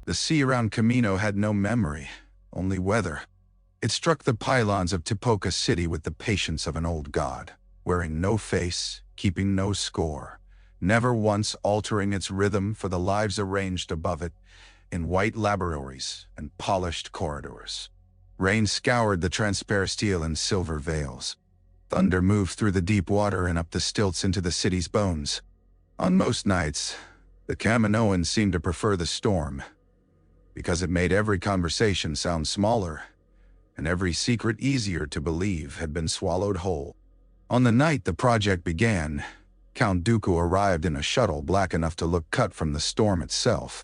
The sea around Kamino had no memory, only weather. It struck the pylons of Tipoca City with the patience of an old god, wearing no face, keeping no score, never once altering its rhythm for the lives arranged above it in white laboratories and polished corridors. Rain scoured the transparent steel and silver veils. Thunder moved through the deep water and up the stilts into the city's bones. On most nights, the Kaminoans seemed to prefer the storm, because it made every conversation sound smaller, and every secret easier to believe had been swallowed whole. On the night the project began, Count Dooku arrived in a shuttle black enough to look cut from the storm itself.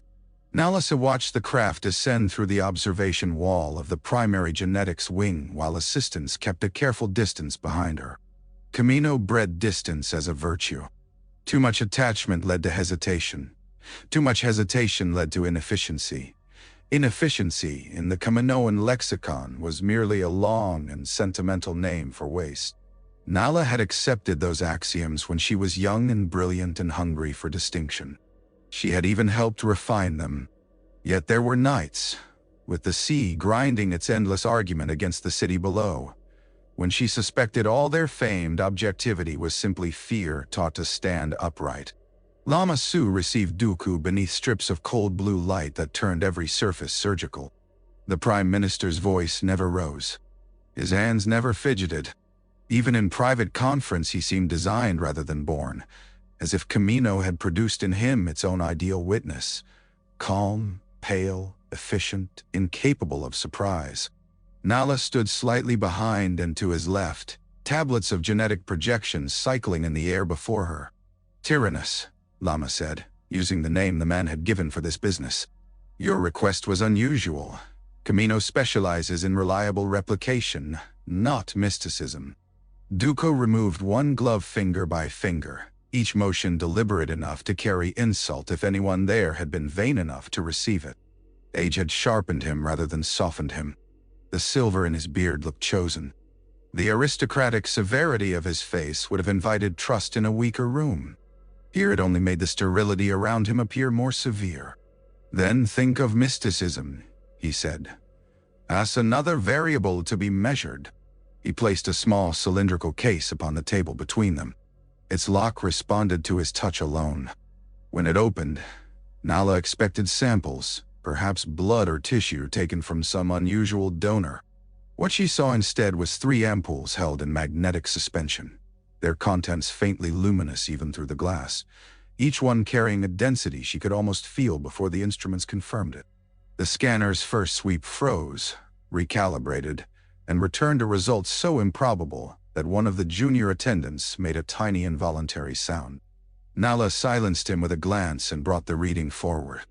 Nalisa watched the craft descend through the observation wall of the primary genetics wing while assistants kept a careful distance behind her. Kamino bred distance as a virtue. Too much attachment led to hesitation. Too much hesitation led to inefficiency. Inefficiency, in the Kaminoan lexicon, was merely a long and sentimental name for waste. Nala had accepted those axioms when she was young and brilliant and hungry for distinction. She had even helped refine them. Yet there were nights, with the sea grinding its endless argument against the city below, when she suspected all their famed objectivity was simply fear taught to stand upright. Lama Su received Dooku beneath strips of cold blue light that turned every surface surgical. The Prime Minister's voice never rose. His hands never fidgeted. Even in private conference he seemed designed rather than born, as if Kamino had produced in him its own ideal witness. Calm, pale, efficient, incapable of surprise. Nala stood slightly behind and to his left, tablets of genetic projections cycling in the air before her. "Tyrannus," Lama said, using the name the man had given for this business. "Your request was unusual. Kamino specializes in reliable replication, not mysticism." Dooku removed one glove finger by finger, each motion deliberate enough to carry insult if anyone there had been vain enough to receive it. Age had sharpened him rather than softened him. The silver in his beard looked chosen. The aristocratic severity of his face would have invited trust in a weaker room. Here it only made the sterility around him appear more severe. "Then think of mysticism," he said, "as another variable to be measured." He placed a small cylindrical case upon the table between them. Its lock responded to his touch alone. When it opened, Nala expected samples, perhaps blood or tissue taken from some unusual donor. What she saw instead was 3 ampoules held in magnetic suspension, their contents faintly luminous even through the glass, each one carrying a density she could almost feel before the instruments confirmed it. The scanner's first sweep froze, recalibrated, and returned a result so improbable that one of the junior attendants made a tiny involuntary sound. Nala silenced him with a glance and brought the reading forward.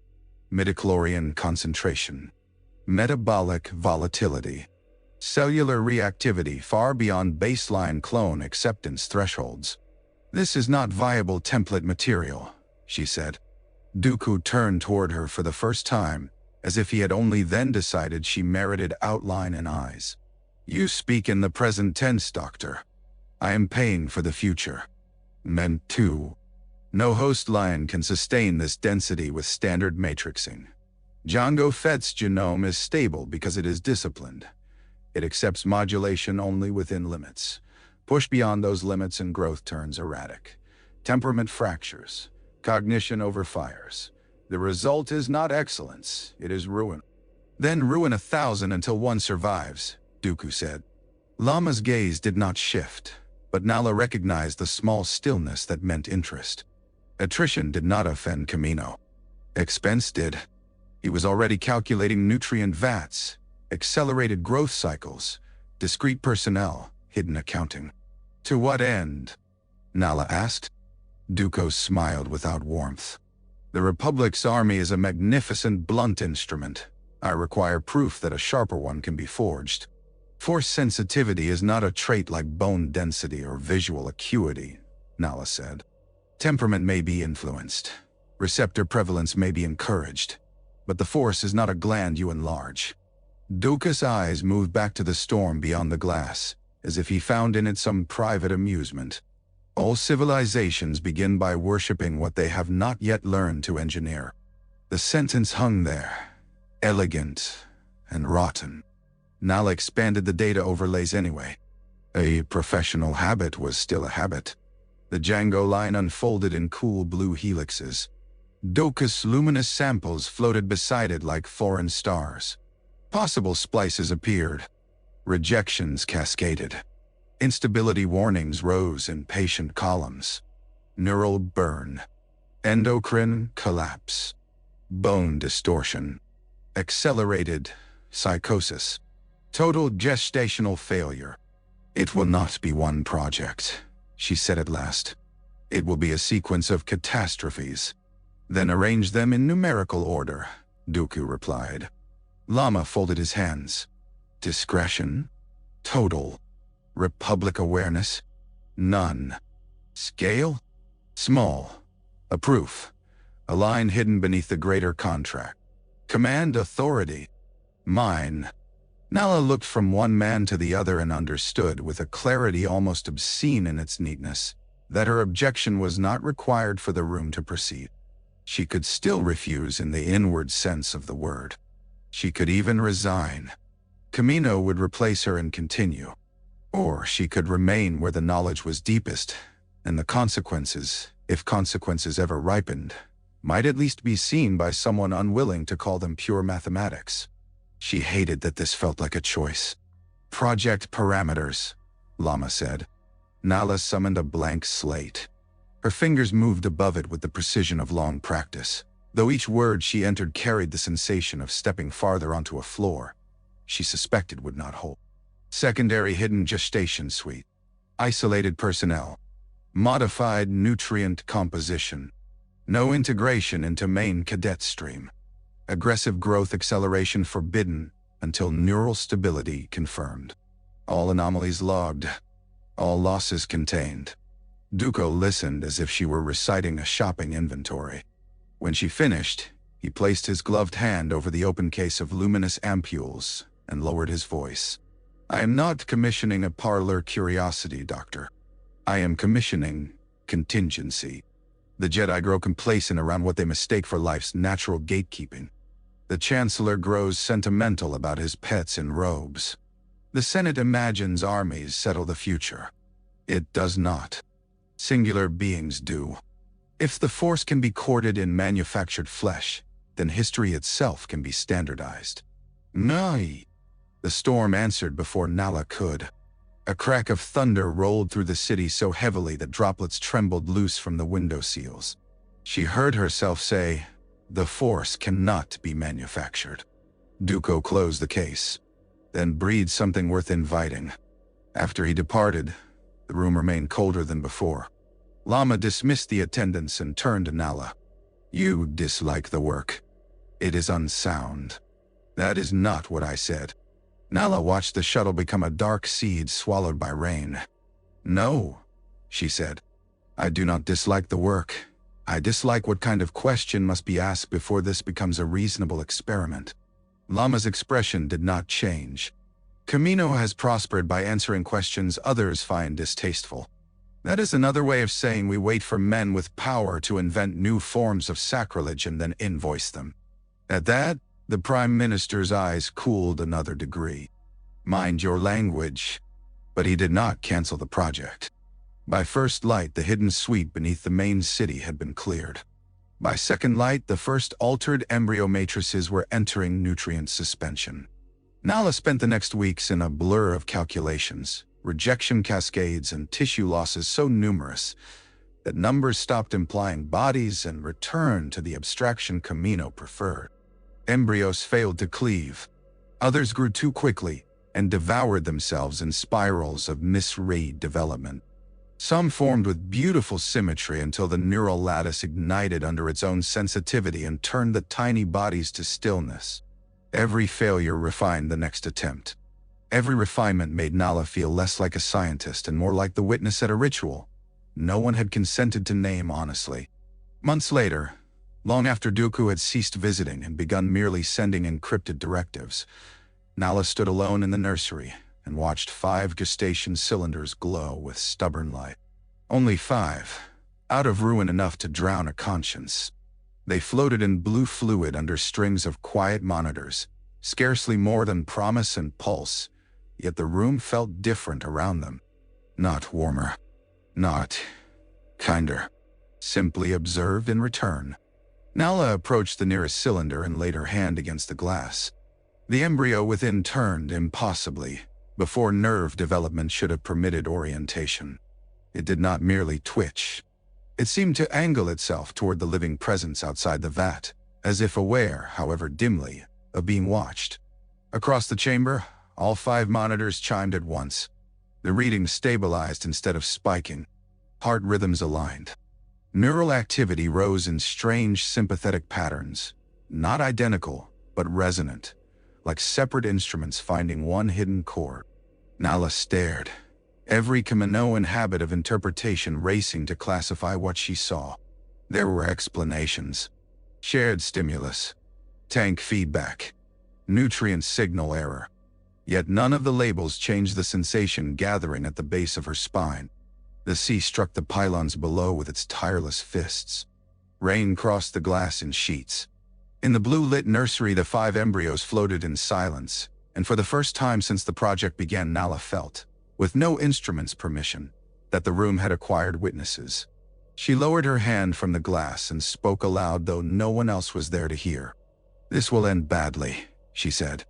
Midichlorian concentration. Metabolic volatility. Cellular reactivity far beyond baseline clone acceptance thresholds. "This is not viable template material," she said. Dooku turned toward her for the first time, as if he had only then decided she merited outline and eyes. "You speak in the present tense, Doctor. I am paying for the future." "Meant to. No host line can sustain this density with standard matrixing. Jango Fett's genome is stable because it is disciplined. It accepts modulation only within limits. Push beyond those limits and growth turns erratic. Temperament fractures. Cognition overfires. The result is not excellence, it is ruin." "Then ruin 1,000 until one survives," Dooku said. Lama's gaze did not shift, but Nala recognized the small stillness that meant interest. Attrition did not offend Kamino. Expense did. He was already calculating nutrient vats, accelerated growth cycles, discrete personnel, hidden accounting. "To what end?" Nala asked. Dooku smiled without warmth. "The Republic's army is a magnificent blunt instrument. I require proof that a sharper one can be forged. Force sensitivity is not a trait like bone density or visual acuity," Nala said. "Temperament may be influenced. Receptor prevalence may be encouraged. But the Force is not a gland you enlarge." Dooku's eyes moved back to the storm beyond the glass, as if he found in it some private amusement. "All civilizations begin by worshipping what they have not yet learned to engineer." The sentence hung there, elegant and rotten. Nala expanded the data overlays anyway. A professional habit was still a habit. The Jango line unfolded in cool blue helixes. Dooku's luminous samples floated beside it like foreign stars. Possible splices appeared. Rejections cascaded. Instability warnings rose in patient columns. Neural burn. Endocrine collapse. Bone distortion. Accelerated psychosis. Total gestational failure. "It will not be one project," she said at last. "It will be a sequence of catastrophes." "Then arrange them in numerical order," Dooku replied. Lama folded his hands. "Discretion? Total. Republic awareness? None. Scale? Small. A proof. A line hidden beneath the greater contract. Command authority? Mine." Nala looked from one man to the other and understood, with a clarity almost obscene in its neatness, that her objection was not required for the room to proceed. She could still refuse in the inward sense of the word. She could even resign. Kamino would replace her and continue. Or she could remain where the knowledge was deepest, and the consequences, if consequences ever ripened, might at least be seen by someone unwilling to call them pure mathematics. She hated that this felt like a choice. "Project parameters," Lama said. Nala summoned a blank slate. Her fingers moved above it with the precision of long practice, though each word she entered carried the sensation of stepping farther onto a floor she suspected would not hold. Secondary hidden gestation suite. Isolated personnel. Modified nutrient composition. No integration into main cadet stream. Aggressive growth acceleration forbidden until neural stability confirmed. All anomalies logged. All losses contained. Dooku listened as if she were reciting a shopping inventory. When she finished, he placed his gloved hand over the open case of luminous ampules and lowered his voice. "I am not commissioning a parlor curiosity, Doctor. I am commissioning contingency." The Jedi grow complacent around what they mistake for life's natural gatekeeping. The Chancellor grows sentimental about his pets in robes. The Senate imagines armies settle the future. It does not. Singular beings do. If the Force can be courted in manufactured flesh, then history itself can be standardized. "Nay." The storm answered before Nala could. A crack of thunder rolled through the city so heavily that droplets trembled loose from the window seals. She heard herself say, "The Force cannot be manufactured." Dooku closed the case, then breathed something worth inviting. After he departed, the room remained colder than before. Lama dismissed the attendants and turned to Nala. "You dislike the work. It is unsound." "That is not what I said." Nala watched the shuttle become a dark seed swallowed by rain. "No," she said. "I do not dislike the work. I dislike what kind of question must be asked before this becomes a reasonable experiment." Lama's expression did not change. "Kamino has prospered by answering questions others find distasteful. That is another way of saying we wait for men with power to invent new forms of sacrilege and then invoice them." At that, the Prime Minister's eyes cooled another degree. "Mind your language." But he did not cancel the project. By first light, the hidden suite beneath the main city had been cleared. By second light, the first altered embryo matrices were entering nutrient suspension. Nala spent the next weeks in a blur of calculations, rejection cascades, and tissue losses so numerous that numbers stopped implying bodies and returned to the abstraction Kamino preferred. Embryos failed to cleave. Others grew too quickly and devoured themselves in spirals of misread development. Some formed with beautiful symmetry until the neural lattice ignited under its own sensitivity and turned the tiny bodies to stillness. Every failure refined the next attempt. Every refinement made Nala feel less like a scientist and more like the witness at a ritual no one had consented to name honestly. Months later, long after Dooku had ceased visiting and begun merely sending encrypted directives, Nala stood alone in the nursery and watched 5 gestation cylinders glow with stubborn light. Only 5, out of ruin enough to drown a conscience. They floated in blue fluid under strings of quiet monitors, scarcely more than promise and pulse, yet the room felt different around them. Not warmer. Not kinder. Simply observed in return. Nala approached the nearest cylinder and laid her hand against the glass. The embryo within turned impossibly, before nerve development should have permitted orientation. It did not merely twitch. It seemed to angle itself toward the living presence outside the vat, as if aware, however dimly, of being watched. Across the chamber, all 5 monitors chimed at once. The readings stabilized instead of spiking. Heart rhythms aligned. Neural activity rose in strange sympathetic patterns, not identical, but resonant, like separate instruments finding one hidden chord. Nala stared, every Kaminoan habit of interpretation racing to classify what she saw. There were explanations. Shared stimulus. Tank feedback. Nutrient signal error. Yet none of the labels changed the sensation gathering at the base of her spine. The sea struck the pylons below with its tireless fists. Rain crossed the glass in sheets. In the blue-lit nursery, the 5 embryos floated in silence, and for the first time since the project began, Nala felt, with no instrument's permission, that the room had acquired witnesses. She lowered her hand from the glass and spoke aloud, though no one else was there to hear. "This will end badly," she said.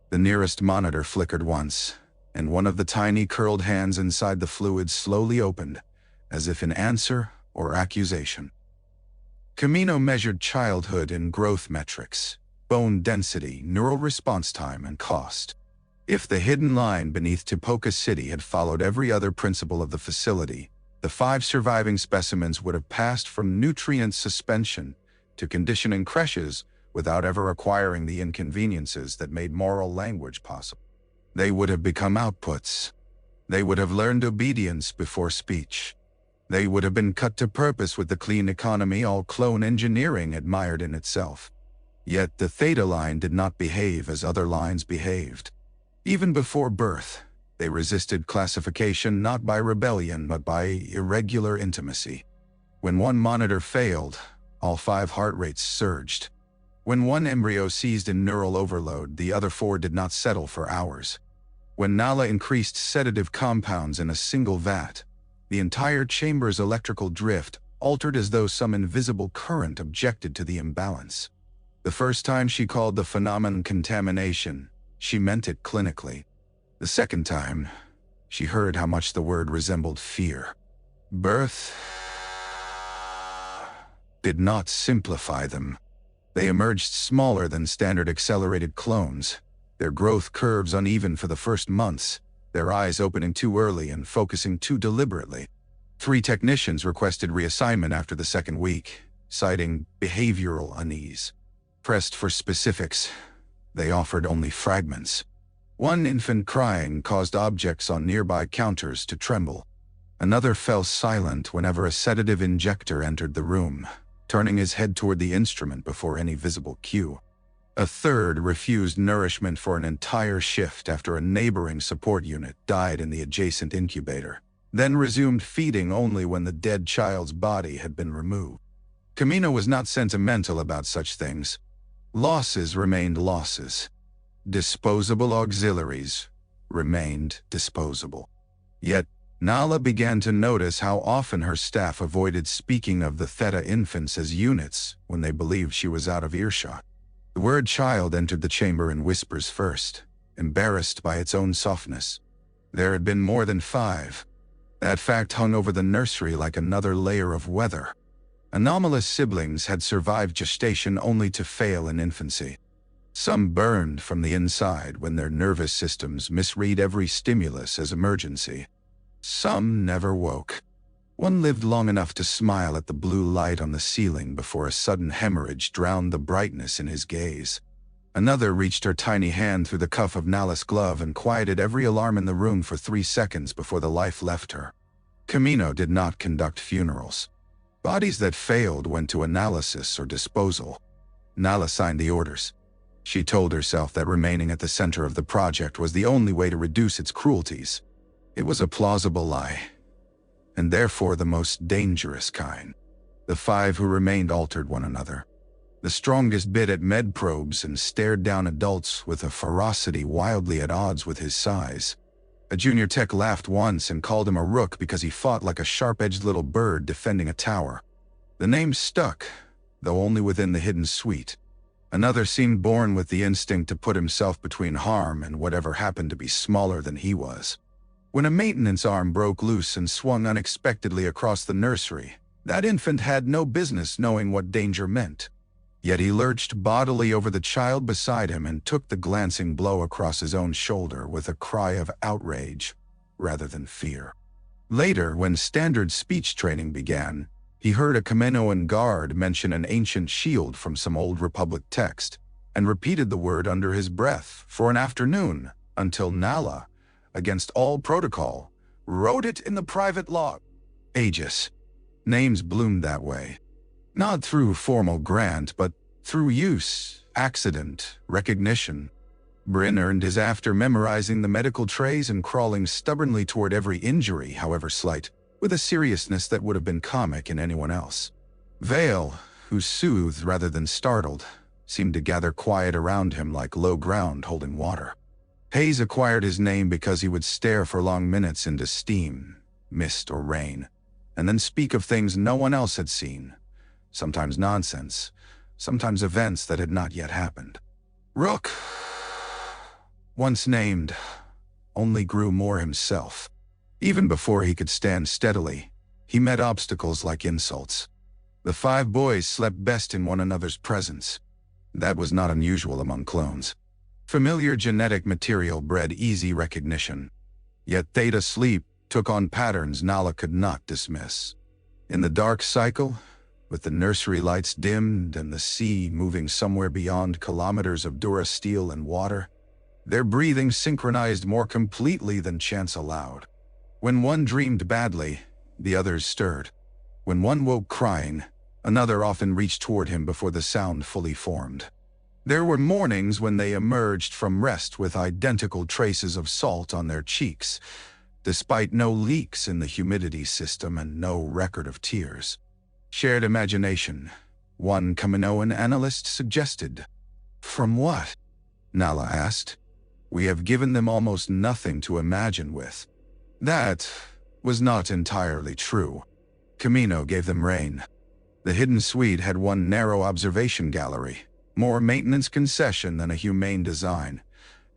The nearest monitor flickered once, and one of the tiny curled hands inside the fluid slowly opened, as if in answer or accusation. Kamino measured childhood in growth metrics, bone density, neural response time, and cost. If the hidden line beneath Tipoca City had followed every other principle of the facility, the 5 surviving specimens would have passed from nutrient suspension to conditioning creches without ever acquiring the inconveniences that made moral language possible. They would have become outputs. They would have learned obedience before speech. They would have been cut to purpose with the clean economy all clone engineering admired in itself. Yet the Theta line did not behave as other lines behaved. Even before birth, they resisted classification not by rebellion but by irregular intimacy. When one monitor failed, all 5 heart rates surged. When one embryo seized in neural overload, the other 4 did not settle for hours. When Nala increased sedative compounds in a single vat, the entire chamber's electrical drift altered as though some invisible current objected to the imbalance. The first time she called the phenomenon contamination, she meant it clinically. The second time, she heard how much the word resembled fear. Birth did not simplify them. They emerged smaller than standard accelerated clones, their growth curves uneven for the first months, their eyes opening too early and focusing too deliberately. 3 technicians requested reassignment after the second week, citing behavioral unease. Pressed for specifics, they offered only fragments. One infant crying caused objects on nearby counters to tremble. Another fell silent whenever a sedative injector entered the room, turning his head toward the instrument before any visible cue. A third refused nourishment for an entire shift after a neighboring support unit died in the adjacent incubator, then resumed feeding only when the dead child's body had been removed. Kamino was not sentimental about such things. Losses remained losses. Disposable auxiliaries remained disposable. Yet, Nala began to notice how often her staff avoided speaking of the Theta infants as units when they believed she was out of earshot. The word child entered the chamber in whispers first, embarrassed by its own softness. There had been more than 5. That fact hung over the nursery like another layer of weather. Anomalous siblings had survived gestation only to fail in infancy. Some burned from the inside when their nervous systems misread every stimulus as emergency. Some never woke. One lived long enough to smile at the blue light on the ceiling before a sudden hemorrhage drowned the brightness in his gaze. Another reached her tiny hand through the cuff of Nala's glove and quieted every alarm in the room for 3 seconds before the life left her. Kamino did not conduct funerals. Bodies that failed went to analysis or disposal. Nala signed the orders. She told herself that remaining at the center of the project was the only way to reduce its cruelties. It was a plausible lie, and therefore the most dangerous kind. The 5 who remained altered one another. The strongest bit at med probes and stared down adults with a ferocity wildly at odds with his size. A junior tech laughed once and called him a rook because he fought like a sharp-edged little bird defending a tower. The name stuck, though only within the hidden suite. Another seemed born with the instinct to put himself between harm and whatever happened to be smaller than he was. When a maintenance arm broke loose and swung unexpectedly across the nursery, that infant had no business knowing what danger meant. Yet he lurched bodily over the child beside him and took the glancing blow across his own shoulder with a cry of outrage rather than fear. Later, when standard speech training began, he heard a Kaminoan guard mention an ancient shield from some old Republic text, and repeated the word under his breath for an afternoon, until Nala, against all protocol, wrote it in the private log. Aegis. Names bloomed that way. Not through formal grant, but through use, accident, recognition. Bryn earned his after memorizing the medical trays and crawling stubbornly toward every injury, however slight, with a seriousness that would have been comic in anyone else. Vale, who soothed rather than startled, seemed to gather quiet around him like low ground holding water. Hayes acquired his name because he would stare for long minutes into steam, mist, or rain, and then speak of things no one else had seen. Sometimes nonsense, sometimes events that had not yet happened. Rook, once named, only grew more himself. Even before he could stand steadily, he met obstacles like insults. The 5 boys slept best in one another's presence. That was not unusual among clones. Familiar genetic material bred easy recognition. Yet Theta sleep took on patterns Nala could not dismiss. In the dark cycle, with the nursery lights dimmed and the sea moving somewhere beyond kilometers of durasteel and water, their breathing synchronized more completely than chance allowed. When one dreamed badly, the others stirred. When one woke crying, another often reached toward him before the sound fully formed. There were mornings when they emerged from rest with identical traces of salt on their cheeks, despite no leaks in the humidity system and no record of tears. Shared imagination, one Kaminoan analyst suggested. From what? Nala asked. We have given them almost nothing to imagine with. That was not entirely true. Kamino gave them rain. The hidden suite had one narrow observation gallery, more maintenance concession than a humane design,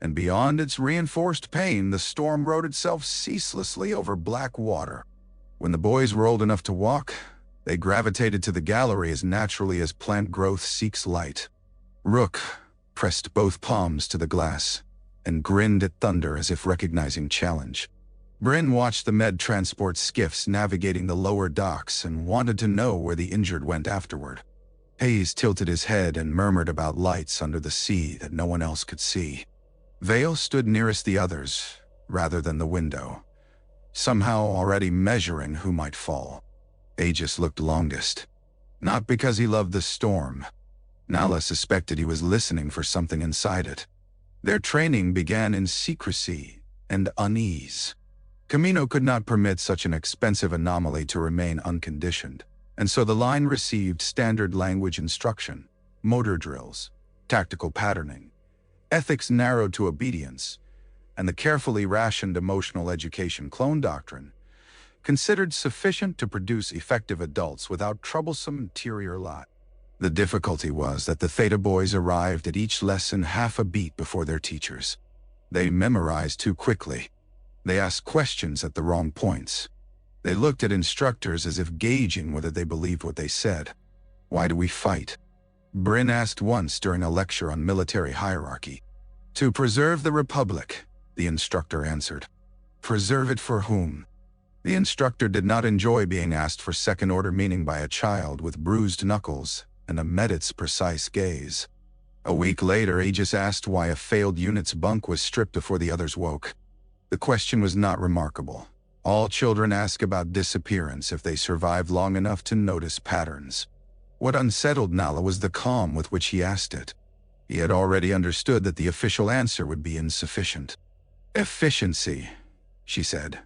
and beyond its reinforced pain, the storm rode itself ceaselessly over black water. When the boys were old enough to walk, they gravitated to the gallery as naturally as plant growth seeks light. Rook pressed both palms to the glass and grinned at thunder as if recognizing challenge. Bryn watched the med transport skiffs navigating the lower docks and wanted to know where the injured went afterward. Hayes tilted his head and murmured about lights under the sea that no one else could see. Vale stood nearest the others, rather than the window, somehow already measuring who might fall. Aegis looked longest. Not because he loved the storm. Nala suspected he was listening for something inside it. Their training began in secrecy and unease. Kamino could not permit such an expensive anomaly to remain unconditioned, and so the line received standard language instruction, motor drills, tactical patterning, ethics narrowed to obedience, and the carefully rationed emotional education clone doctrine, considered sufficient to produce effective adults without troublesome interior lie. The difficulty was that the Theta boys arrived at each lesson half a beat before their teachers. They memorized too quickly. They asked questions at the wrong points. They looked at instructors as if gauging whether they believed what they said. Why do we fight? Bryn asked once during a lecture on military hierarchy. To preserve the Republic, the instructor answered. Preserve it for whom? The instructor did not enjoy being asked for second-order meaning by a child with bruised knuckles and a medit's precise gaze. A week later, Aegis asked why a failed unit's bunk was stripped before the others woke. The question was not remarkable. All children ask about disappearance if they survive long enough to notice patterns. What unsettled Nala was the calm with which he asked it. He had already understood that the official answer would be insufficient. Efficiency, she said,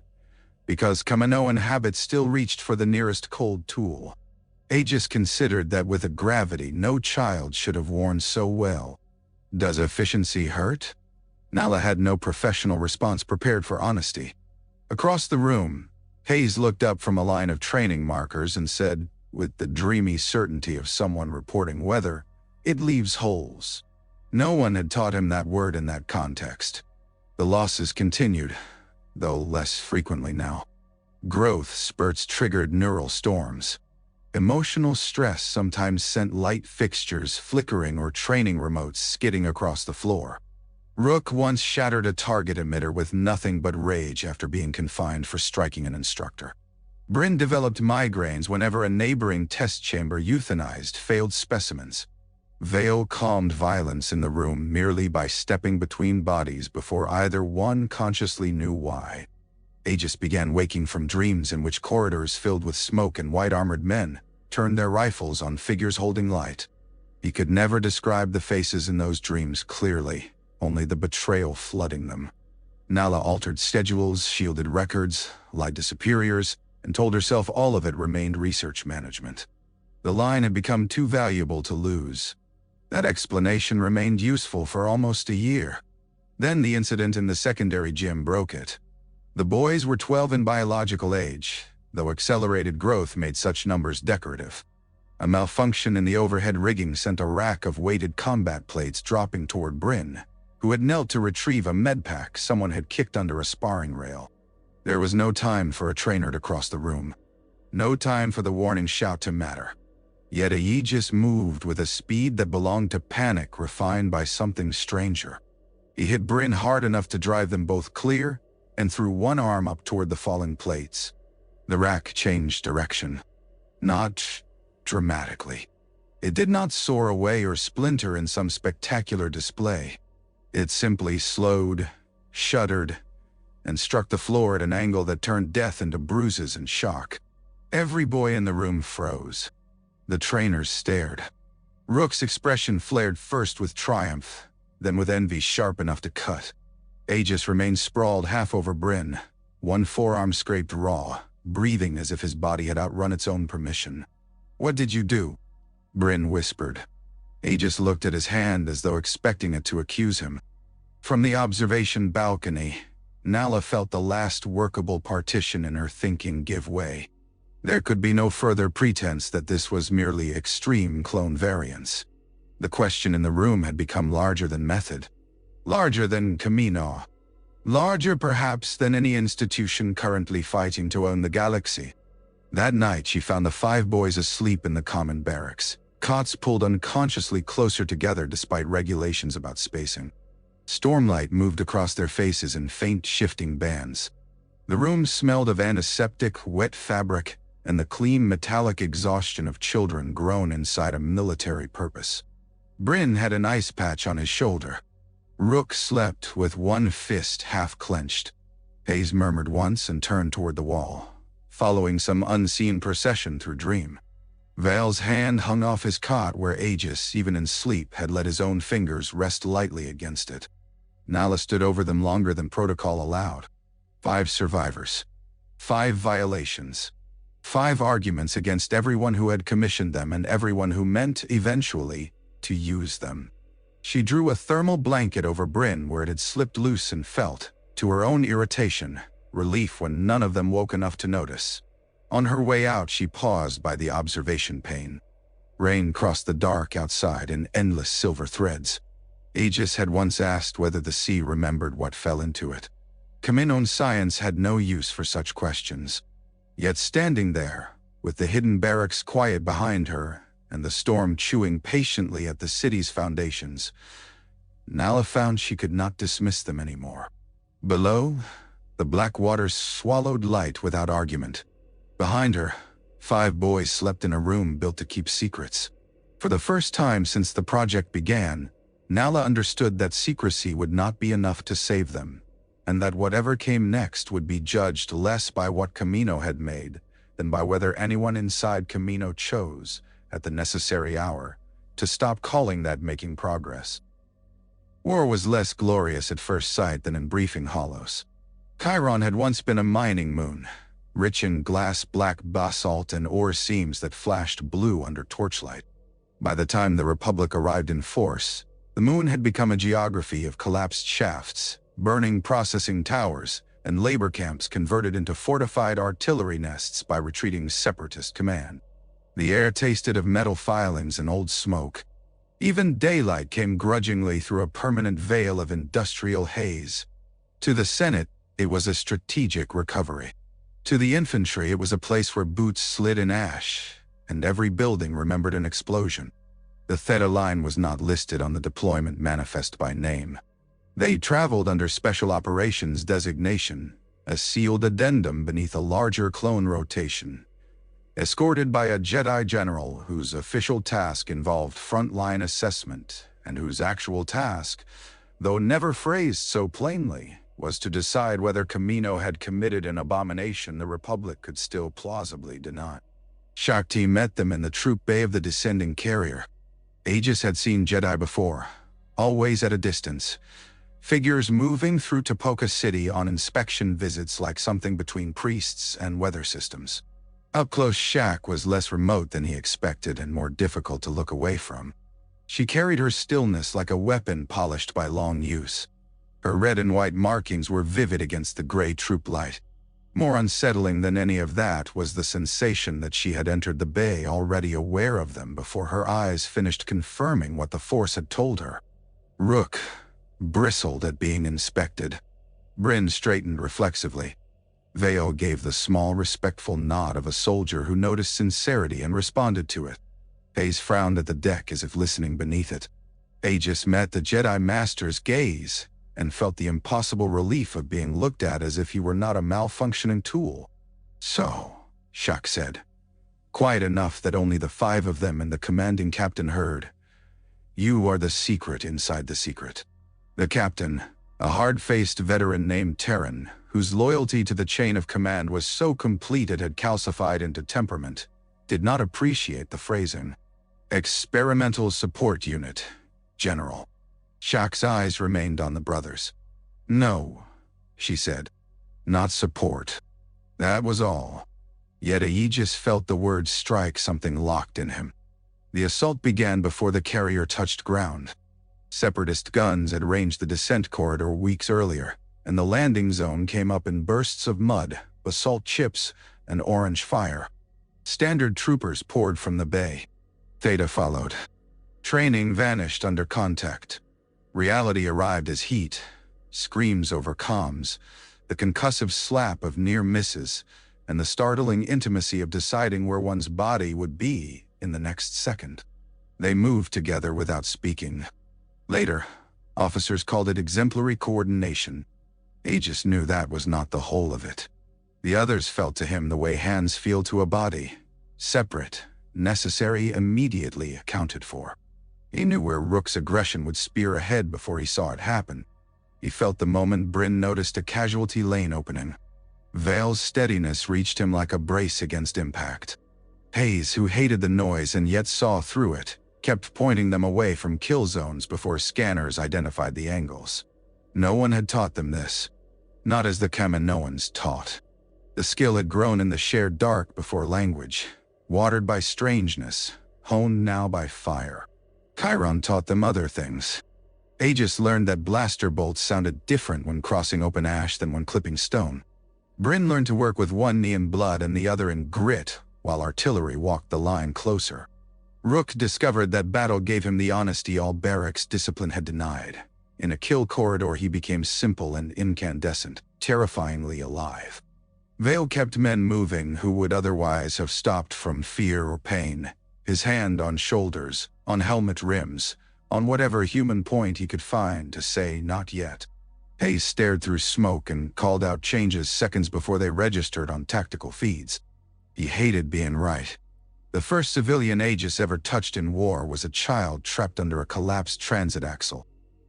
because Kaminoan habit still reached for the nearest cold tool. Aegis considered that with a gravity no child should have worn so well. Does efficiency hurt? Nala had no professional response prepared for honesty. Across the room, Hayes looked up from a line of training markers and said, with the dreamy certainty of someone reporting weather, "It leaves holes." No one had taught him that word in that context. The losses continued, though less frequently now. Growth spurts triggered neural storms. Emotional stress sometimes sent light fixtures flickering or training remotes skidding across the floor. Rook once shattered a target emitter with nothing but rage after being confined for striking an instructor. Bryn developed migraines whenever a neighboring test chamber euthanized failed specimens. Vale calmed violence in the room merely by stepping between bodies before either one consciously knew why. Aegis began waking from dreams in which corridors filled with smoke and white-armored men turned their rifles on figures holding light. He could never describe the faces in those dreams clearly, only the betrayal flooding them. Nala altered schedules, shielded records, lied to superiors, and told herself all of it remained research management. The line had become too valuable to lose. That explanation remained useful for almost a year. Then the incident in the secondary gym broke it. The boys were 12 in biological age, though accelerated growth made such numbers decorative. A malfunction in the overhead rigging sent a rack of weighted combat plates dropping toward Bryn, who had knelt to retrieve a medpack someone had kicked under a sparring rail. There was no time for a trainer to cross the room. No time for the warning shout to matter. Yet Aegis moved with a speed that belonged to panic refined by something stranger. He hit Bryn hard enough to drive them both clear and threw one arm up toward the falling plates. The rack changed direction. Not dramatically. It did not soar away or splinter in some spectacular display. It simply slowed, shuddered, and struck the floor at an angle that turned death into bruises and shock. Every boy in the room froze. The trainers stared. Rook's expression flared first with triumph, then with envy sharp enough to cut. Aegis remained sprawled half over Bryn, one forearm scraped raw, breathing as if his body had outrun its own permission. "What did you do?" Bryn whispered. Aegis looked at his hand as though expecting it to accuse him. From the observation balcony, Nala felt the last workable partition in her thinking give way. There could be no further pretense that this was merely extreme clone variance. The question in the room had become larger than method. Larger than Kamino. Larger perhaps than any institution currently fighting to own the galaxy. That night she found the 5 boys asleep in the common barracks, cots pulled unconsciously closer together despite regulations about spacing. Stormlight moved across their faces in faint shifting bands. The room smelled of antiseptic, wet fabric, and the clean metallic exhaustion of children grown inside a military purpose. Bryn had an ice patch on his shoulder. Rook slept with one fist half clenched. Hayes murmured once and turned toward the wall, following some unseen procession through dream. Vale's hand hung off his cot where Aegis, even in sleep, had let his own fingers rest lightly against it. Nala stood over them longer than protocol allowed. 5 survivors. 5 violations. 5 arguments against everyone who had commissioned them and everyone who meant, eventually, to use them. She drew a thermal blanket over Bryn where it had slipped loose and felt, to her own irritation, relief when none of them woke enough to notice. On her way out, she paused by the observation pane. Rain crossed the dark outside in endless silver threads. Aegis had once asked whether the sea remembered what fell into it. Kaminoan science had no use for such questions. Yet standing there, with the hidden barracks quiet behind her, and the storm chewing patiently at the city's foundations, Nala found she could not dismiss them anymore. Below, the black waters swallowed light without argument. Behind her, 5 boys slept in a room built to keep secrets. For the first time since the project began, Nala understood that secrecy would not be enough to save them, and that whatever came next would be judged less by what Kamino had made than by whether anyone inside Kamino chose, at the necessary hour, to stop calling that making progress. War was less glorious at first sight than in briefing hollows. Chiron had once been a mining moon, rich in glass black basalt and ore seams that flashed blue under torchlight. By the time the Republic arrived in force, the moon had become a geography of collapsed shafts, burning processing towers, and labor camps converted into fortified artillery nests by retreating separatist command. The air tasted of metal filings and old smoke. Even daylight came grudgingly through a permanent veil of industrial haze. To the Senate, it was a strategic recovery. To the infantry, it was a place where boots slid in ash, and every building remembered an explosion. The Theta line was not listed on the deployment manifest by name. They traveled under Special Operations designation, a sealed addendum beneath a larger clone rotation, escorted by a Jedi general whose official task involved frontline assessment and whose actual task, though never phrased so plainly, was to decide whether Kamino had committed an abomination the Republic could still plausibly deny. Shaak Ti met them in the troop bay of the descending carrier. Aegis had seen Jedi before, always at a distance, figures moving through Tipoca City on inspection visits like something between priests and weather systems. Up-close Shaak was less remote than he expected and more difficult to look away from. She carried her stillness like a weapon polished by long use. Her red and white markings were vivid against the gray troop light. More unsettling than any of that was the sensation that she had entered the bay already aware of them before her eyes finished confirming what the Force had told her. Rook bristled at being inspected. Bryn straightened reflexively. Vale gave the small, respectful nod of a soldier who noticed sincerity and responded to it. Hayes frowned at the deck as if listening beneath it. Aegis met the Jedi Master's gaze and felt the impossible relief of being looked at as if he were not a malfunctioning tool. "So," Shaak said, quiet enough that only the 5 of them and the commanding captain heard, "you are the secret inside the secret." The captain, a hard-faced veteran named Terran, whose loyalty to the chain of command was so complete it had calcified into temperament, did not appreciate the phrasing. "Experimental Support Unit, General." Shaak's eyes remained on the brothers. "No," she said. "Not support." That was all. Yet Aegis felt the words strike something locked in him. The assault began before the carrier touched ground. Separatist guns had ranged the descent corridor weeks earlier, and the landing zone came up in bursts of mud, basalt chips, and orange fire. Standard troopers poured from the bay. Theta followed. Training vanished under contact. Reality arrived as heat, screams over comms, the concussive slap of near misses, and the startling intimacy of deciding where one's body would be in the next second. They moved together without speaking. Later, officers called it exemplary coordination. Aegis knew that was not the whole of it. The others felt to him the way hands feel to a body, separate, necessary, immediately accounted for. He knew where Rook's aggression would spear ahead before he saw it happen. He felt the moment Bryn noticed a casualty lane opening. Vale's steadiness reached him like a brace against impact. Hayes, who hated the noise and yet saw through it, kept pointing them away from kill zones before scanners identified the angles. No one had taught them this. Not as the Kaminoans taught. The skill had grown in the shared dark before language, watered by strangeness, honed now by fire. Chiron taught them other things. Aegis learned that blaster bolts sounded different when crossing open ash than when clipping stone. Bryn learned to work with one knee in blood and the other in grit, while artillery walked the line closer. Rook discovered that battle gave him the honesty all barracks discipline had denied. In a kill corridor he became simple and incandescent, terrifyingly alive. Vale kept men moving who would otherwise have stopped from fear or pain, his hand on shoulders, on helmet rims, on whatever human point he could find to say not yet. Hayes stared through smoke and called out changes seconds before they registered on tactical feeds. He hated being right. The first civilian Aegis ever touched in war was a child trapped under a collapsed transit axle.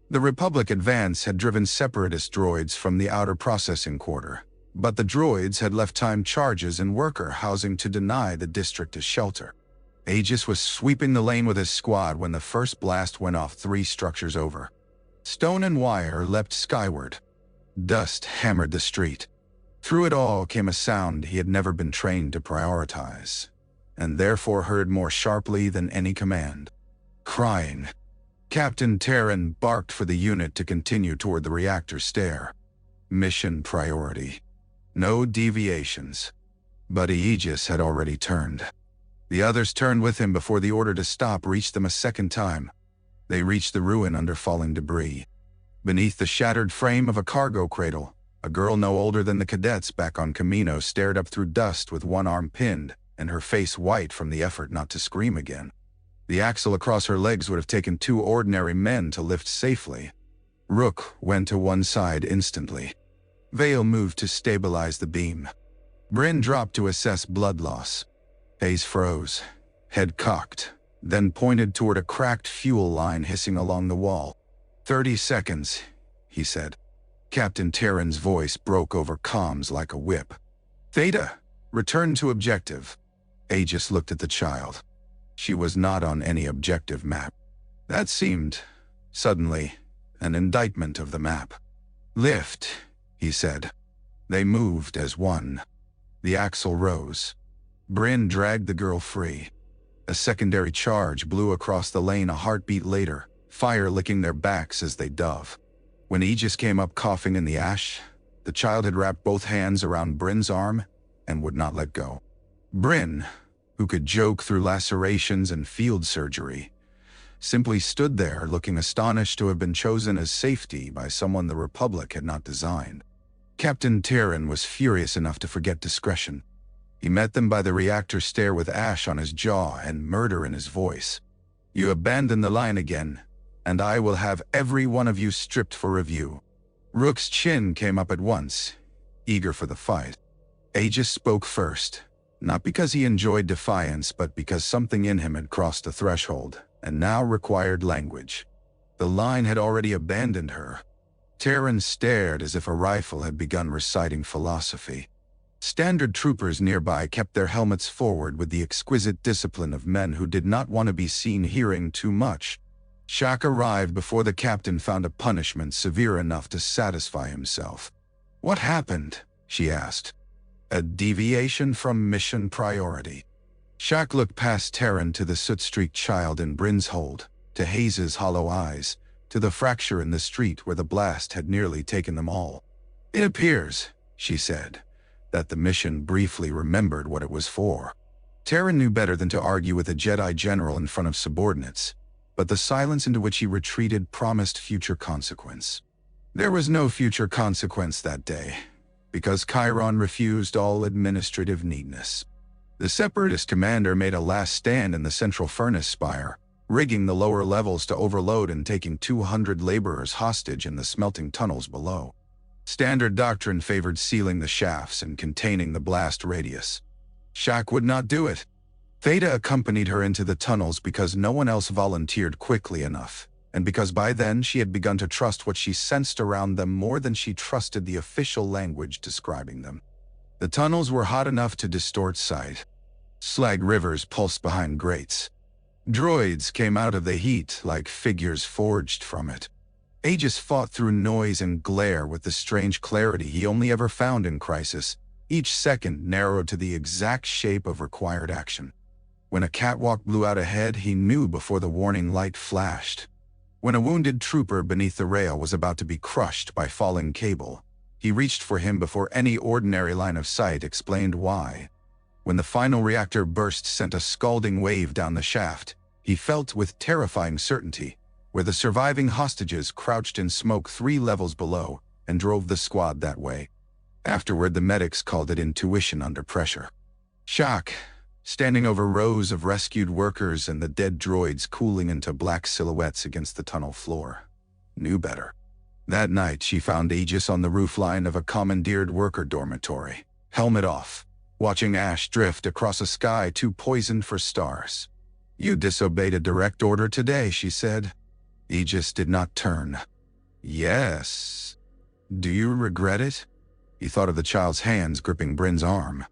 The Republic advance had driven separatist droids from the outer processing quarter, but the droids had left timed charges in worker housing to deny the district a shelter. Aegis was sweeping the lane with his squad when the first blast went off 3 structures over. Stone and wire leapt skyward. Dust hammered the street. Through it all came a sound he had never been trained to prioritize, and therefore heard more sharply than any command. Crying. Captain Terran barked for the unit to continue toward the reactor stair. Mission priority. No deviations. But Aegis had already turned. The others turned with him before the order to stop reached them a second time. They reached the ruin under falling debris. Beneath the shattered frame of a cargo cradle, a girl no older than the cadets back on Kamino stared up through dust with one arm pinned and her face white from the effort not to scream again. The axle across her legs would have taken 2 ordinary men to lift safely. Rook went to one side instantly. Vale moved to stabilize the beam. Bryn dropped to assess blood loss. Hayes froze, head cocked, then pointed toward a cracked fuel line hissing along the wall. 30 seconds, he said. Captain Terran's voice broke over comms like a whip. Theta, return to objective. Aegis looked at the child. She was not on any objective map. That seemed, suddenly, an indictment of the map. Lift, he said. They moved as one. The axle rose. Bryn dragged the girl free. A secondary charge blew across the lane a heartbeat later, fire licking their backs as they dove. When Aegis came up coughing in the ash, the child had wrapped both hands around Bryn's arm and would not let go. Bryn, who could joke through lacerations and field surgery, simply stood there looking astonished to have been chosen as safety by someone the Republic had not designed. Captain Terran was furious enough to forget discretion. He met them by the reactor stair with ash on his jaw and murder in his voice. You abandon the line again, and I will have every one of you stripped for review. Rook's chin came up at once, eager for the fight. Aegis spoke first, not because he enjoyed defiance, but because something in him had crossed the threshold, and now required language. The line had already abandoned her. Terran stared as if a rifle had begun reciting philosophy. Standard troopers nearby kept their helmets forward with the exquisite discipline of men who did not want to be seen hearing too much. Shaak arrived before the captain found a punishment severe enough to satisfy himself. What happened? She asked. A deviation from mission priority. Shaak looked past Terran to the soot-streaked child in Bryn's hold, to Hayes' hollow eyes, to the fracture in the street where the blast had nearly taken them all. It appears, she said, that the mission briefly remembered what it was for. Terran knew better than to argue with a Jedi general in front of subordinates, but the silence into which he retreated promised future consequence. There was no future consequence that day, because Chiron refused all administrative neatness. The Separatist commander made a last stand in the central furnace spire, rigging the lower levels to overload and taking 200 laborers hostage in the smelting tunnels below. Standard doctrine favored sealing the shafts and containing the blast radius. Shaak would not do it. Theta accompanied her into the tunnels because no one else volunteered quickly enough, and because by then she had begun to trust what she sensed around them more than she trusted the official language describing them. The tunnels were hot enough to distort sight. Slag rivers pulsed behind grates. Droids came out of the heat like figures forged from it. Aegis fought through noise and glare with the strange clarity he only ever found in crisis, each second narrowed to the exact shape of required action. When a catwalk blew out ahead, he knew before the warning light flashed. When a wounded trooper beneath the rail was about to be crushed by falling cable, he reached for him before any ordinary line of sight explained why. When the final reactor burst sent a scalding wave down the shaft, he felt with terrifying certainty where the surviving hostages crouched in smoke 3 levels below and drove the squad that way. Afterward, the medics called it intuition under pressure. Shaak, standing over rows of rescued workers and the dead droids cooling into black silhouettes against the tunnel floor, knew better. That night, she found Aegis on the roofline of a commandeered worker dormitory, helmet off, watching ash drift across a sky too poisoned for stars. You disobeyed a direct order today, she said. Aegis did not turn. Yes. Do you regret it? He thought of the child's hands gripping Bryn's arm.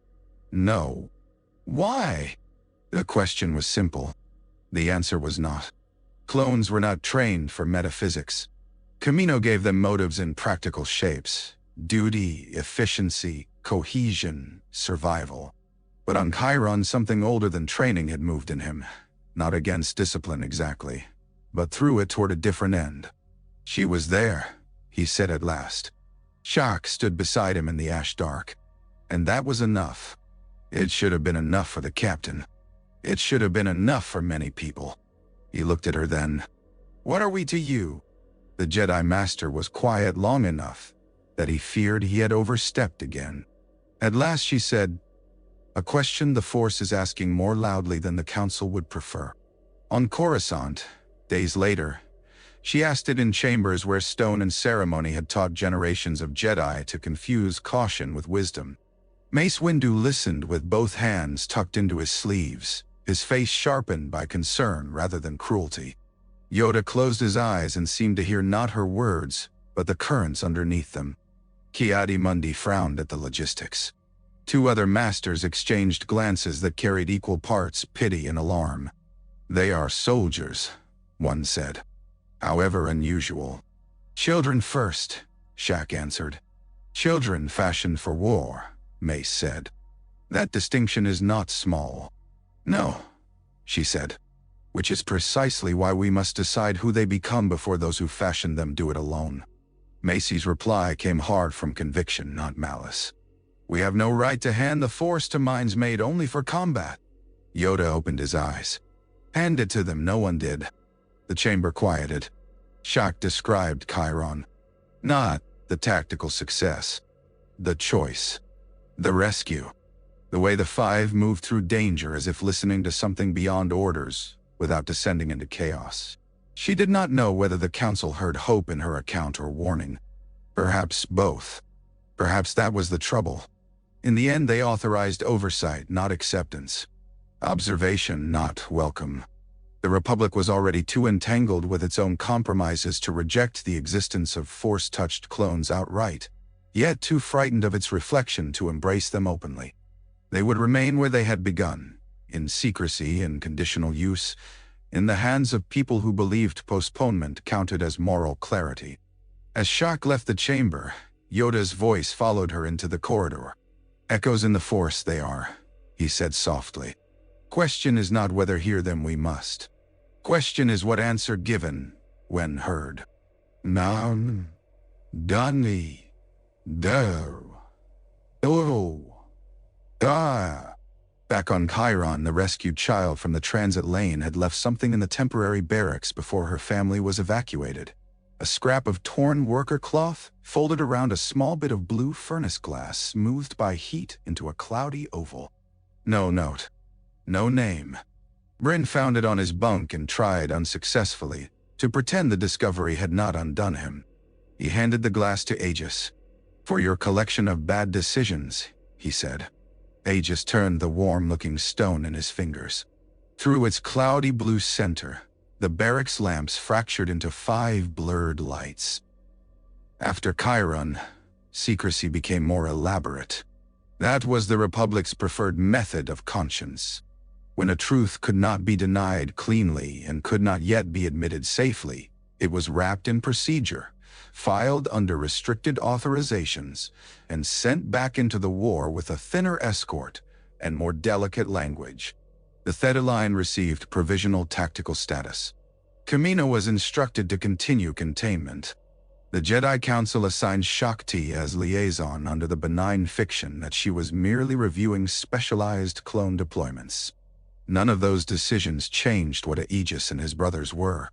No. Why? The question was simple. The answer was not. Clones were not trained for metaphysics. Kamino gave them motives in practical shapes: duty, efficiency, cohesion, survival. But on Chiron, something older than training had moved in him, not against discipline exactly, but through it toward a different end. "She was there," he said at last. Shaak stood beside him in the ash dark. And that was enough. It should have been enough for the captain. It should have been enough for many people. He looked at her then. "What are we to you?" The Jedi Master was quiet long enough that he feared he had overstepped again. At last she said, "A question the Force is asking more loudly than the Council would prefer." On Coruscant, days later, she asked it in chambers where stone and ceremony had taught generations of Jedi to confuse caution with wisdom. Mace Windu listened with both hands tucked into his sleeves, his face sharpened by concern rather than cruelty. Yoda closed his eyes and seemed to hear not her words, but the currents underneath them. Ki-Adi-Mundi frowned at the logistics. Two other masters exchanged glances that carried equal parts pity and alarm. "They are soldiers," one said. "However unusual." "Children first," Shaak answered. "Children fashioned for war," Mace said. "That distinction is not small." "No," she said. "Which is precisely why we must decide who they become before those who fashioned them do it alone." Macy's reply came hard from conviction, not malice. "We have no right to hand the Force to minds made only for combat." Yoda opened his eyes. "Hand it to them, no one did." The chamber quieted. Shaak described Chiron. Not the tactical success. The choice. The rescue. The way the five moved through danger as if listening to something beyond orders, without descending into chaos. She did not know whether the Council heard hope in her account or warning. Perhaps both. Perhaps that was the trouble. In the end, they authorized oversight, not acceptance. Observation, not welcome. The Republic was already too entangled with its own compromises to reject the existence of Force-touched clones outright, yet too frightened of its reflection to embrace them openly. They would remain where they had begun, in secrecy and conditional use, in the hands of people who believed postponement counted as moral clarity. As Shaak left the chamber, Yoda's voice followed her into the corridor. "Echoes in the Force they are," he said softly. "Question is not whether hear them we must. Question is what answer given when heard." Nam, Dani, Do, Oh, Ah. Back on Chiron, the rescued child from the transit lane had left something in the temporary barracks before her family was evacuated. A scrap of torn worker cloth folded around a small bit of blue furnace glass smoothed by heat into a cloudy oval. No note. No name. Bryn found it on his bunk and tried unsuccessfully to pretend the discovery had not undone him. He handed the glass to Aegis. "For your collection of bad decisions," he said. Aegis turned the warm-looking stone in his fingers. Through its cloudy blue center, the barracks lamps fractured into 5 blurred lights. After Chiron, secrecy became more elaborate. That was the Republic's preferred method of conscience. When a truth could not be denied cleanly and could not yet be admitted safely, it was wrapped in procedure, filed under restricted authorizations, and sent back into the war with a thinner escort and more delicate language. The Theta line received provisional tactical status. Kamino was instructed to continue containment. The Jedi Council assigned Shaak Ti as liaison under the benign fiction that she was merely reviewing specialized clone deployments. None of those decisions changed what Aegis and his brothers were.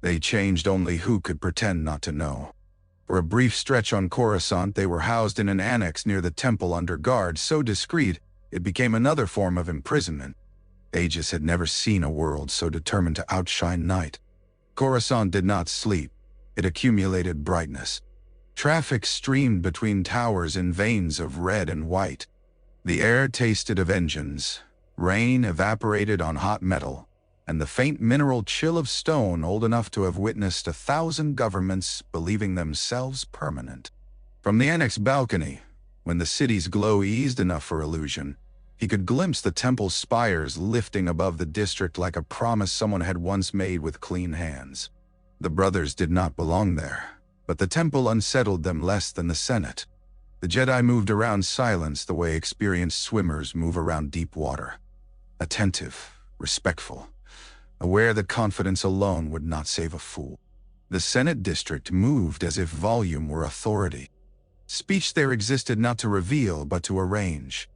They changed only who could pretend not to know. For a brief stretch on Coruscant, they were housed in an annex near the temple under guard so discreet it became another form of imprisonment. Aegis had never seen a world so determined to outshine night. Coruscant did not sleep. It accumulated brightness. Traffic streamed between towers in veins of red and white. The air tasted of engines. Rain evaporated on hot metal, and the faint mineral chill of stone old enough to have witnessed 1,000 governments believing themselves permanent. From the annex balcony, when the city's glow eased enough for illusion, he could glimpse the temple's spires lifting above the district like a promise someone had once made with clean hands. The brothers did not belong there, but the temple unsettled them less than the Senate. The Jedi moved around silence the way experienced swimmers move around deep water. Attentive, respectful, aware that confidence alone would not save a fool. The Senate district moved as if volume were authority. Speech there existed not to reveal but to arrange.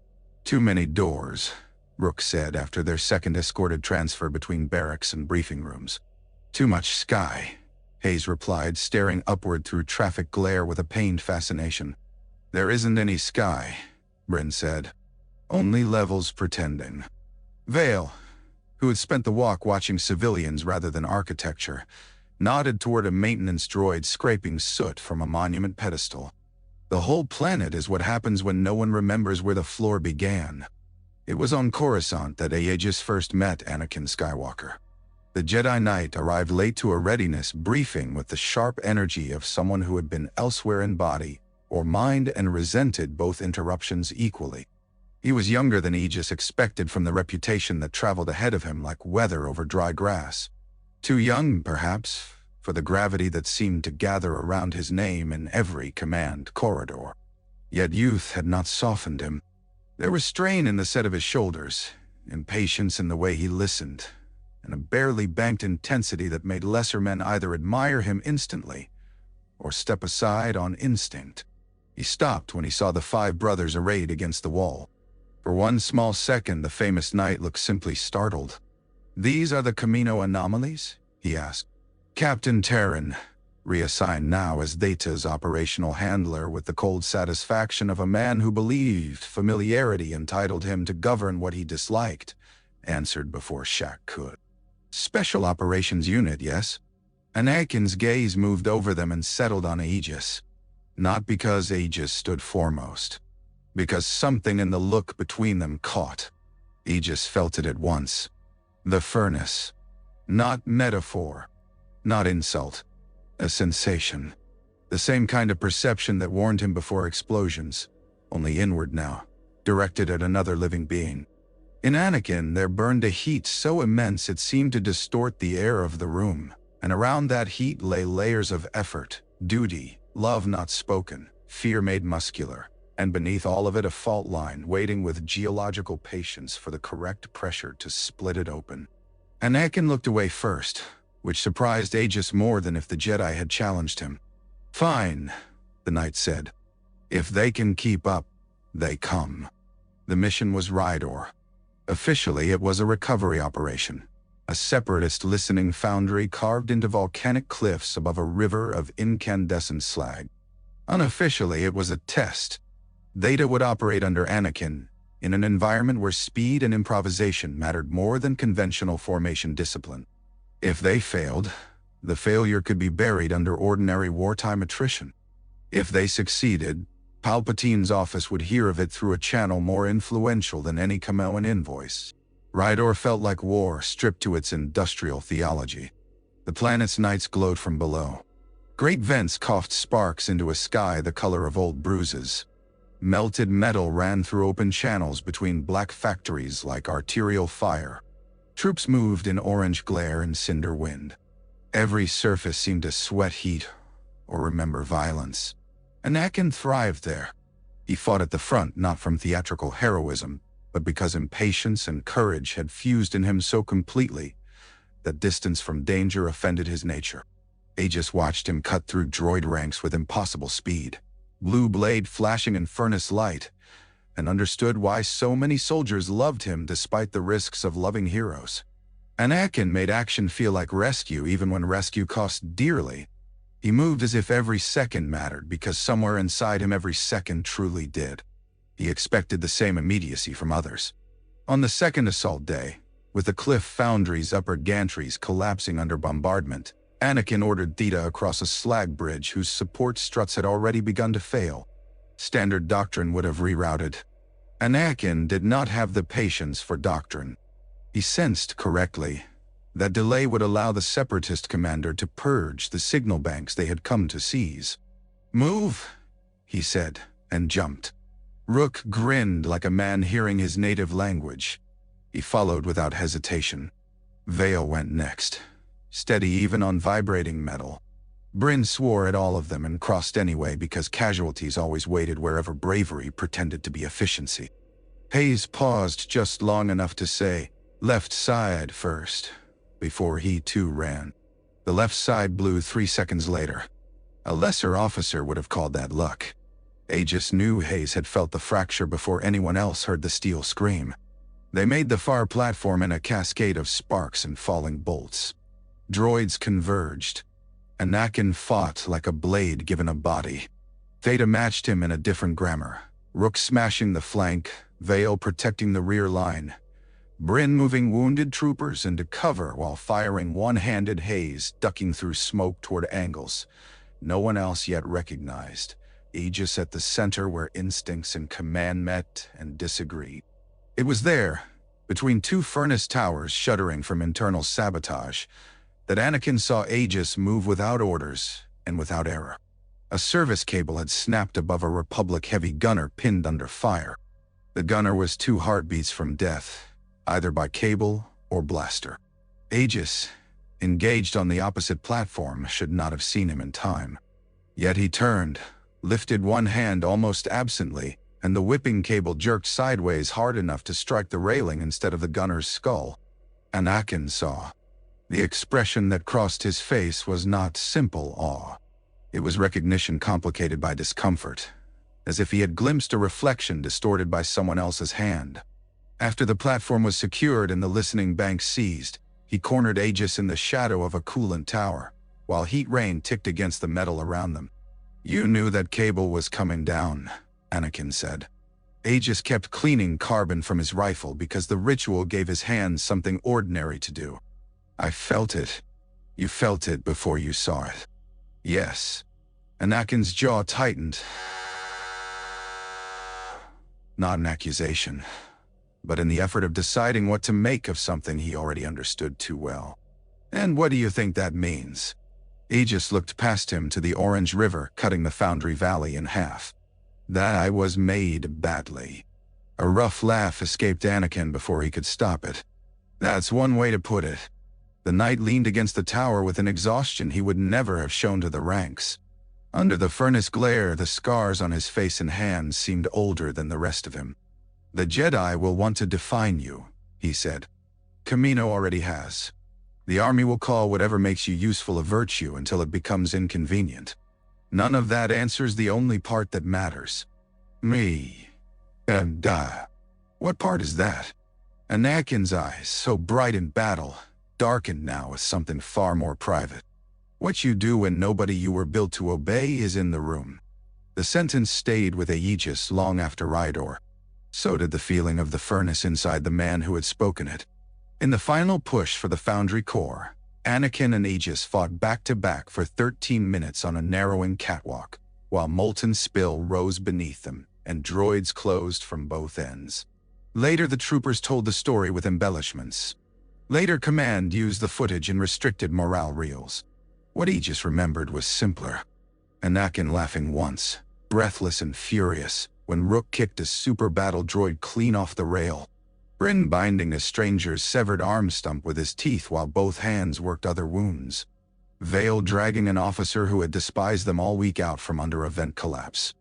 "Too many doors," Rook said after their second escorted transfer between barracks and briefing rooms. "Too much sky," Hayes replied, staring upward through traffic glare with a pained fascination. "There isn't any sky," Bryn said. "Only levels pretending." Vale, who had spent the walk watching civilians rather than architecture, nodded toward a maintenance droid scraping soot from a monument pedestal. "The whole planet is what happens when no one remembers where the floor began." It was on Coruscant that Aegis first met Anakin Skywalker. The Jedi Knight arrived late to a readiness briefing with the sharp energy of someone who had been elsewhere in body or mind and resented both interruptions equally. He was younger than Aegis expected from the reputation that traveled ahead of him like weather over dry grass. Too young, perhaps, for the gravity that seemed to gather around his name in every command corridor. Yet youth had not softened him. There was strain in the set of his shoulders, impatience in the way he listened, and a barely banked intensity that made lesser men either admire him instantly or step aside on instinct. He stopped when he saw the five brothers arrayed against the wall. For one small second, the famous knight looked simply startled. "These are the Kamino anomalies?" he asked. Captain Terran, reassigned now as Theta's operational handler with the cold satisfaction of a man who believed familiarity entitled him to govern what he disliked, answered before Shaak could. "Special Operations Unit, yes?" Anakin's gaze moved over them and settled on Aegis. Not because Aegis stood foremost, because something in the look between them caught. Aegis felt it at once. The furnace. Not metaphor. Not insult. A sensation. The same kind of perception that warned him before explosions, only inward now, directed at another living being. In Anakin, there burned a heat so immense it seemed to distort the air of the room, and around that heat lay layers of effort, duty, love not spoken, fear made muscular, and beneath all of it a fault line waiting with geological patience for the correct pressure to split it open. Anakin looked away first, which surprised Aegis more than if the Jedi had challenged him. "Fine," the knight said. "If they can keep up, they come." The mission was Rydor. Officially, it was a recovery operation, a separatist listening foundry carved into volcanic cliffs above a river of incandescent slag. Unofficially, it was a test. Theta would operate under Anakin, in an environment where speed and improvisation mattered more than conventional formation discipline. If they failed, the failure could be buried under ordinary wartime attrition. If they succeeded, Palpatine's office would hear of it through a channel more influential than any Kaminoan invoice. Rydor felt like war stripped to its industrial theology. The planet's nights glowed from below. Great vents coughed sparks into a sky the color of old bruises. Melted metal ran through open channels between black factories like arterial fire. Troops moved in orange glare and cinder wind. Every surface seemed to sweat heat or remember violence. Anakin thrived there. He fought at the front not from theatrical heroism, but because impatience and courage had fused in him so completely that distance from danger offended his nature. Aegis watched him cut through droid ranks with impossible speed, blue blade flashing in furnace light, and understood why so many soldiers loved him despite the risks of loving heroes. Anakin made action feel like rescue even when rescue cost dearly. He moved as if every second mattered because somewhere inside him every second truly did. He expected the same immediacy from others. On the second assault day, with the cliff foundry's upper gantries collapsing under bombardment, Anakin ordered Theta across a slag bridge whose support struts had already begun to fail. Standard doctrine would have rerouted. Anakin did not have the patience for doctrine. He sensed correctly that delay would allow the Separatist commander to purge the signal banks they had come to seize. "Move," he said, and jumped. Rook grinned like a man hearing his native language. He followed without hesitation. Vale went next, steady even on vibrating metal. Bryn swore at all of them and crossed anyway because casualties always waited wherever bravery pretended to be efficiency. Hayes paused just long enough to say, "Left side first," before he too ran. The left side blew 3 seconds later. A lesser officer would have called that luck. Aegis knew Hayes had felt the fracture before anyone else heard the steel scream. They made the far platform in a cascade of sparks and falling bolts. Droids converged. Anakin fought like a blade given a body. Theta matched him in a different grammar. Rook smashing the flank, Vale protecting the rear line. Bryn moving wounded troopers into cover while firing one-handed, Hayes ducking through smoke toward angles no one else yet recognized. Aegis at the center where instincts and command met and disagreed. It was there, between two furnace towers shuddering from internal sabotage, that Anakin saw Aegis move without orders and without error. A service cable had snapped above a Republic heavy gunner pinned under fire. The gunner was 2 heartbeats from death, either by cable or blaster. Aegis, engaged on the opposite platform, should not have seen him in time. Yet he turned, lifted one hand almost absently, and the whipping cable jerked sideways hard enough to strike the railing instead of the gunner's skull. Anakin saw. The expression that crossed his face was not simple awe. It was recognition complicated by discomfort, as if he had glimpsed a reflection distorted by someone else's hand. After the platform was secured and the listening bank seized, he cornered Aegis in the shadow of a coolant tower, while heat rain ticked against the metal around them. "You knew that cable was coming down," Anakin said. Aegis kept cleaning carbon from his rifle because the ritual gave his hands something ordinary to do. "I felt it." "You felt it before you saw it." "Yes." Anakin's jaw tightened. Not an accusation, but in the effort of deciding what to make of something he already understood too well. "And what do you think that means?" Aegis looked past him to the Orange River cutting the Foundry Valley in half. "That I was made badly." A rough laugh escaped Anakin before he could stop it. "That's one way to put it." The knight leaned against the tower with an exhaustion he would never have shown to the ranks. Under the furnace glare, the scars on his face and hands seemed older than the rest of him. "The Jedi will want to define you," he said. "Kamino already has. The army will call whatever makes you useful a virtue until it becomes inconvenient. None of that answers the only part that matters. Me. And what part is that?" Anakin's eyes, so bright in battle, darkened now with something far more private. "What you do when nobody you were built to obey is in the room." The sentence stayed with Aegis long after Rydor. So did the feeling of the furnace inside the man who had spoken it. In the final push for the Foundry core, Anakin and Aegis fought back-to-back for 13 minutes on a narrowing catwalk, while molten spill rose beneath them and droids closed from both ends. Later the troopers told the story with embellishments. Later Command used the footage in restricted morale reels. What Aegis remembered was simpler. Anakin laughing once, breathless and furious, when Rook kicked a super battle droid clean off the rail. Bryn binding a stranger's severed arm stump with his teeth while both hands worked other wounds. Vale dragging an officer who had despised them all week out from under a vent collapse.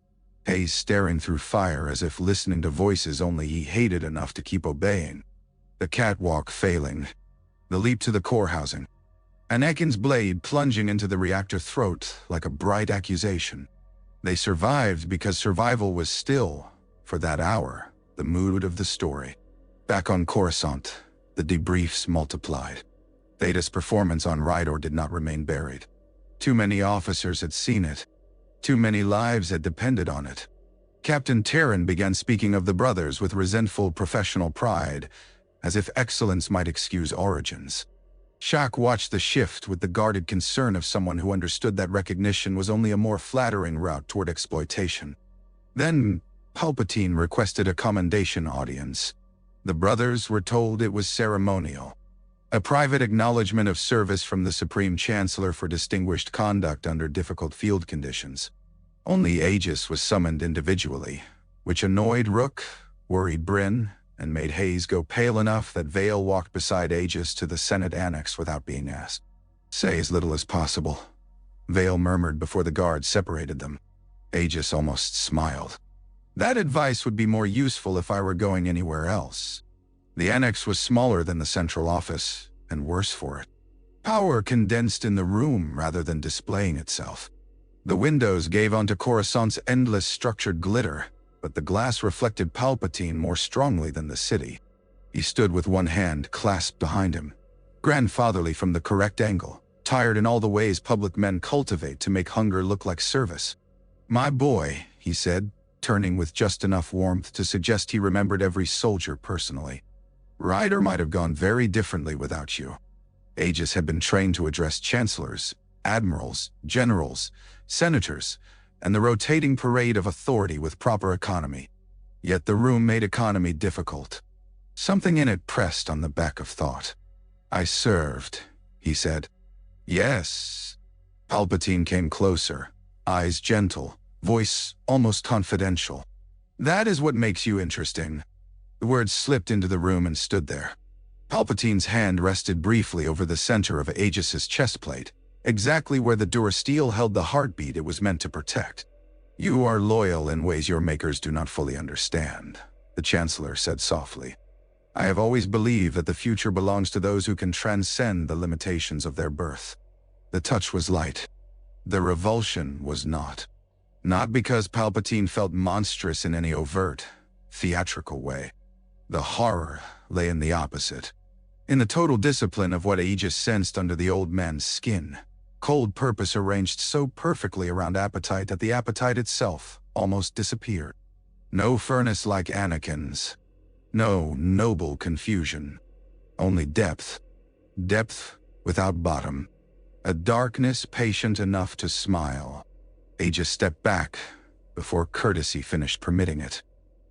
Hayes staring through fire as if listening to voices only he hated enough to keep obeying. The catwalk failing. The leap to the core housing. Anakin's blade plunging into the reactor throat like a bright accusation. They survived because survival was still, for that hour, the mood of the story. Back on Coruscant, the debriefs multiplied. Theta's performance on Rydor did not remain buried. Too many officers had seen it. Too many lives had depended on it. Captain Terran began speaking of the brothers with resentful professional pride, as if excellence might excuse origins. Shaak watched the shift with the guarded concern of someone who understood that recognition was only a more flattering route toward exploitation. Then, Palpatine requested a commendation audience. The brothers were told it was ceremonial. A private acknowledgement of service from the Supreme Chancellor for distinguished conduct under difficult field conditions. Only Aegis was summoned individually, which annoyed Rook, worried Bryn, and made Hayes go pale enough that Vale walked beside Aegis to the Senate Annex without being asked. "Say as little as possible," Vale murmured before the guards separated them. Aegis almost smiled. That advice would be more useful if I were going anywhere else. The annex was smaller than the central office, and worse for it. Power condensed in the room rather than displaying itself. The windows gave onto Coruscant's endless structured glitter, but the glass reflected Palpatine more strongly than the city. He stood with one hand clasped behind him, grandfatherly from the correct angle, tired in all the ways public men cultivate to make hunger look like service. "My boy," he said, turning with just enough warmth to suggest he remembered every soldier personally. "Ryder might have gone very differently without you." Aegis had been trained to address chancellors, admirals, generals, senators, and the rotating parade of authority with proper economy. Yet the room made economy difficult. Something in it pressed on the back of thought. "I served," he said. "Yes." Palpatine came closer, eyes gentle, voice almost confidential. "That is what makes you interesting." The words slipped into the room and stood there. Palpatine's hand rested briefly over the center of Aegis's chestplate, exactly where the durasteel held the heartbeat it was meant to protect. "You are loyal in ways your makers do not fully understand," the Chancellor said softly. "I have always believed that the future belongs to those who can transcend the limitations of their birth." The touch was light. The revulsion was not. Not because Palpatine felt monstrous in any overt, theatrical way. The horror lay in the opposite. In the total discipline of what Aegis sensed under the old man's skin. Cold purpose arranged so perfectly around appetite that the appetite itself almost disappeared. No furnace like Anakin's. No noble confusion. Only depth. Depth without bottom. A darkness patient enough to smile. Aegis stepped back before courtesy finished permitting it.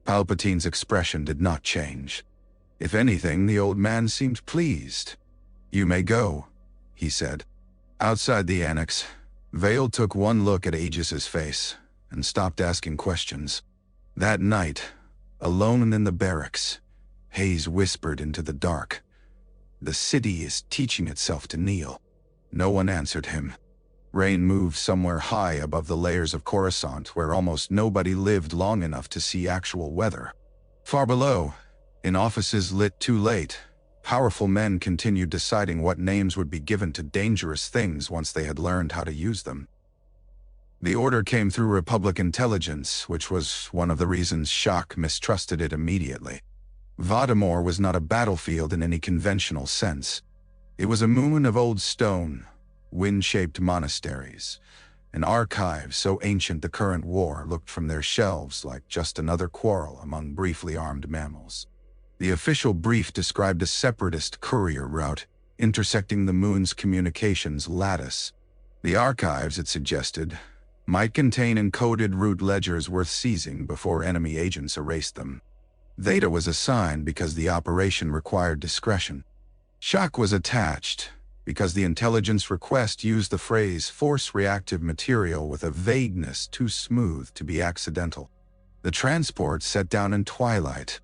Palpatine's expression did not change. If anything, the old man seemed pleased. "You may go," he said. Outside the annex, Vale took one look at Aegis's face and stopped asking questions. That night, alone in the barracks, Hayes whispered into the dark, "The city is teaching itself to kneel." No one answered him. Rain moved somewhere high above the layers of Coruscant where almost nobody lived long enough to see actual weather. Far below, in offices lit too late, powerful men continued deciding what names would be given to dangerous things once they had learned how to use them. The order came through Republic intelligence, which was one of the reasons Shaak mistrusted it immediately. Vadamor was not a battlefield in any conventional sense. It was a moon of old stone, wind-shaped monasteries, an archive so ancient the current war looked from their shelves like just another quarrel among briefly armed mammals. The official brief described a separatist courier route intersecting the moon's communications lattice. The archives, it suggested, might contain encoded route ledgers worth seizing before enemy agents erased them. Theta was assigned because the operation required discretion. Shaak was attached because the intelligence request used the phrase force-reactive material with a vagueness too smooth to be accidental. The transport set down in twilight.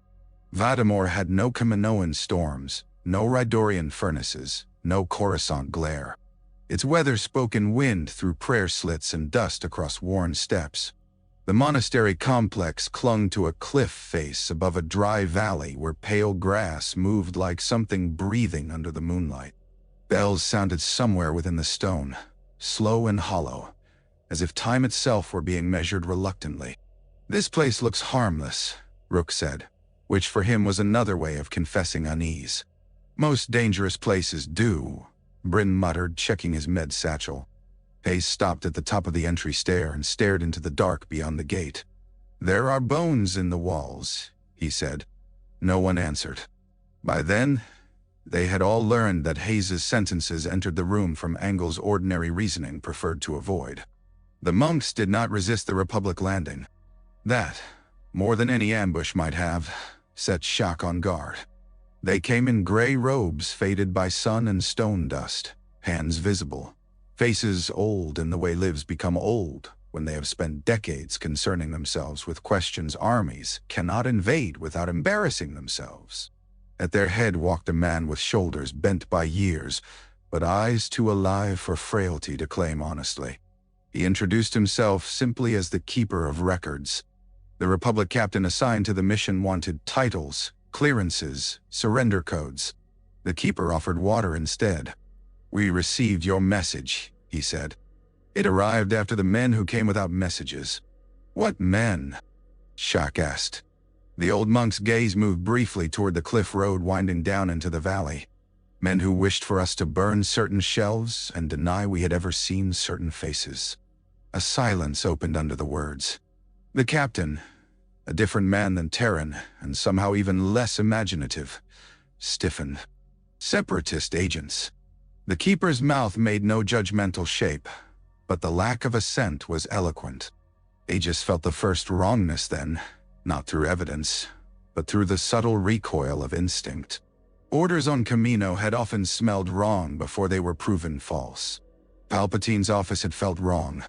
Vadamor had no Kaminoan storms, no Rydorian furnaces, no Coruscant glare. Its weather spoke in wind through prayer slits and dust across worn steps. The monastery complex clung to a cliff face above a dry valley where pale grass moved like something breathing under the moonlight. Bells sounded somewhere within the stone, slow and hollow, as if time itself were being measured reluctantly. "This place looks harmless," Rook said, which for him was another way of confessing unease. "Most dangerous places do," Bryn muttered, checking his med satchel. Hayes stopped at the top of the entry stair and stared into the dark beyond the gate. "There are bones in the walls," he said. No one answered. By then, they had all learned that Hayes's sentences entered the room from angles ordinary reasoning preferred to avoid. The monks did not resist the Republic landing. That, more than any ambush might have, set Shaak on guard. They came in gray robes faded by sun and stone dust, hands visible, faces old in the way lives become old when they have spent decades concerning themselves with questions armies cannot invade without embarrassing themselves. At their head walked a man with shoulders bent by years, but eyes too alive for frailty to claim honestly. He introduced himself simply as the Keeper of Records. The Republic captain assigned to the mission wanted titles, clearances, surrender codes. The Keeper offered water instead. "We received your message," he said. "It arrived after the men who came without messages." "What men?" Shaak asked. The old monk's gaze moved briefly toward the cliff road winding down into the valley. "Men who wished for us to burn certain shelves and deny we had ever seen certain faces." A silence opened under the words. The captain, a different man than Terran, and somehow even less imaginative, stiffened. "Separatist agents." The Keeper's mouth made no judgmental shape, but the lack of assent was eloquent. Aegis felt the first wrongness then, not through evidence, but through the subtle recoil of instinct. Orders on Kamino had often smelled wrong before they were proven false. Palpatine's office had felt wrong.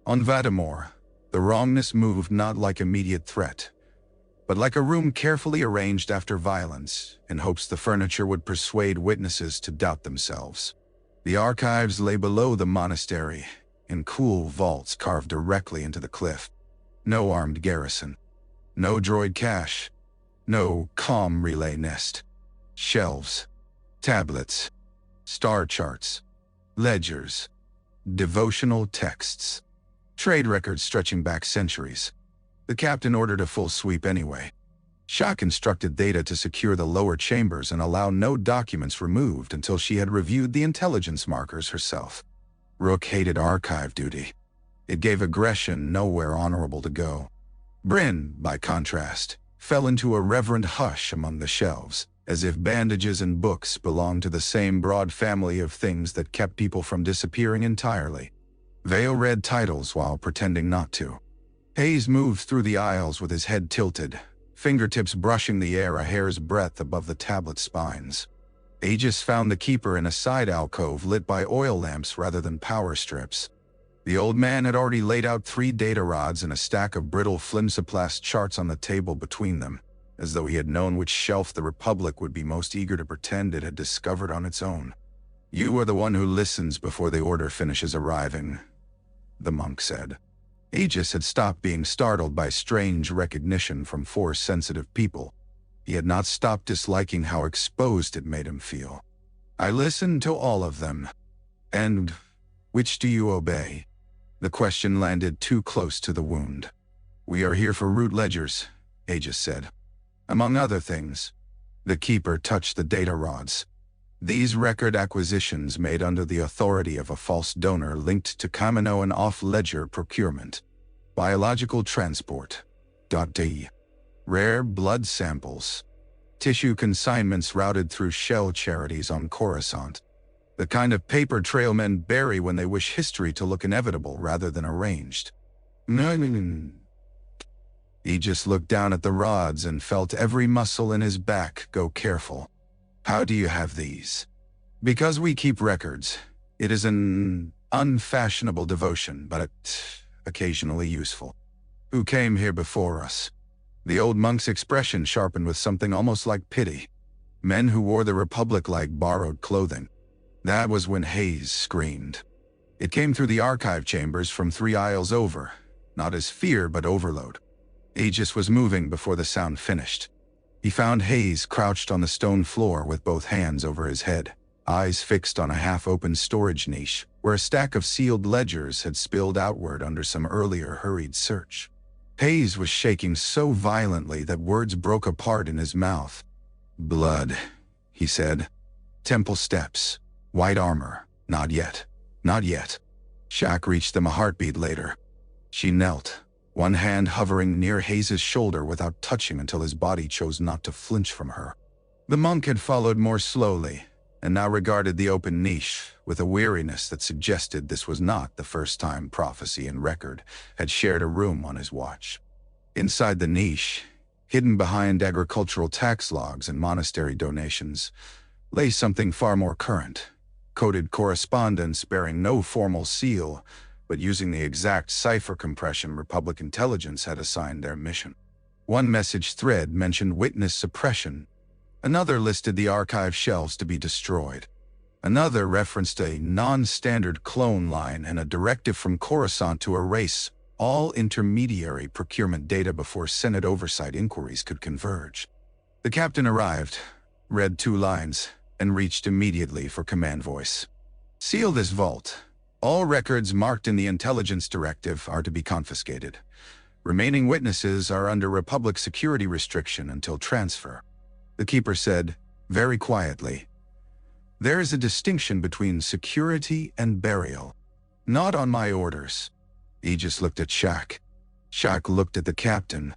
On Vadamor, the wrongness moved not like immediate threat, but like a room carefully arranged after violence, in hopes the furniture would persuade witnesses to doubt themselves. The archives lay below the monastery, in cool vaults carved directly into the cliff. No armed garrison. No droid cache. No comm relay nest. Shelves. Tablets. Star charts. Ledgers. Devotional texts. Trade records stretching back centuries. The captain ordered a full sweep anyway. Shaak instructed Theta to secure the lower chambers and allow no documents removed until she had reviewed the intelligence markers herself. Rook hated archive duty. It gave aggression nowhere honorable to go. Bryn, by contrast, fell into a reverent hush among the shelves, as if bandages and books belonged to the same broad family of things that kept people from disappearing entirely. Vale read titles while pretending not to. Hayes moved through the aisles with his head tilted, fingertips brushing the air a hair's breadth above the tablet spines. Aegis found the Keeper in a side alcove lit by oil lamps rather than power strips. The old man had already laid out 3 data rods and a stack of brittle flimsoplast charts on the table between them, as though he had known which shelf the Republic would be most eager to pretend it had discovered on its own. "You are the one who listens before the order finishes arriving," the monk said. Aegis had stopped being startled by strange recognition from Force-sensitive people. He had not stopped disliking how exposed it made him feel. "I listened to all of them. And which do you obey?" The question landed too close to the wound. "We are here for root ledgers," Aegis said. "Among other things." The Keeper touched the data rods. "These record acquisitions made under the authority of a false donor linked to Kaminoan off-ledger procurement. Biological transport. .d. Rare blood samples. Tissue consignments routed through shell charities on Corasont. The kind of paper trail men bury when they wish history to look inevitable rather than arranged." Aegis looked down at the rods and felt every muscle in his back go careful. "How do you have these?" "Because we keep records. It is an unfashionable devotion, but occasionally useful." "Who came here before us?" The old monk's expression sharpened with something almost like pity. "Men who wore the Republic like borrowed clothing." That was when Hayes screamed. It came through the archive chambers from 3 aisles over, not as fear but overload. Aegis was moving before the sound finished. He found Hayes crouched on the stone floor with both hands over his head, eyes fixed on a half-open storage niche, where a stack of sealed ledgers had spilled outward under some earlier hurried search. Hayes was shaking so violently that words broke apart in his mouth. "Blood," he said. "Temple steps. White armor. Not yet. Not yet." Shaak reached them a heartbeat later. She knelt, one hand hovering near Hayes' shoulder without touching until his body chose not to flinch from her. The monk had followed more slowly, and now regarded the open niche with a weariness that suggested this was not the first time prophecy and record had shared a room on his watch. Inside the niche, hidden behind agricultural tax logs and monastery donations, lay something far more current, coded correspondence bearing no formal seal, but using the exact cipher compression Republic intelligence had assigned their mission. One message thread mentioned witness suppression. Another listed the archive shelves to be destroyed. Another referenced a non-standard clone line and a directive from Coruscant to erase all intermediary procurement data before Senate oversight inquiries could converge. The captain arrived, read 2 lines, and reached immediately for command voice. "Seal this vault. All records marked in the intelligence directive are to be confiscated. Remaining witnesses are under Republic security restriction until transfer." The keeper said, very quietly, "There is a distinction between security and burial. Not on my orders." Aegis looked at Shaak. Shaak looked at the captain.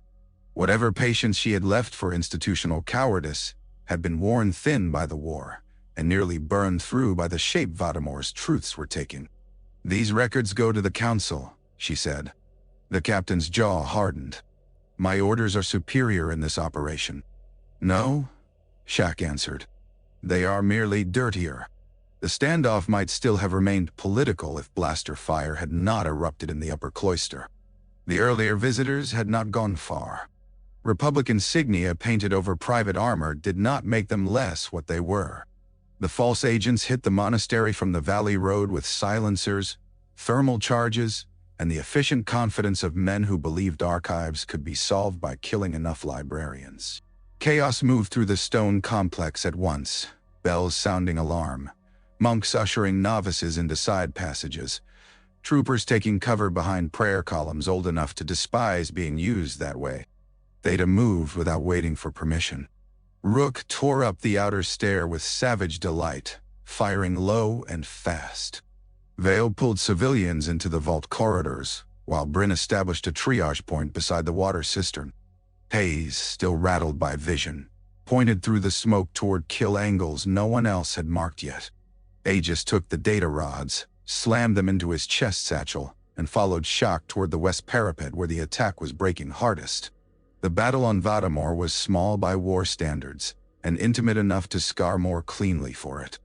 Whatever patience she had left for institutional cowardice had been worn thin by the war, and nearly burned through by the shape Vadamore's truths were taking. "These records go to the council," she said. The captain's jaw hardened. "My orders are superior in this operation." "No," Shaak answered. "They are merely dirtier." The standoff might still have remained political if blaster fire had not erupted in the upper cloister. The earlier visitors had not gone far. Republic insignia painted over private armor did not make them less what they were. The false agents hit the monastery from the valley road with silencers, thermal charges, and the efficient confidence of men who believed archives could be solved by killing enough librarians. Chaos moved through the stone complex at once, bells sounding alarm, monks ushering novices into side passages, troopers taking cover behind prayer columns old enough to despise being used that way. Theta moved without waiting for permission. Rook tore up the outer stair with savage delight, firing low and fast. Vale pulled civilians into the vault corridors, while Bryn established a triage point beside the water cistern. Hayes, still rattled by vision, pointed through the smoke toward kill angles no one else had marked yet. Aegis took the data rods, slammed them into his chest satchel, and followed Shaak toward the west parapet where the attack was breaking hardest. The battle on Vadamore was small by war standards, and intimate enough to scar more cleanly for it.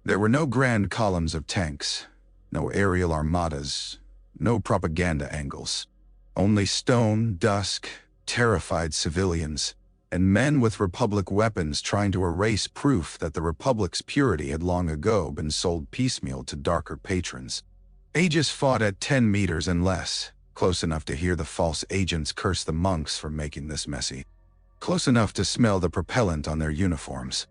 There were no grand columns of tanks, no aerial armadas, no propaganda angles. Only stone, dusk, terrified civilians, and men with Republic weapons trying to erase proof that the Republic's purity had long ago been sold piecemeal to darker patrons. Aegis fought at 10 meters and less, close enough to hear the false agents curse the monks for making this messy. Close enough to smell the propellant on their uniforms.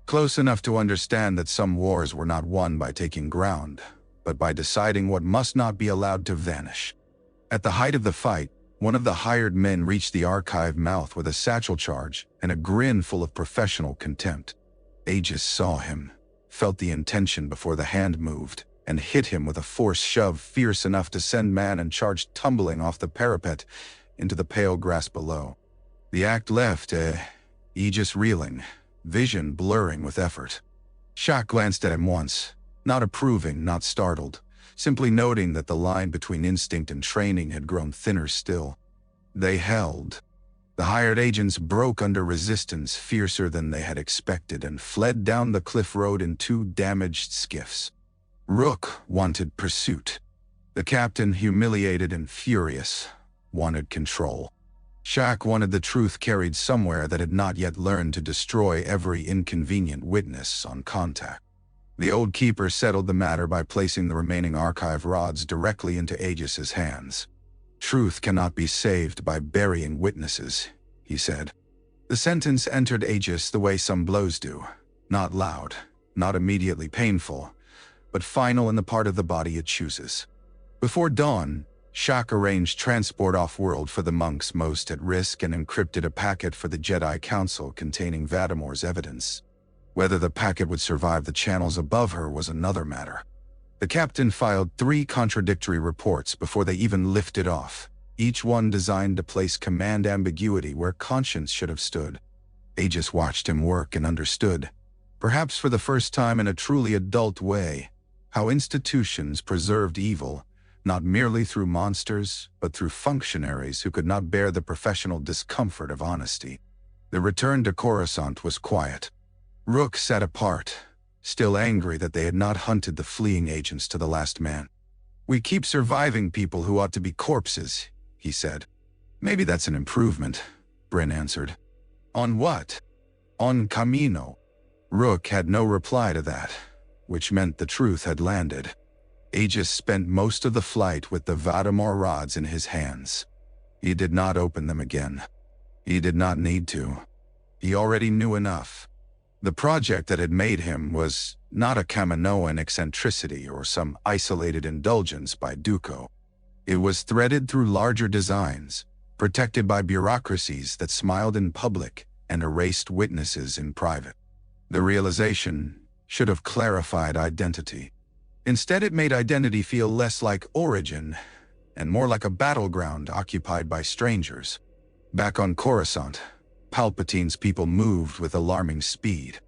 Close enough to understand that some wars were not won by taking ground, but by deciding what must not be allowed to vanish. At the height of the fight, one of the hired men reached the archive mouth with a satchel charge and a grin full of professional contempt. Aegis saw him, felt the intention before the hand moved, and hit him with a force shove fierce enough to send man and charge tumbling off the parapet into the pale grass below. The act left Aegis reeling, vision blurring with effort. Shaak glanced at him once, not approving, not startled, simply noting that the line between instinct and training had grown thinner still. They held. The hired agents broke under resistance fiercer than they had expected and fled down the cliff road in 2 damaged skiffs. Rook wanted pursuit. The captain, humiliated and furious, wanted control. Shaak wanted the truth carried somewhere that had not yet learned to destroy every inconvenient witness on contact. The old keeper settled the matter by placing the remaining archive rods directly into Aegis's hands. "Truth cannot be saved by burying witnesses," he said. The sentence entered Aegis the way some blows do, not loud, not immediately painful, but final in the part of the body it chooses. Before dawn, Shaak arranged transport off-world for the monks most at risk and encrypted a packet for the Jedi Council containing Vadamore's evidence. Whether the packet would survive the channels above her was another matter. The captain filed 3 contradictory reports before they even lifted off, each one designed to place command ambiguity where conscience should have stood. Aegis watched him work and understood, perhaps for the first time in a truly adult way, how institutions preserved evil, not merely through monsters, but through functionaries who could not bear the professional discomfort of honesty. The return to Coruscant was quiet. Rook sat apart, still angry that they had not hunted the fleeing agents to the last man. "We keep surviving people who ought to be corpses," he said. "Maybe that's an improvement," Bryn answered. "On what?" "On Kamino." Rook had no reply to that. which meant the truth had landed. Aegis spent most of the flight with the Vadamor rods in his hands. He did not open them again. He did not need to. He already knew enough. The project that had made him was not a Kaminoan eccentricity or some isolated indulgence by Dooku. It was threaded through larger designs, protected by bureaucracies that smiled in public and erased witnesses in private. The realization should have clarified identity. Instead, it made identity feel less like origin and more like a battleground occupied by strangers. Back on Coruscant, Palpatine's people moved with alarming speed.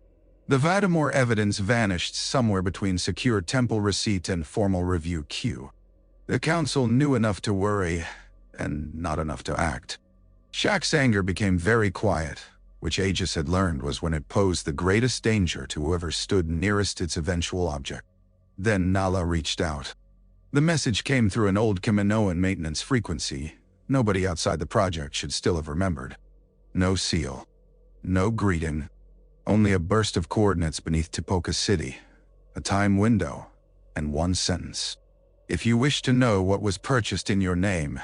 The Vadamor evidence vanished somewhere between secure temple receipt and formal review queue. The council knew enough to worry, and not enough to act. Shaak's anger became very quiet, which Aegis had learned was when it posed the greatest danger to whoever stood nearest its eventual object. Then Nala reached out. The message came through an old Kaminoan maintenance frequency nobody outside the project should still have remembered. No seal. No greeting. Only a burst of coordinates beneath Tipoca City, a time window, and one sentence. If you wish to know what was purchased in your name,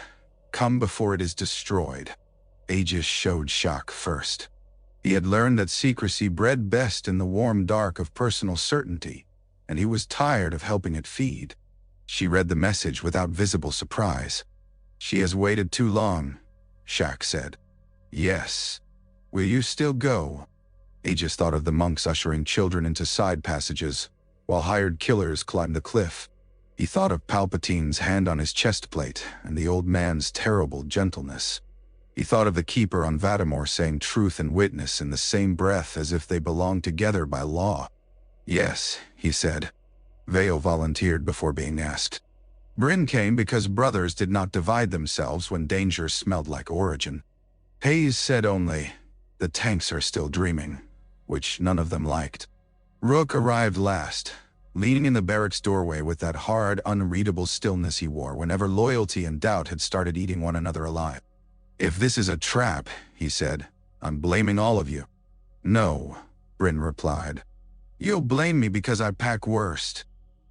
come before it is destroyed. Aegis showed Shaak first. He had learned that secrecy bred best in the warm dark of personal certainty, and he was tired of helping it feed. She read the message without visible surprise. She has waited too long, Shaak said. Yes. Will you still go? Aegis thought of the monks ushering children into side passages, while hired killers climbed the cliff. He thought of Palpatine's hand on his chest plate and the old man's terrible gentleness. He thought of the keeper on Vadamor saying truth and witness in the same breath as if they belonged together by law. Yes, he said. Vale volunteered before being asked. Bryn came because brothers did not divide themselves when danger smelled like origin. Hayes said only, the tanks are still dreaming, which none of them liked. Rook arrived last, leaning in the barracks doorway with that hard, unreadable stillness he wore whenever loyalty and doubt had started eating one another alive. If this is a trap, he said, I'm blaming all of you. No, Bryn replied. You'll blame me because I pack worst.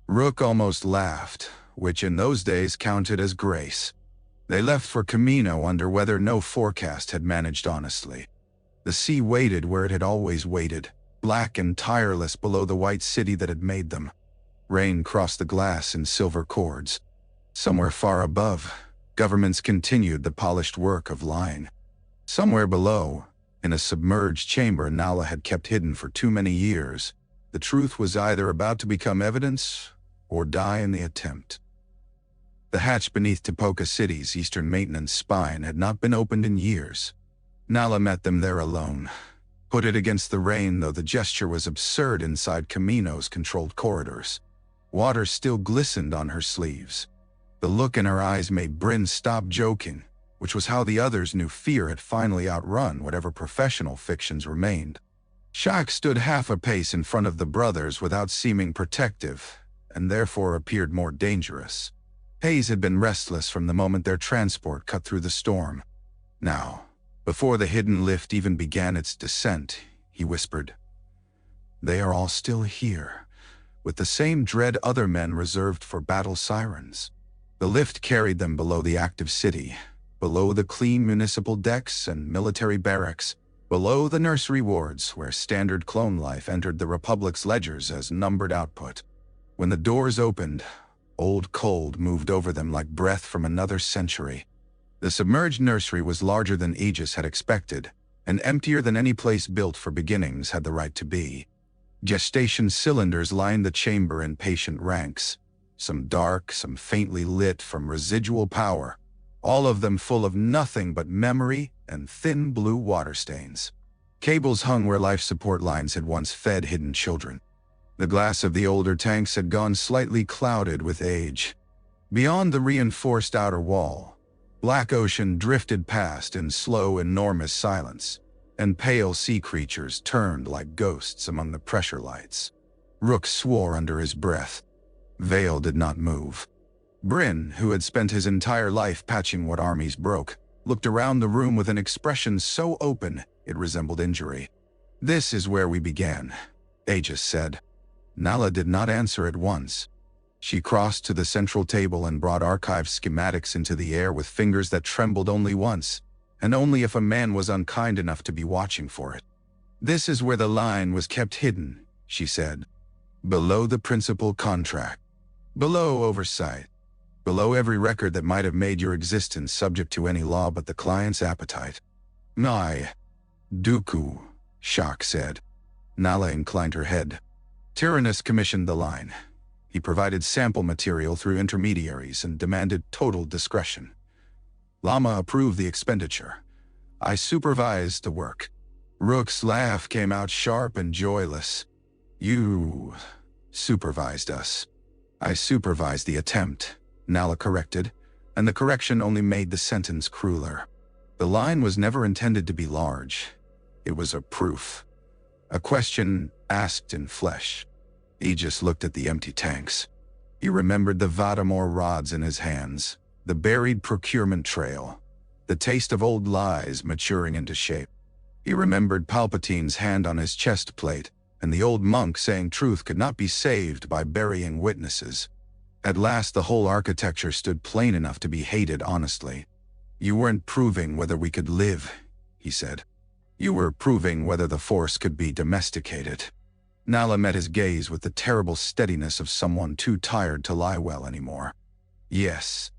Rook almost laughed, which in those days counted as grace. They left for Kamino under weather no forecast had managed honestly. The sea waited where it had always waited, black and tireless below the white city that had made them. Rain crossed the glass in silver cords. Somewhere far above, governments continued the polished work of lying. Somewhere below, in a submerged chamber Nala had kept hidden for too many years, the truth was either about to become evidence or die in the attempt. The hatch beneath Tipoca City's eastern maintenance spine had not been opened in years. Nala met them there alone. Put it against the rain, though the gesture was absurd inside Kamino's controlled corridors. Water still glistened on her sleeves. The look in her eyes made Bryn stop joking, which was how the others knew fear had finally outrun whatever professional fictions remained. Shaak stood half a pace in front of the brothers without seeming protective, and therefore appeared more dangerous. Hayes had been restless from the moment their transport cut through the storm. Now, before the hidden lift even began its descent, he whispered, They are all still here, with the same dread other men reserved for battle sirens. The lift carried them below the active city, below the clean municipal decks and military barracks, below the nursery wards where standard clone life entered the Republic's ledgers as numbered output. When the doors opened, old cold moved over them like breath from another century. The submerged nursery was larger than Aegis had expected, and emptier than any place built for beginnings had the right to be. Gestation cylinders lined the chamber in patient ranks, some dark, some faintly lit from residual power, all of them full of nothing but memory and thin blue water stains. Cables hung where life support lines had once fed hidden children. The glass of the older tanks had gone slightly clouded with age. Beyond the reinforced outer wall, black ocean drifted past in slow, enormous silence, and pale sea creatures turned like ghosts among the pressure lights. Rook swore under his breath. Vale did not move. Bryn, who had spent his entire life patching what armies broke, looked around the room with an expression so open it resembled injury. This is where we began, Aegis said. Nala did not answer at once. She crossed to the central table and brought archive schematics into the air with fingers that trembled only once, and only if a man was unkind enough to be watching for it. "This is where the line was kept hidden," she said. "Below the principal contract. Below oversight. Below every record that might have made your existence subject to any law but the client's appetite." "Nai. Dooku," Shaak said. Nala inclined her head. "Tyrannus commissioned the line. He provided sample material through intermediaries and demanded total discretion. Lama approved the expenditure. I supervised the work." Rook's laugh came out sharp and joyless. "You supervised us." "I supervised the attempt," Nala corrected, and the correction only made the sentence crueler. The line was never intended to be large. It was a proof. A question asked in flesh. Aegis looked at the empty tanks. He remembered the Vadamor rods in his hands, the buried procurement trail, the taste of old lies maturing into shape. He remembered Palpatine's hand on his chest plate, and the old monk saying truth could not be saved by burying witnesses. At last the whole architecture stood plain enough to be hated honestly. "You weren't proving whether we could live," he said. "You were proving whether the Force could be domesticated." Nala met his gaze with the terrible steadiness of someone too tired to lie well anymore. "Yes."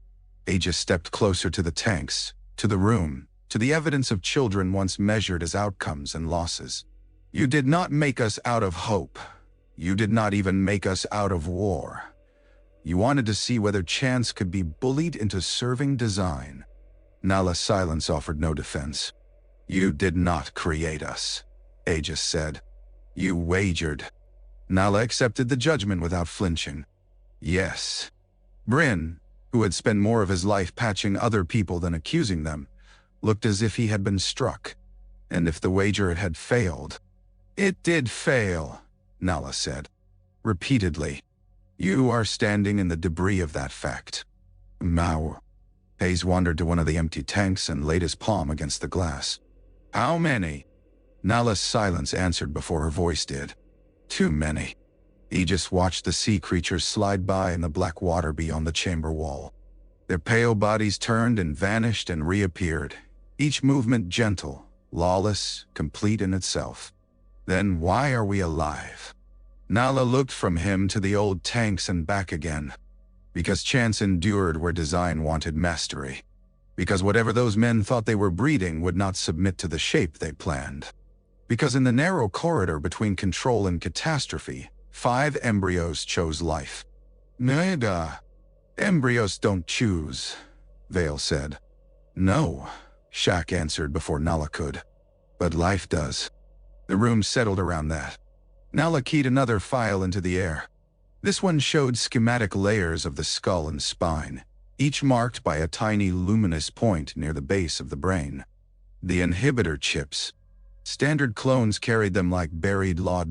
Aegis stepped closer to the tanks, to the room, to the evidence of children once measured as outcomes and losses. "You did not make us out of hope. You did not even make us out of war. You wanted to see whether chance could be bullied into serving design." Nala's silence offered no defense. "You did not create us," Aegis said. "You wagered." Nala accepted the judgment without flinching. "Yes." Bryn, who had spent more of his life patching other people than accusing them, looked as if he had been struck. And if the wager had failed. "It did fail," Nala said. "Repeatedly. You are standing in the debris of that fact." "Mao." Hayes wandered to one of the empty tanks and laid his palm against the glass. "How many?" Nala's silence answered before her voice did. "Too many." Aegis watched the sea creatures slide by in the black water beyond the chamber wall. Their pale bodies turned and vanished and reappeared, each movement gentle, lawless, complete in itself. "Then why are we alive?" Nala looked from him to the old tanks and back again. "Because chance endured where design wanted mastery. Because whatever those men thought they were breeding would not submit to the shape they planned. Because in the narrow corridor between control and catastrophe, 5 embryos chose life." "Nada. Embryos don't choose," Vale said. "No," Shaak answered before Nala could. "But life does." The room settled around that. Nala keyed another file into the air. This one showed schematic layers of the skull and spine, each marked by a tiny luminous point near the base of the brain. The inhibitor chips. Standard clones carried them like buried law.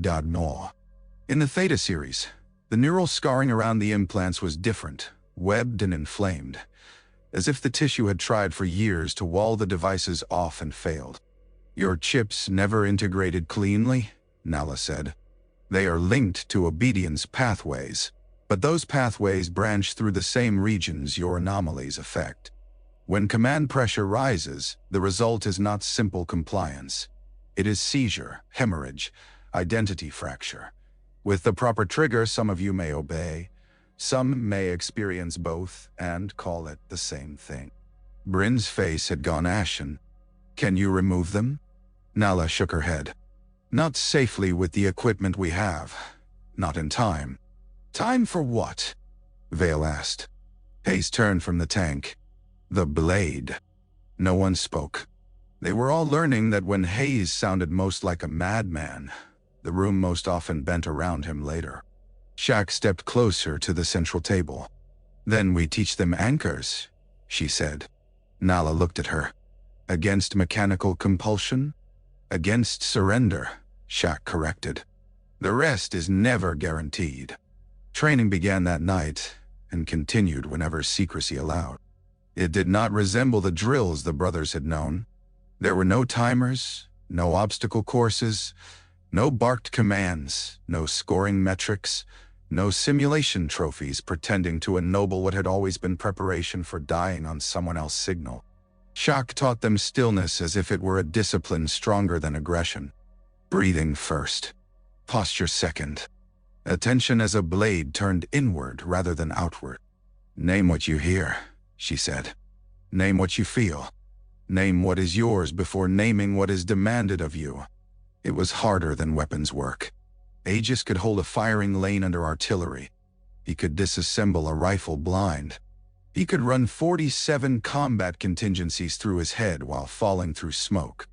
In the Theta series, the neural scarring around the implants was different, webbed and inflamed, as if the tissue had tried for years to wall the devices off and failed. "Your chips never integrated cleanly," Nala said. "They are linked to obedience pathways, but those pathways branch through the same regions your anomalies affect. When command pressure rises, the result is not simple compliance. It is seizure, hemorrhage, identity fracture. With the proper trigger, some of you may obey, some may experience both and call it the same thing." Bryn's face had gone ashen. "Can you remove them?" Nala shook her head. "Not safely with the equipment we have. Not in time." "Time for what?" Vale asked. Hayes turned from the tank. "The blade." No one spoke. They were all learning that when Hayes sounded most like a madman, the room most often bent around him later. Shaak stepped closer to the central table. "Then we teach them anchors," she said. Nala looked at her. "Against mechanical compulsion?" "Against surrender," Shaak corrected. "The rest is never guaranteed." Training began that night and continued whenever secrecy allowed. It did not resemble the drills the brothers had known. There were no timers, no obstacle courses, No barked commands, no scoring metrics, no simulation trophies pretending to ennoble what had always been preparation for dying on someone else's signal. Shaak taught them stillness as if it were a discipline stronger than aggression. Breathing first. Posture second. Attention as a blade turned inward rather than outward. Name what you hear, she said. Name what you feel. Name what is yours before naming what is demanded of you. It was harder than weapons work. Aegis could hold a firing lane under artillery. He could disassemble a rifle blind. He could run 47 combat contingencies through his head while falling through smoke.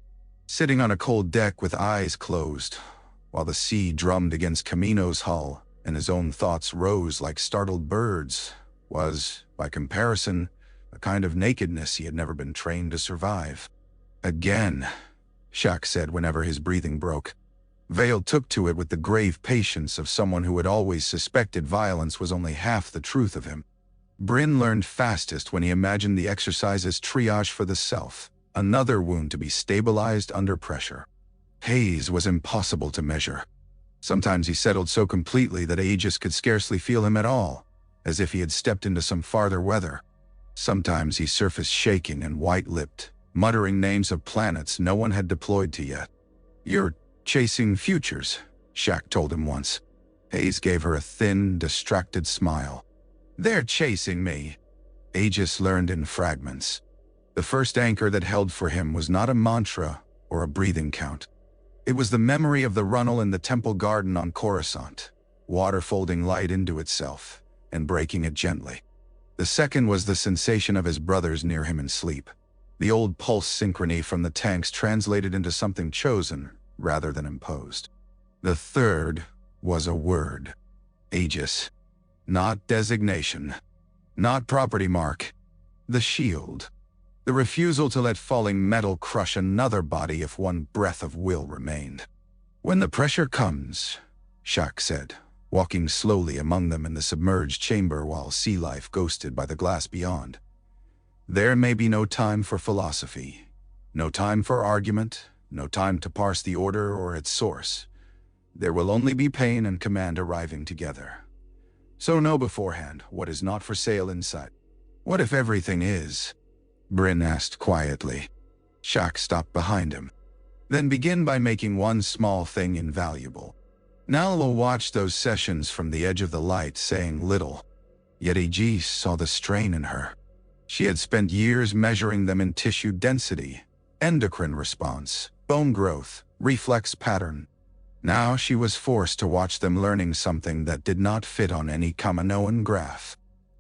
Sitting on a cold deck with eyes closed, while the sea drummed against Kamino's hull and his own thoughts rose like startled birds, was, by comparison, a kind of nakedness he had never been trained to survive. Again, Shaak said whenever his breathing broke. Vale took to it with the grave patience of someone who had always suspected violence was only half the truth of him. Bryn learned fastest when he imagined the exercise as triage for the self, another wound to be stabilized under pressure. Haze was impossible to measure. Sometimes he settled so completely that Aegis could scarcely feel him at all, as if he had stepped into some farther weather. Sometimes he surfaced shaking and white-lipped, muttering names of planets no one had deployed to yet. "You're chasing futures," Shaak told him once. Haze gave her a thin, distracted smile. "They're chasing me," Aegis learned in fragments. The first anchor that held for him was not a mantra or a breathing count. It was the memory of the runnel in the temple garden on Corasont, water folding light into itself and breaking it gently. The second was the sensation of his brothers near him in sleep. The old pulse synchrony from the tanks translated into something chosen rather than imposed. The third was a word. Aegis. Not designation. Not property mark. The shield. The refusal to let falling metal crush another body if one breath of will remained. "When the pressure comes," Shaak said, walking slowly among them in the submerged chamber while sea life ghosted by the glass beyond. "There may be no time for philosophy, no time for argument, no time to parse the order or its source. There will only be pain and command arriving together. So know beforehand what is not for sale in sight." "What if everything is?" Bryn asked quietly. Shaak stopped behind him. "Then begin by making one small thing invaluable." Nal watched those sessions from the edge of the light, saying little. Yet Aegis saw the strain in her. She had spent years measuring them in tissue density, endocrine response, bone growth, reflex pattern. Now she was forced to watch them learning something that did not fit on any Kaminoan graph.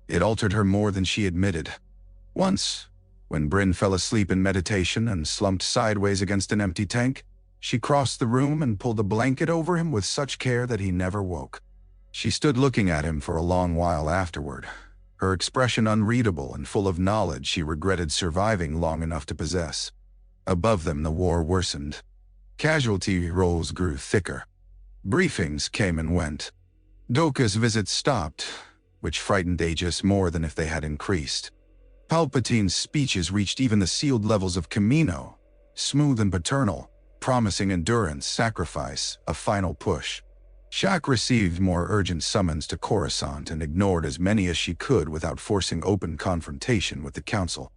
It altered her more than she admitted. Once, when Bryn fell asleep in meditation and slumped sideways against an empty tank, she crossed the room and pulled a blanket over him with such care that he never woke. She stood looking at him for a long while afterward, her expression unreadable and full of knowledge she regretted surviving long enough to possess. Above them the war worsened. Casualty rolls grew thicker. Briefings came and went. Doka's visits stopped, which frightened Aegis more than if they had increased. Palpatine's speeches reached even the sealed levels of Kamino, smooth and paternal, promising endurance, sacrifice, a final push. Shaak received more urgent summons to Coruscant and ignored as many as she could without forcing open confrontation with the Council.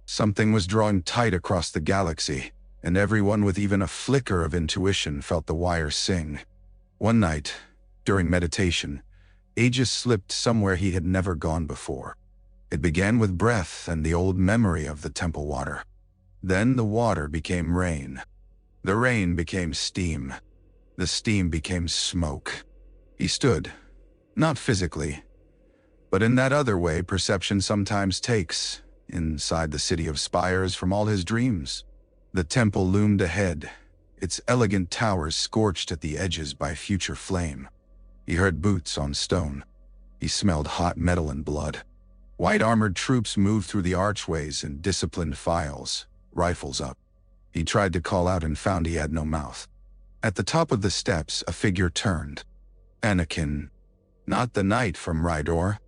Something was drawing tight across the galaxy, and everyone with even a flicker of intuition felt the wire sing. One night, during meditation, Aegis slipped somewhere he had never gone before. It began with breath and the old memory of the temple water. Then the water became rain. The rain became steam. The steam became smoke. He stood, not physically, but in that other way perception sometimes takes, inside the city of spires from all his dreams. The temple loomed ahead, its elegant towers scorched at the edges by future flame. He heard boots on stone. He smelled hot metal and blood. White-armored troops moved through the archways in disciplined files, rifles up. He tried to call out and found he had no mouth. At the top of the steps, a figure turned. Anakin. Not the knight from Rydor.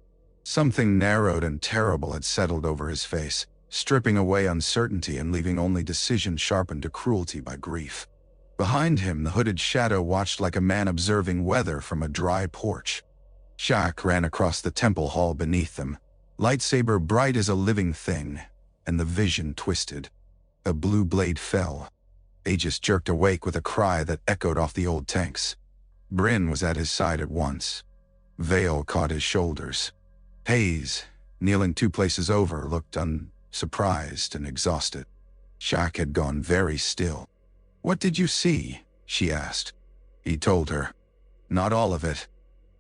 Something narrowed and terrible had settled over his face, stripping away uncertainty and leaving only decision sharpened to cruelty by grief. Behind him, the hooded shadow watched like a man observing weather from a dry porch. Shaak ran across the temple hall beneath them, lightsaber bright as a living thing, and the vision twisted. A blue blade fell. Aegis jerked awake with a cry that echoed off the old tanks. Bryn was at his side at once. Vale caught his shoulders. Hayes, kneeling 2 places over, looked unsurprised and exhausted. Shaak had gone very still. "What did you see?" she asked. He told her. Not all of it.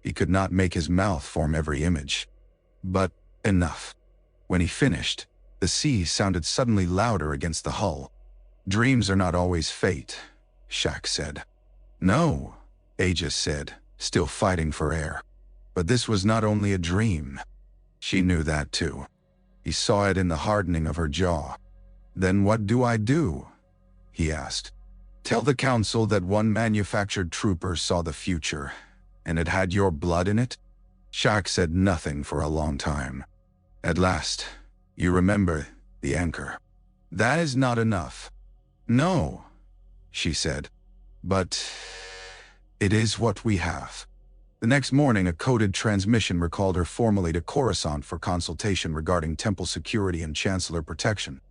He could not make his mouth form every image. But enough. When he finished, the sea sounded suddenly louder against the hull. "Dreams are not always fate," Shaak said. "No," Aegis said, still fighting for air. But this was not only a dream. She knew that too. He saw it in the hardening of her jaw. "Then what do I do?" he asked. "Tell the council that one manufactured trooper saw the future, and it had your blood in it?" Shaak said nothing for a long time. At last, "You remember the anchor. That is not enough." "No," she said. "But it is what we have." The next morning, a coded transmission recalled her formally to Coruscant for consultation regarding temple security and chancellor protection.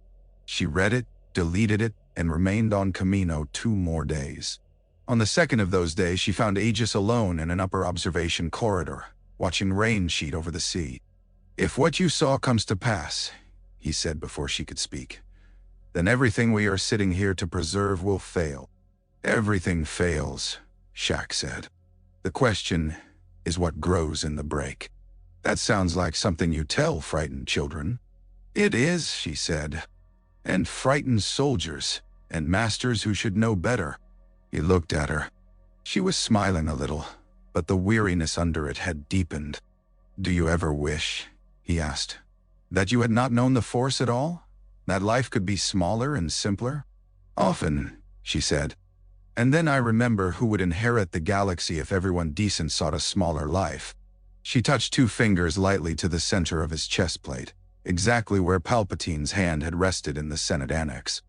She read it, deleted it, and remained on Kamino 2 more days. On the second of those days, she found Aegis alone in an upper observation corridor, watching rain sheet over the sea. "If what you saw comes to pass," he said before she could speak, "then everything we are sitting here to preserve will fail." "Everything fails," Shaak said. "The question is what grows in the break." "That sounds like something you tell frightened children." "It is," she said. "And frightened soldiers, and masters who should know better." He looked at her. She was smiling a little, but the weariness under it had deepened. "Do you ever wish," he asked, "that you had not known the Force at all? That life could be smaller and simpler?" "Often," she said. "And then I remember who would inherit the galaxy if everyone decent sought a smaller life." She touched 2 fingers lightly to the center of his chest plate, exactly where Palpatine's hand had rested in the Senate Annex.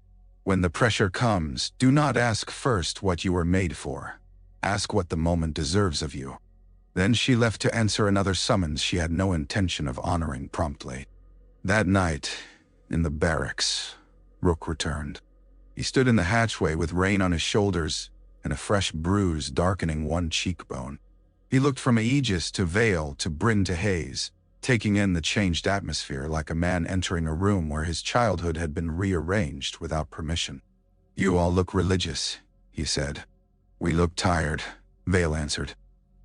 "When the pressure comes, do not ask first what you were made for. Ask what the moment deserves of you." Then she left to answer another summons she had no intention of honoring promptly. That night, in the barracks, Rook returned. He stood in the hatchway with rain on his shoulders and a fresh bruise darkening one cheekbone. He looked from Aegis to Vale to Bryn to Hayes, taking in the changed atmosphere like a man entering a room where his childhood had been rearranged without permission. "You all look religious," he said. "We look tired," Vale answered.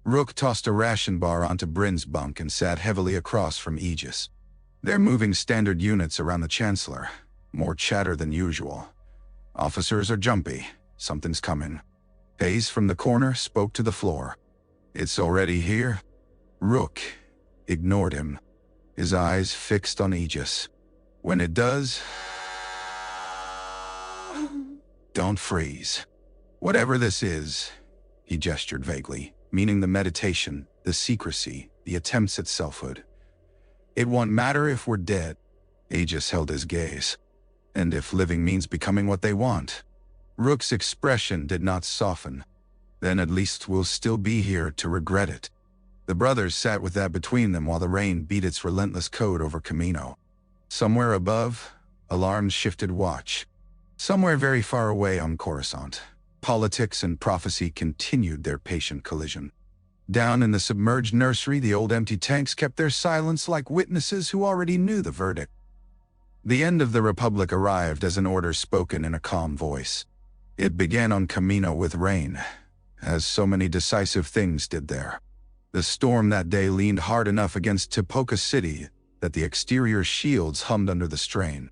Rook tossed a ration bar onto Bryn's bunk and sat heavily across from Aegis. "They're moving standard units around the Chancellor. More chatter than usual. Officers are jumpy. Something's coming." Hayes from the corner spoke to the floor. "It's already here?" Rook ignored him, his eyes fixed on Aegis. "When it does, don't freeze. Whatever this is," he gestured vaguely, meaning the meditation, the secrecy, the attempts at selfhood. "It won't matter if we're dead." Aegis held his gaze. "And if living means becoming what they want?" Rook's expression did not soften. "Then at least we'll still be here to regret it." The brothers sat with that between them while the rain beat its relentless code over Kamino. Somewhere above, alarms shifted watch. Somewhere very far away on Coruscant, politics and prophecy continued their patient collision. Down in the submerged nursery, the old empty tanks kept their silence like witnesses who already knew the verdict. The end of the Republic arrived as an order spoken in a calm voice. It began on Kamino with rain, as so many decisive things did there. The storm that day leaned hard enough against Tipoca City that the exterior shields hummed under the strain.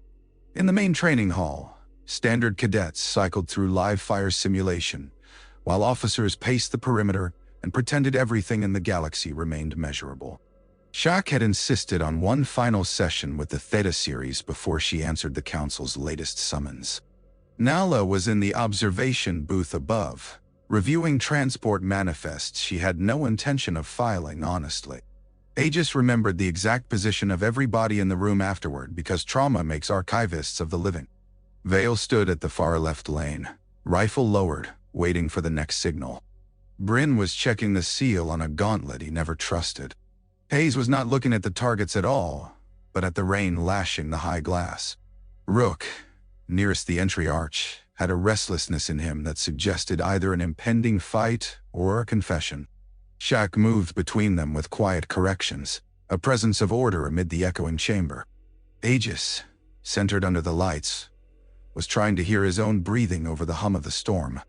In the main training hall, standard cadets cycled through live fire simulation, while officers paced the perimeter and pretended everything in the galaxy remained measurable. Shaak had insisted on one final session with the Theta series before she answered the Council's latest summons. Nala was in the observation booth above, reviewing transport manifests she had no intention of filing honestly. Aegis remembered the exact position of every body in the room afterward because trauma makes archivists of the living. Vale stood at the far left lane, rifle lowered, waiting for the next signal. Bryn was checking the seal on a gauntlet he never trusted. Hayes was not looking at the targets at all, but at the rain lashing the high glass. Rook, nearest the entry arch, had a restlessness in him that suggested either an impending fight or a confession. Shaak moved between them with quiet corrections, a presence of order amid the echoing chamber. Aegis, centered under the lights, was trying to hear his own breathing over the hum of the storm.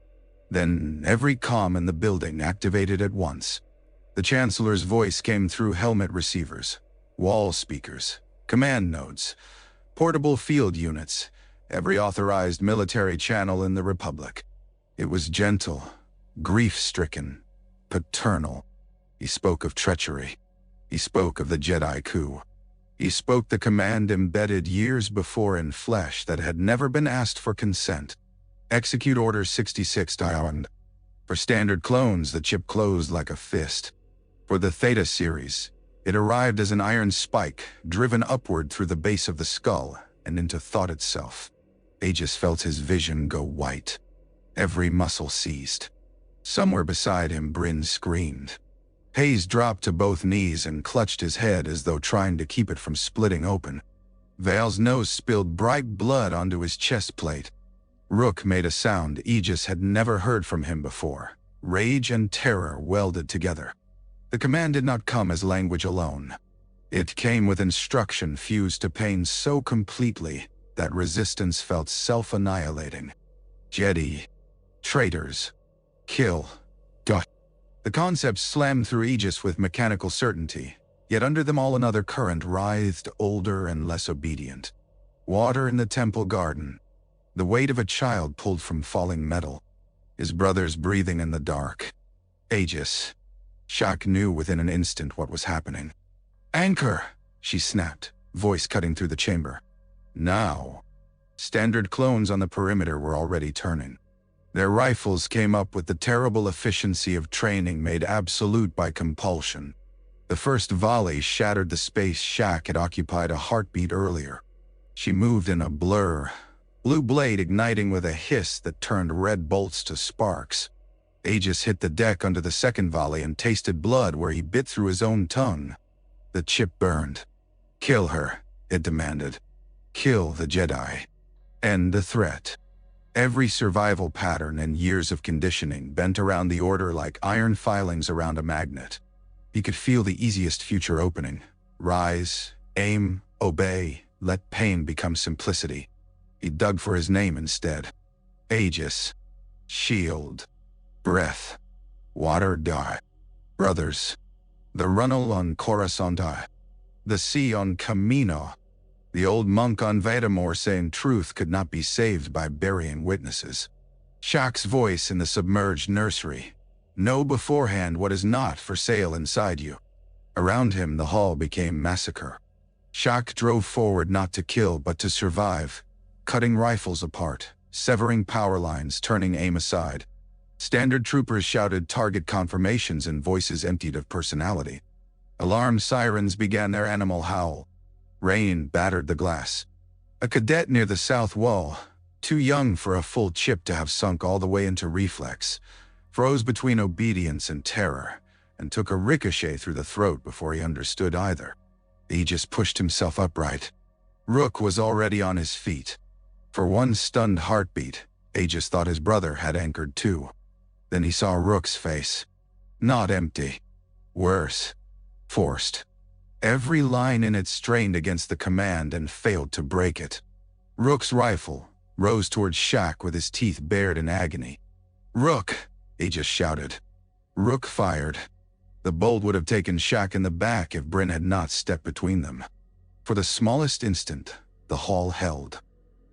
Then every comm in the building activated at once. The Chancellor's voice came through helmet receivers, wall speakers, command nodes, portable field units, every authorized military channel in the Republic. It was gentle, grief-stricken, paternal. He spoke of treachery. He spoke of the Jedi coup. He spoke the command embedded years before in flesh that had never been asked for consent. Execute Order 66 Diamond. For standard clones, the chip closed like a fist. For the Theta series, it arrived as an iron spike driven upward through the base of the skull and into thought itself. Aegis felt his vision go white. Every muscle seized. Somewhere beside him, Bryn screamed. Hayes dropped to both knees and clutched his head as though trying to keep it from splitting open. Vale's nose spilled bright blood onto his chest plate. Rook made a sound Aegis had never heard from him before. Rage and terror welded together. The command did not come as language alone. It came with instruction fused to pain so completely that resistance felt self-annihilating. Jedi. Traitors. Kill. Dot. The concepts slammed through Aegis with mechanical certainty, yet under them all another current writhed, older and less obedient. Water in the temple garden. The weight of a child pulled from falling metal. His brothers breathing in the dark. Aegis. Shaak knew within an instant what was happening. "Anchor!" she snapped, voice cutting through the chamber. Now. Standard clones on the perimeter were already turning. Their rifles came up with the terrible efficiency of training made absolute by compulsion. The first volley shattered the space Shaak had occupied a heartbeat earlier. She moved in a blur, blue blade igniting with a hiss that turned red bolts to sparks. Aegis hit the deck under the second volley and tasted blood where he bit through his own tongue. The chip burned. "Kill her," it demanded. "Kill the Jedi. End the threat." Every survival pattern and years of conditioning bent around the order like iron filings around a magnet. He could feel the easiest future opening. Rise, aim, obey, let pain become simplicity. He dug for his name instead. Aegis. Shield. Breath. Water die. Brothers. The runnel on Corasont. The sea on Kamino. The old monk on Vadamore saying truth could not be saved by burying witnesses. Shaak's voice in the submerged nursery. Know beforehand what is not for sale inside you. Around him the hall became massacre. Shaak drove forward not to kill but to survive, cutting rifles apart, severing power lines, turning aim aside. Standard troopers shouted target confirmations in voices emptied of personality. Alarm sirens began their animal howl. Rain battered the glass. A cadet near the south wall, too young for a full chip to have sunk all the way into reflex, froze between obedience and terror, and took a ricochet through the throat before he understood either. Aegis pushed himself upright. Rook was already on his feet. For one stunned heartbeat, Aegis thought his brother had anchored too. Then he saw Rook's face. Not empty. Worse. Forced. Every line in it strained against the command and failed to break it. Rook's rifle rose towards Shaak with his teeth bared in agony. "Rook!" Aegis shouted. Rook fired. The bolt would have taken Shaak in the back if Bryn had not stepped between them. For the smallest instant, the hall held.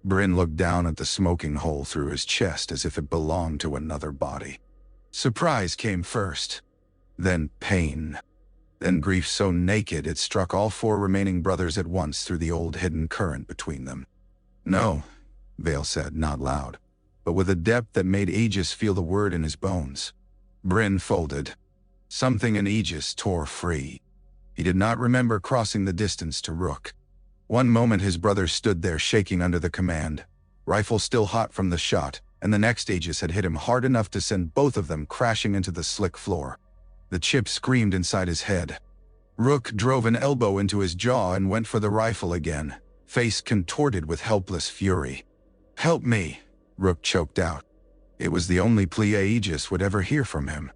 Bryn looked down at the smoking hole through his chest as if it belonged to another body. Surprise came first, then pain. Then grief so naked it struck all four remaining brothers at once through the old hidden current between them. "No," Vale said, not loud, but with a depth that made Aegis feel the word in his bones. Bryn folded. Something in Aegis tore free. He did not remember crossing the distance to Rook. One moment his brother stood there shaking under the command, rifle still hot from the shot, and the next Aegis had hit him hard enough to send both of them crashing into the slick floor. The chip screamed inside his head. Rook drove an elbow into his jaw and went for the rifle again, face contorted with helpless fury. "Help me," Rook choked out. It was the only plea Aegis would ever hear from him.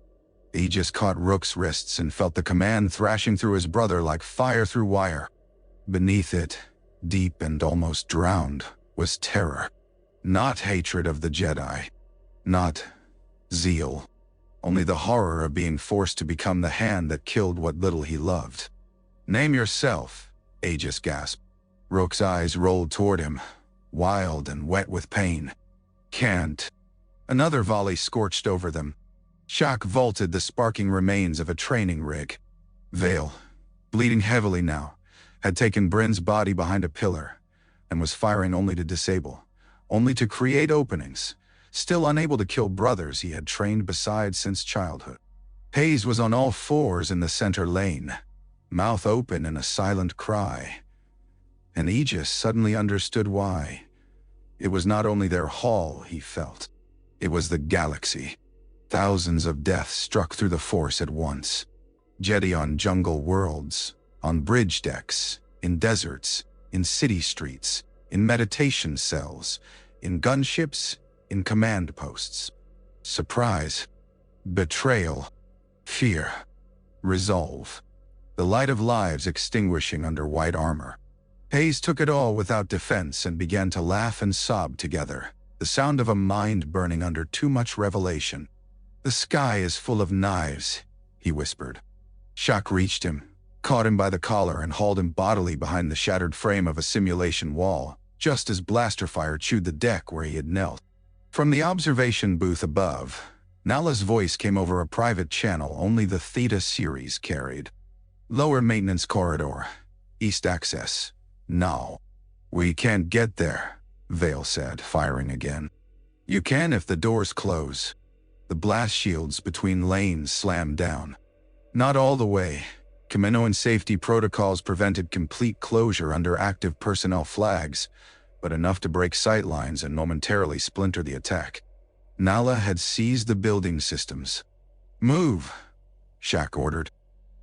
Aegis caught Rook's wrists and felt the command thrashing through his brother like fire through wire. Beneath it, deep and almost drowned, was terror. Not hatred of the Jedi. Not zeal. Only the horror of being forced to become the hand that killed what little he loved. "Name yourself," Aegis gasped. Rook's eyes rolled toward him, wild and wet with pain. "Can't." Another volley scorched over them. Shaak vaulted the sparking remains of a training rig. Vale, bleeding heavily now, had taken Bryn's body behind a pillar, and was firing only to disable, only to create openings, still unable to kill brothers he had trained beside since childhood. Hayes was on all fours in the center lane, mouth open in a silent cry. And Aegis suddenly understood why. It was not only their haul he felt. It was the galaxy. Thousands of deaths struck through the Force at once. Jedi on jungle worlds, on bridge decks, in deserts, in city streets, in meditation cells, in gunships, in command posts. Surprise, betrayal, fear, resolve. The light of lives extinguishing under white armor. Hayes took it all without defense and began to laugh and sob together, the sound of a mind burning under too much revelation. "The sky is full of knives," he whispered. Shaak reached him, caught him by the collar and hauled him bodily behind the shattered frame of a simulation wall, just as blaster fire chewed the deck where he had knelt. From the observation booth above, Nala's voice came over a private channel only the Theta series carried. "Lower maintenance corridor. East access. Now." "We can't get there," Vale said, firing again. "You can if the doors close." The blast shields between lanes slammed down. Not all the way. Kaminoan safety protocols prevented complete closure under active personnel flags, but enough to break sightlines and momentarily splinter the attack. Nala had seized the building systems. "Move," Shaak ordered.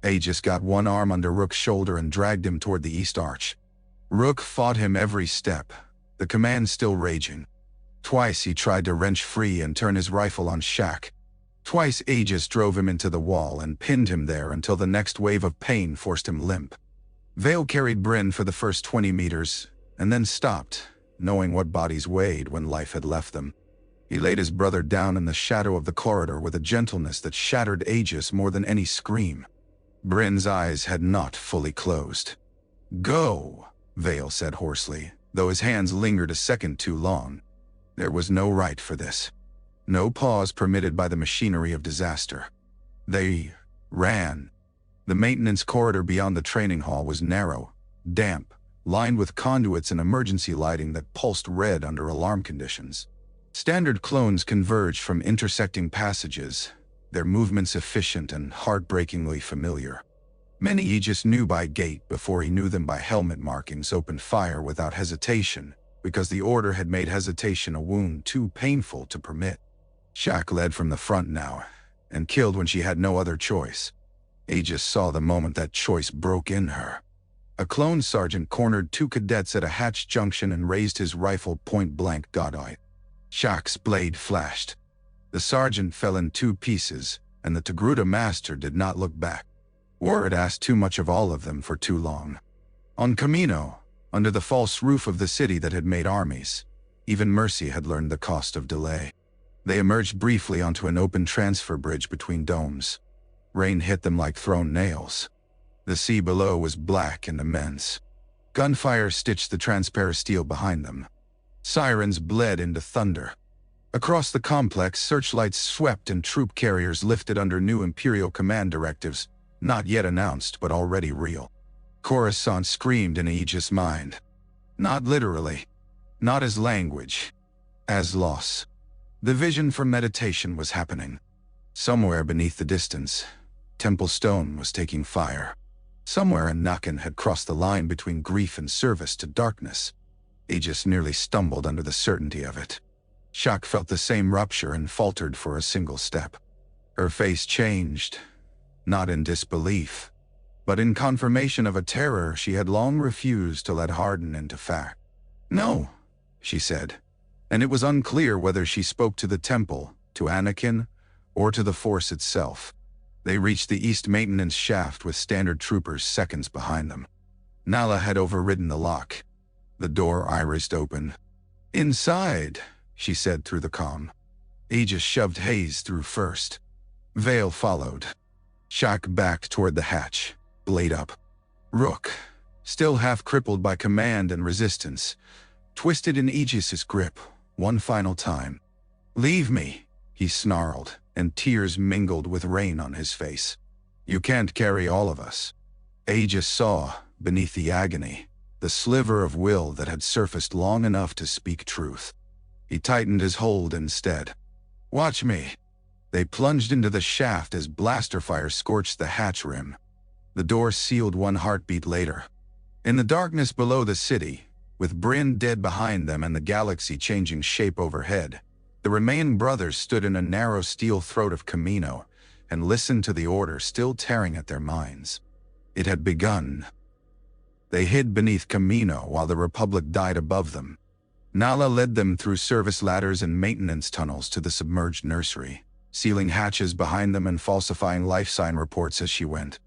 Aegis got one arm under Rook's shoulder and dragged him toward the east arch. Rook fought him every step, the command still raging. Twice he tried to wrench free and turn his rifle on Shaak. Twice Aegis drove him into the wall and pinned him there until the next wave of pain forced him limp. Vale carried Bryn for the first 20 meters, and then stopped, knowing what bodies weighed when life had left them. He laid his brother down in the shadow of the corridor with a gentleness that shattered Aegis more than any scream. Bryn's eyes had not fully closed. "Go," Vale said hoarsely, though his hands lingered a second too long. There was no right for this. No pause permitted by the machinery of disaster. They ran. The maintenance corridor beyond the training hall was narrow, damp, lined with conduits and emergency lighting that pulsed red under alarm conditions. Standard clones converged from intersecting passages, their movements efficient and heartbreakingly familiar. Many Aegis knew by gait before he knew them by helmet markings opened fire without hesitation, because the order had made hesitation a wound too painful to permit. Shaak led from the front now, and killed when she had no other choice. Aegis saw the moment that choice broke in her. A clone sergeant cornered two cadets at a hatch junction and raised his rifle point-blank god-eyed. Shaak's blade flashed. The sergeant fell in two pieces, and the Togruta master did not look back. War had asked too much of all of them for too long. On Kamino, under the false roof of the city that had made armies, even mercy had learned the cost of delay. They emerged briefly onto an open transfer bridge between domes. Rain hit them like thrown nails. The sea below was black and immense. Gunfire stitched the transparent steel behind them. Sirens bled into thunder. Across the complex, searchlights swept and troop carriers lifted under new Imperial command directives, not yet announced but already real. Corasont screamed in Aegis' mind. Not literally. Not as language. As loss. The vision for meditation was happening. Somewhere beneath the distance, Temple Stone was taking fire. Somewhere a Nakan had crossed the line between grief and service to darkness. Aegis nearly stumbled under the certainty of it. Shaak felt the same rupture and faltered for a single step. Her face changed, not in disbelief, but in confirmation of a terror she had long refused to let harden into fact. "No," she said, and it was unclear whether she spoke to the temple, to Anakin, or to the Force itself. They reached the East Maintenance shaft with standard troopers seconds behind them. Nala had overridden the lock. The door irised open. "Inside," she said through the comm. Aegis shoved Hayes through first. Vale followed. Shaak backed toward the hatch, blade up. Rook, still half crippled by command and resistance, twisted in Aegis's grip one final time. "Leave me," he snarled, and tears mingled with rain on his face. "You can't carry all of us." Aegis saw, beneath the agony, the sliver of will that had surfaced long enough to speak truth. He tightened his hold instead. "Watch me." They plunged into the shaft as blaster fire scorched the hatch rim. The door sealed one heartbeat later. In the darkness below the city, with Bryn dead behind them and the galaxy changing shape overhead, the remaining brothers stood in a narrow steel throat of Kamino and listened to the order still tearing at their minds. It had begun. They hid beneath Kamino while the Republic died above them. Nala led them through service ladders and maintenance tunnels to the submerged nursery, sealing hatches behind them and falsifying life sign reports as she went.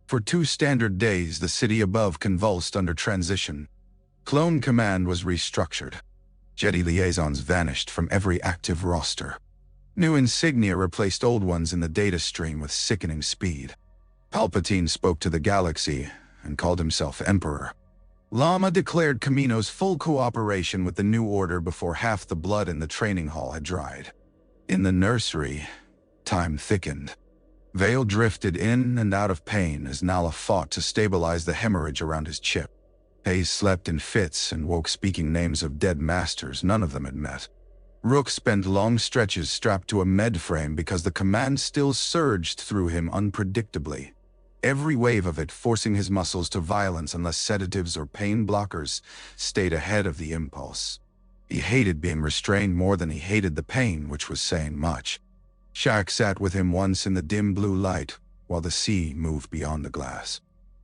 For 2 standard days, the city above convulsed under transition. Clone Command was restructured. Jedi liaisons vanished from every active roster. New insignia replaced old ones in the data stream with sickening speed. Palpatine spoke to the galaxy and called himself Emperor. Lama declared Kamino's full cooperation with the new order before half the blood in the training hall had dried. In the nursery, time thickened. Vale drifted in and out of pain as Nala fought to stabilize the hemorrhage around his chip. Hayes slept in fits and woke speaking names of dead masters none of them had met. Rook spent long stretches strapped to a med frame because the command still surged through him unpredictably, every wave of it forcing his muscles to violence unless sedatives or pain blockers stayed ahead of the impulse. He hated being restrained more than he hated the pain, which was saying much. Shaak sat with him once in the dim blue light while the sea moved beyond the glass.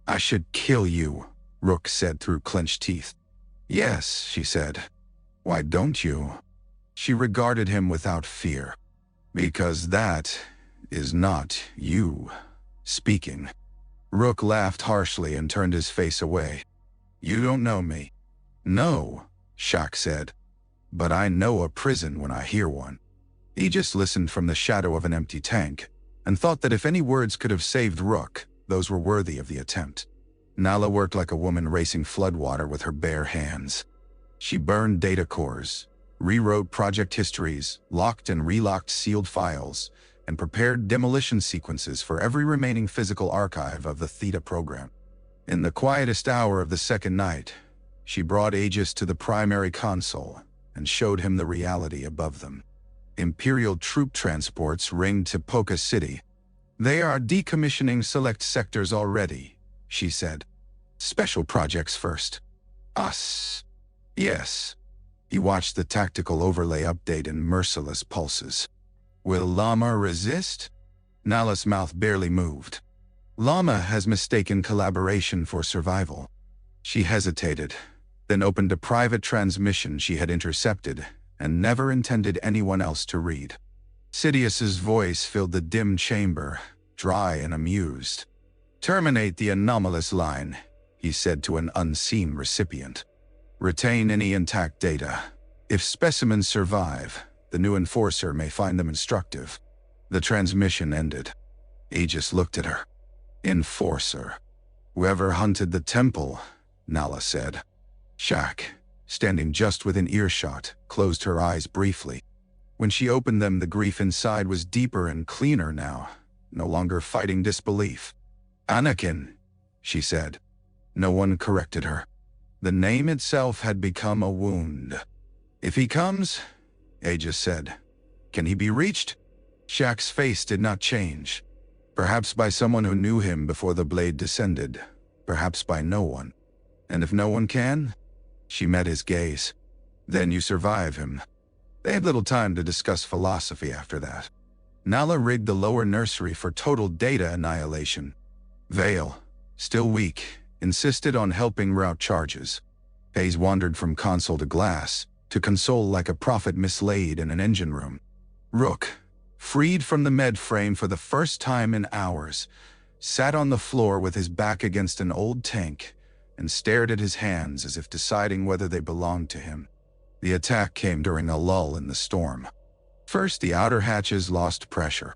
"I should kill you," Rook said through clenched teeth. "Yes," she said. "Why don't you?" She regarded him without fear. "Because that is not you speaking." Rook laughed harshly and turned his face away. "You don't know me." "No," Shaak said. "But I know a prison when I hear one." He just listened from the shadow of an empty tank and thought that if any words could have saved Rook, those were worthy of the attempt. Nala worked like a woman racing floodwater with her bare hands. She burned data cores, rewrote project histories, locked and relocked sealed files, and prepared demolition sequences for every remaining physical archive of the Theta program. In the quietest hour of the second night, she brought Aegis to the primary console and showed him the reality above them. Imperial troop transports ringed Tipoca City. "They are decommissioning select sectors already," she said. "Special projects first." "Us?" "Yes." He watched the tactical overlay update in merciless pulses. "Will Lama resist?" Nala's mouth barely moved. "Lama has mistaken collaboration for survival." She hesitated, then opened a private transmission she had intercepted and never intended anyone else to read. Sidious's voice filled the dim chamber, dry and amused. "Terminate the anomalous line," he said to an unseen recipient. "Retain any intact data. If specimens survive, the new enforcer may find them instructive." The transmission ended. Aegis looked at her. "Enforcer. Whoever hunted the temple," Nala said. Shaak, standing just within earshot, closed her eyes briefly. When she opened them, the grief inside was deeper and cleaner now, no longer fighting disbelief. "Anakin," she said. No one corrected her. The name itself had become a wound. "If he comes," Aegis said, "can he be reached?" Shaak's face did not change. Perhaps by someone who knew him before the blade descended, perhaps by no one. "And if no one can?" She met his gaze. "Then you survive him." They had little time to discuss philosophy after that. Nala rigged the lower nursery for total data annihilation. Vale, still weak, insisted on helping route charges. Hayes wandered from console to glass, to console like a prophet mislaid in an engine room. Rook, freed from the med frame for the first time in hours, sat on the floor with his back against an old tank and stared at his hands as if deciding whether they belonged to him. The attack came during a lull in the storm. First, the outer hatches lost pressure.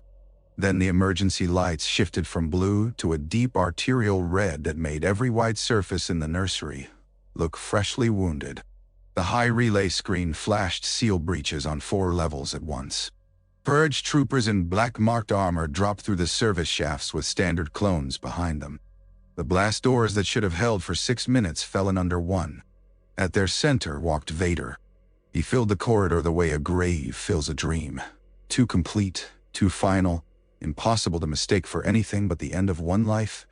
Then the emergency lights shifted from blue to a deep arterial red that made every white surface in the nursery look freshly wounded. The high relay screen flashed seal breaches on 4 levels at once. Purge troopers in black-marked armor dropped through the service shafts with standard clones behind them. The blast doors that should have held for 6 minutes fell in under 1. At their center walked Vader. He filled the corridor the way a grave fills a dream. Too complete, too final, impossible to mistake for anything but the end of one life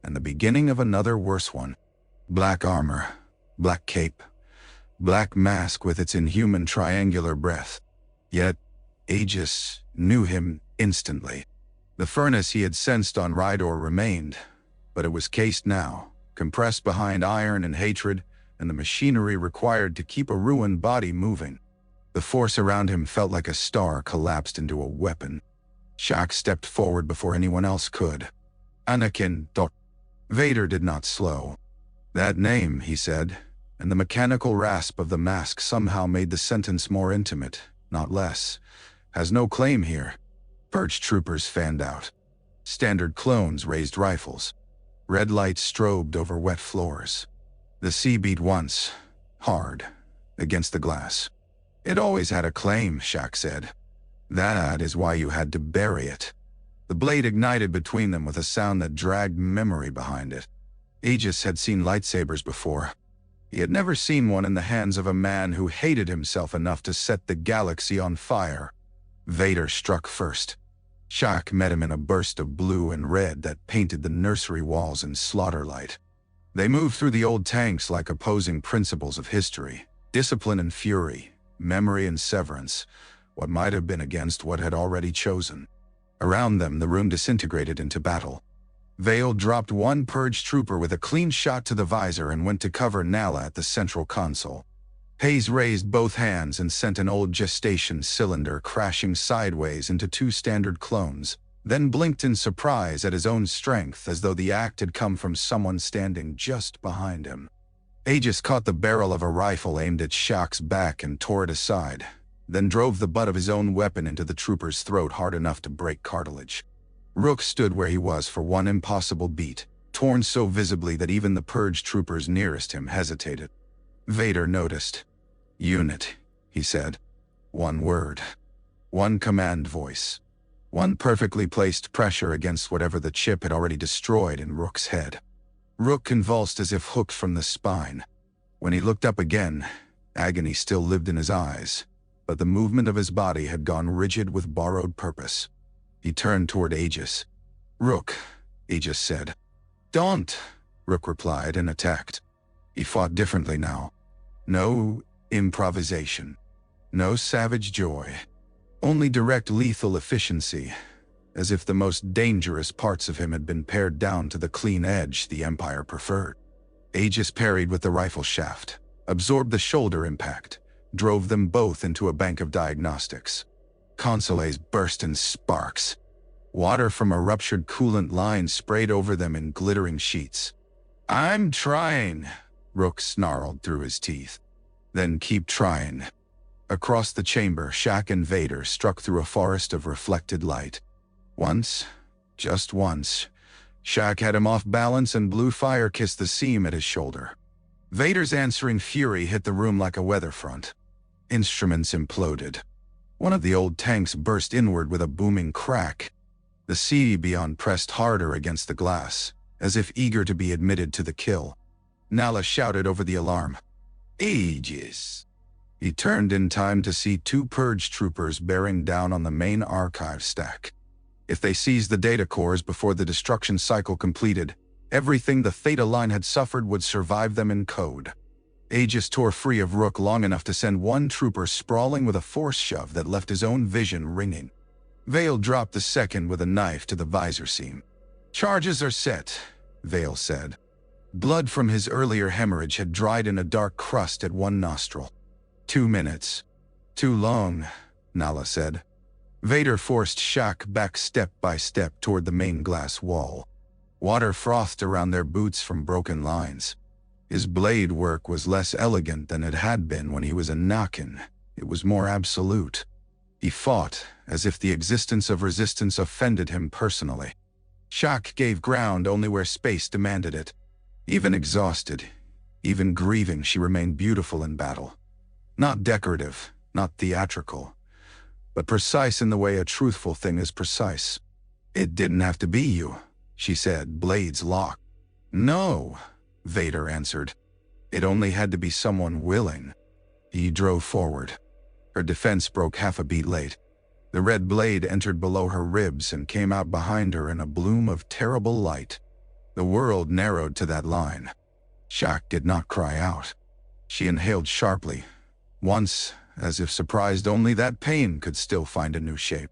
and the beginning of another worse one. Black armor, black cape, black mask with its inhuman triangular breath. Yet, Aegis knew him instantly. The furnace he had sensed on Rydor remained, but it was cased now, compressed behind iron and hatred, and the machinery required to keep a ruined body moving. The force around him felt like a star collapsed into a weapon. Shaak stepped forward before anyone else could. Anakin. Vader did not slow. That name, he said, and the mechanical rasp of the mask somehow made the sentence more intimate, not less. Has no claim here. Purge troopers fanned out. Standard clones raised rifles. Red lights strobed over wet floors. The sea beat once, hard, against the glass. It always had a claim, Shaak said. That is why you had to bury it. The blade ignited between them with a sound that dragged memory behind it. Aegis had seen lightsabers before. He had never seen one in the hands of a man who hated himself enough to set the galaxy on fire. Vader struck first. Shaak met him in a burst of blue and red that painted the nursery walls in slaughter light. They moved through the old tanks like opposing principles of history, discipline and fury, memory and severance, what might have been against what had already chosen. Around them, the room disintegrated into battle. Vale dropped one Purge trooper with a clean shot to the visor and went to cover Nala at the central console. Hayes raised both hands and sent an old gestation cylinder crashing sideways into 2 standard clones, then blinked in surprise at his own strength as though the act had come from someone standing just behind him. Aegis caught the barrel of a rifle aimed at Shaak's back and tore it aside, then drove the butt of his own weapon into the trooper's throat hard enough to break cartilage. Rook stood where he was for one impossible beat, torn so visibly that even the Purge troopers nearest him hesitated. Vader noticed. "Unit," he said. One word. One command voice. One perfectly placed pressure against whatever the chip had already destroyed in Rook's head. Rook convulsed as if hooked from the spine. When he looked up again, agony still lived in his eyes, but the movement of his body had gone rigid with borrowed purpose. He turned toward Aegis. "Rook," Aegis said. "Don't," Rook replied and attacked. He fought differently now. No improvisation. No savage joy. Only direct lethal efficiency, as if the most dangerous parts of him had been pared down to the clean edge the Empire preferred. Aegis parried with the rifle shaft, absorbed the shoulder impact, drove them both into a bank of diagnostics. Consoles burst in sparks. Water from a ruptured coolant line sprayed over them in glittering sheets. "I'm trying," Rook snarled through his teeth. "Then keep trying." Across the chamber, Shaak and Vader struck through a forest of reflected light. Once, just once, Shaak had him off balance and blue fire kissed the seam at his shoulder. Vader's answering fury hit the room like a weather front. Instruments imploded. One of the old tanks burst inward with a booming crack. The sea beyond pressed harder against the glass, as if eager to be admitted to the kill. Nala shouted over the alarm. "Aegis!" He turned in time to see 2 Purge troopers bearing down on the main archive stack. If they seized the data cores before the destruction cycle completed, everything the Theta line had suffered would survive them in code. Aegis tore free of Rook long enough to send one trooper sprawling with a force shove that left his own vision ringing. Vale dropped the second with a knife to the visor seam. "Charges are set," Vale said. Blood from his earlier hemorrhage had dried in a dark crust at one nostril. 2 minutes. "Too long," Nala said. Vader forced Shaak back step by step toward the main glass wall. Water frothed around their boots from broken lines. His blade work was less elegant than it had been when he was a Nakin. It was more absolute. He fought as if the existence of resistance offended him personally. Shaak gave ground only where space demanded it. Even exhausted, even grieving, she remained beautiful in battle. Not decorative, not theatrical, but precise in the way a truthful thing is precise. "It didn't have to be you," she said, blades locked. "No," Vader answered. "It only had to be someone willing." He drove forward. Her defense broke half a beat late. The red blade entered below her ribs and came out behind her in a bloom of terrible light. The world narrowed to that line. Shaak did not cry out. She inhaled sharply, once, as if surprised only that pain could still find a new shape.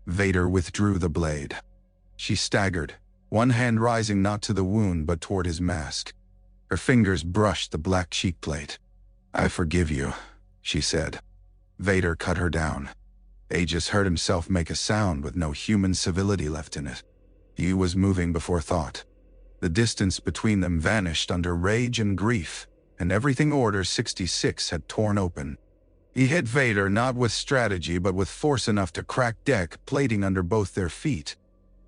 Vader withdrew the blade. She staggered, one hand rising not to the wound but toward his mask. Her fingers brushed the black cheekplate. "I forgive you," she said. Vader cut her down. Aegis heard himself make a sound with no human civility left in it. He was moving before thought. The distance between them vanished under rage and grief, and everything Order 66 had torn open. He hit Vader not with strategy but with force enough to crack deck plating under both their feet.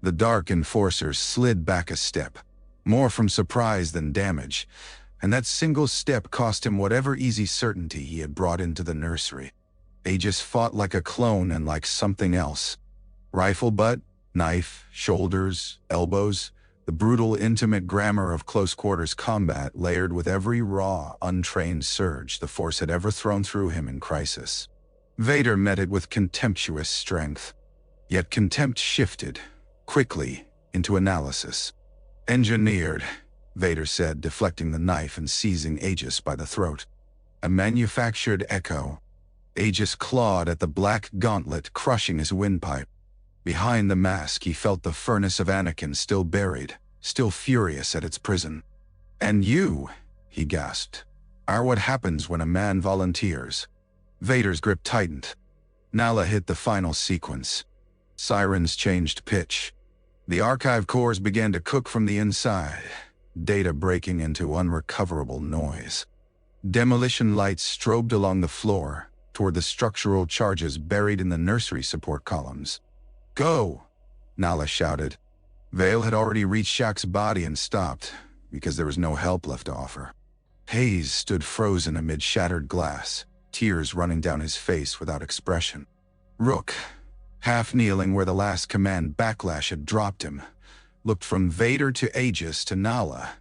The dark enforcers slid back a step, more from surprise than damage, and that single step cost him whatever easy certainty he had brought into the nursery. Aegis fought like a clone and like something else. Rifle butt, knife, shoulders, elbows, the brutal, intimate grammar of close-quarters combat layered with every raw, untrained surge the Force had ever thrown through him in crisis. Vader met it with contemptuous strength. Yet contempt shifted, quickly, into analysis. "Engineered," Vader said, deflecting the knife and seizing Aegis by the throat. "A manufactured echo." Aegis clawed at the black gauntlet, crushing his windpipe. Behind the mask he felt the furnace of Anakin still buried, still furious at its prison. "And you," he gasped, "are what happens when a man volunteers." Vader's grip tightened. Nala hit the final sequence. Sirens changed pitch. The archive cores began to cook from the inside, data breaking into unrecoverable noise. Demolition lights strobed along the floor, toward the structural charges buried in the nursery support columns. "Go!" Nala shouted. Vale had already reached Shaak's body and stopped, because there was no help left to offer. Hayes stood frozen amid shattered glass, tears running down his face without expression. Rook, half kneeling where the last command backlash had dropped him, looked from Vader to Aegis to Nala,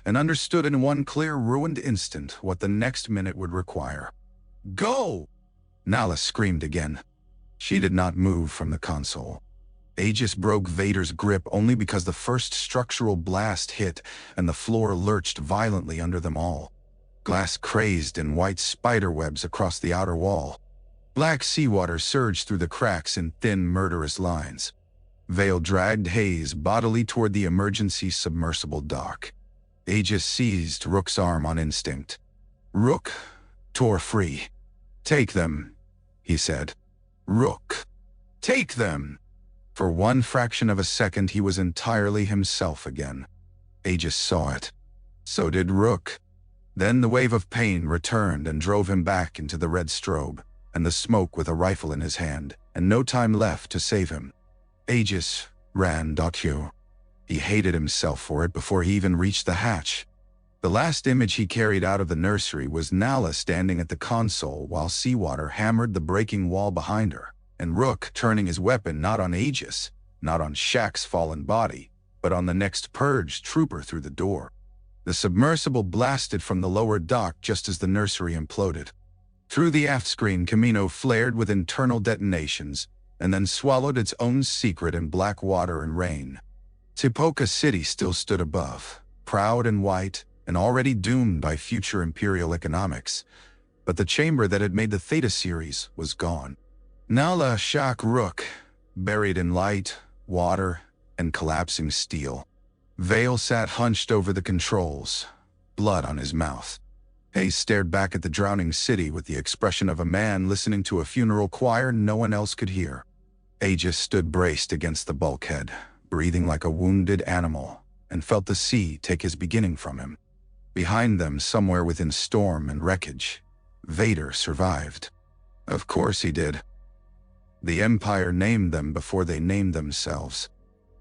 and understood in one clear, ruined instant what the next minute would require. "Go!" Nala screamed again. She did not move from the console. Aegis broke Vader's grip only because the first structural blast hit and the floor lurched violently under them all. Glass crazed in white spiderwebs across the outer wall. Black seawater surged through the cracks in thin, murderous lines. Vale dragged Hayes bodily toward the emergency submersible dock. Aegis seized Rook's arm on instinct. Rook tore free. "Take them," he said. "Rook, take them!" For one fraction of a second he was entirely himself again. Aegis saw it. So did Rook. Then the wave of pain returned and drove him back into the red strobe, and the smoke with a rifle in his hand, and no time left to save him. Aegis ran .q. He hated himself for it before he even reached the hatch. The last image he carried out of the nursery was Nala standing at the console while seawater hammered the breaking wall behind her, and Rook turning his weapon not on Aegis, not on Shaak's fallen body, but on the next purged trooper through the door. The submersible blasted from the lower dock just as the nursery imploded. Through the aft screen, Kamino flared with internal detonations, and then swallowed its own secret in black water and rain. Tipoca City still stood above, proud and white, and already doomed by future imperial economics. But the chamber that had made the Theta series was gone. Nala Shaak Ti, buried in light, water, and collapsing steel. Vale sat hunched over the controls, blood on his mouth. Hayes stared back at the drowning city with the expression of a man listening to a funeral choir no one else could hear. Aegis stood braced against the bulkhead, breathing like a wounded animal, and felt the sea take his beginning from him. Behind them, somewhere within storm and wreckage, Vader survived. Of course he did. The Empire named them before they named themselves.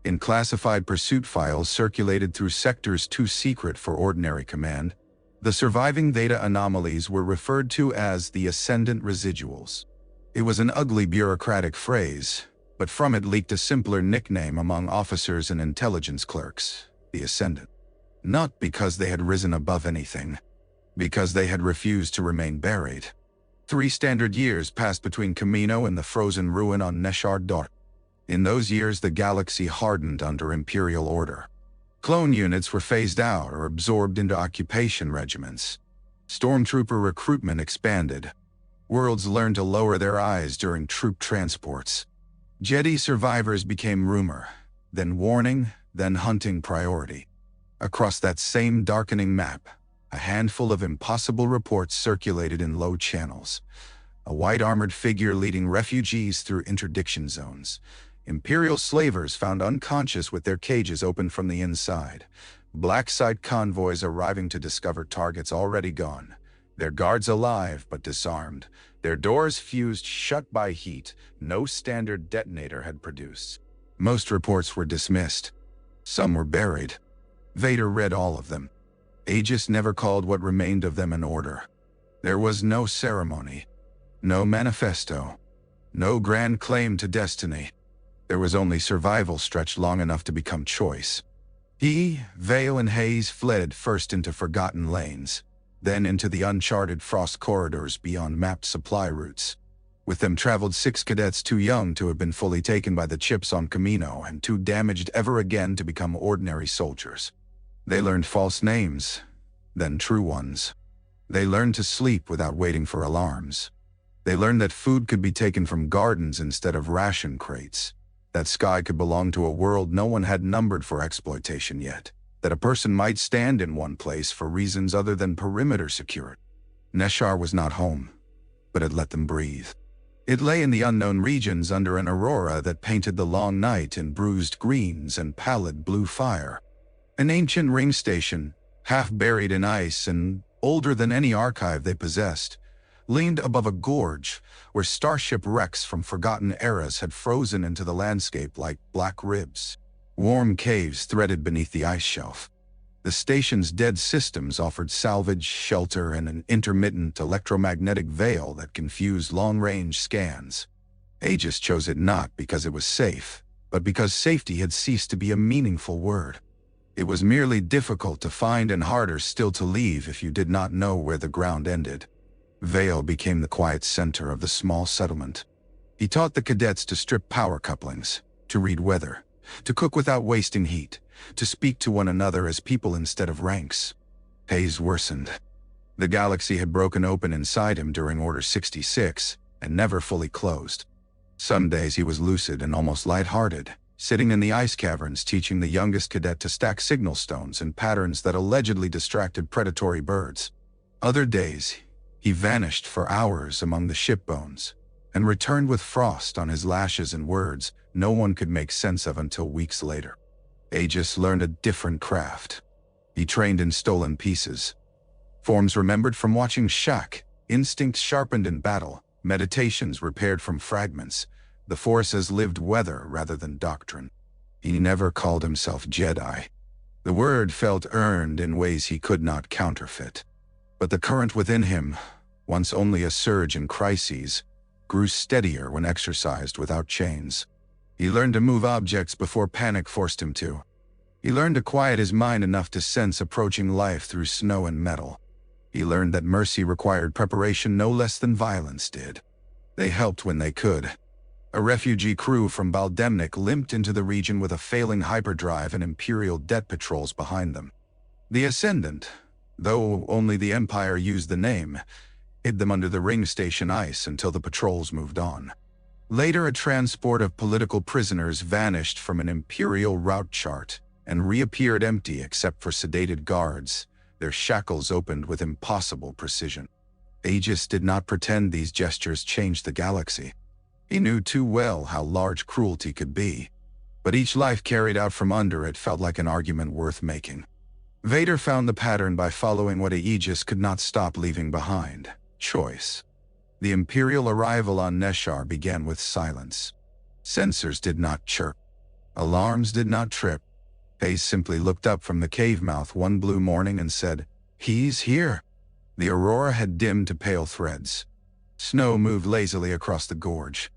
In classified pursuit files circulated through sectors too secret for ordinary command, the surviving Theta anomalies were referred to as the Ascendant Residuals. It was an ugly bureaucratic phrase, but from it leaked a simpler nickname among officers and intelligence clerks, the Ascendant. Not because they had risen above anything, because they had refused to remain buried. 3 standard years passed between Kamino and the frozen ruin on Neshar Dor. In those years, the galaxy hardened under Imperial order. Clone units were phased out or absorbed into occupation regiments. Stormtrooper recruitment expanded. Worlds learned to lower their eyes during troop transports. Jedi survivors became rumor, then warning, then hunting priority. Across that same darkening map, a handful of impossible reports circulated in low channels. A white-armored figure leading refugees through interdiction zones. Imperial slavers found unconscious with their cages open from the inside. Black site convoys arriving to discover targets already gone. Their guards alive but disarmed. Their doors fused shut by heat no standard detonator had produced. Most reports were dismissed. Some were buried. Vader read all of them. Aegis never called what remained of them an order. There was no ceremony, no manifesto, no grand claim to destiny. There was only survival stretched long enough to become choice. He, Vale, and Hayes fled first into forgotten lanes, then into the uncharted frost corridors beyond mapped supply routes. With them traveled 6 cadets too young to have been fully taken by the chips on Kamino and too damaged ever again to become ordinary soldiers. They learned false names, then true ones. They learned to sleep without waiting for alarms. They learned that food could be taken from gardens instead of ration crates. That sky could belong to a world no one had numbered for exploitation yet. That a person might stand in one place for reasons other than perimeter security. Neshar was not home, but it let them breathe. It lay in the unknown regions under an aurora that painted the long night in bruised greens and pallid blue fire. An ancient ring station, half buried in ice and older than any archive they possessed, leaned above a gorge where starship wrecks from forgotten eras had frozen into the landscape like black ribs. Warm caves threaded beneath the ice shelf. The station's dead systems offered salvage, shelter, and an intermittent electromagnetic veil that confused long-range scans. Aegis chose it not because it was safe, but because safety had ceased to be a meaningful word. It was merely difficult to find and harder still to leave if you did not know where the ground ended. Vale became the quiet center of the small settlement. He taught the cadets to strip power couplings, to read weather, to cook without wasting heat, to speak to one another as people instead of ranks. Haze worsened. The galaxy had broken open inside him during Order 66 and never fully closed. Some days he was lucid and almost lighthearted, sitting in the ice caverns teaching the youngest cadet to stack signal stones in patterns that allegedly distracted predatory birds. Other days, he vanished for hours among the ship bones and returned with frost on his lashes and words no one could make sense of until weeks later. Aegis learned a different craft. He trained in stolen pieces. Forms remembered from watching Shaak, instincts sharpened in battle, meditations repaired from fragments. The Force has lived weather rather than doctrine. He never called himself Jedi. The word felt earned in ways he could not counterfeit. But the current within him, once only a surge in crises, grew steadier when exercised without chains. He learned to move objects before panic forced him to. He learned to quiet his mind enough to sense approaching life through snow and metal. He learned that mercy required preparation no less than violence did. They helped when they could. A refugee crew from Baldemnik limped into the region with a failing hyperdrive and Imperial debt patrols behind them. The Ascendant, Though only the Empire used the name, hid them under the ring station ice until the patrols moved on. Later, a transport of political prisoners vanished from an Imperial route chart and reappeared empty except for sedated guards, their shackles opened with impossible precision. Aegis did not pretend these gestures changed the galaxy. He knew too well how large cruelty could be, but each life carried out from under it felt like an argument worth making. Vader found the pattern by following what Aegis could not stop leaving behind: choice. The Imperial arrival on Neshar began with silence. Sensors did not chirp. Alarms did not trip. Hayes simply looked up from the cave mouth one blue morning and said, "He's here." The aurora had dimmed to pale threads. Snow moved lazily across the gorge.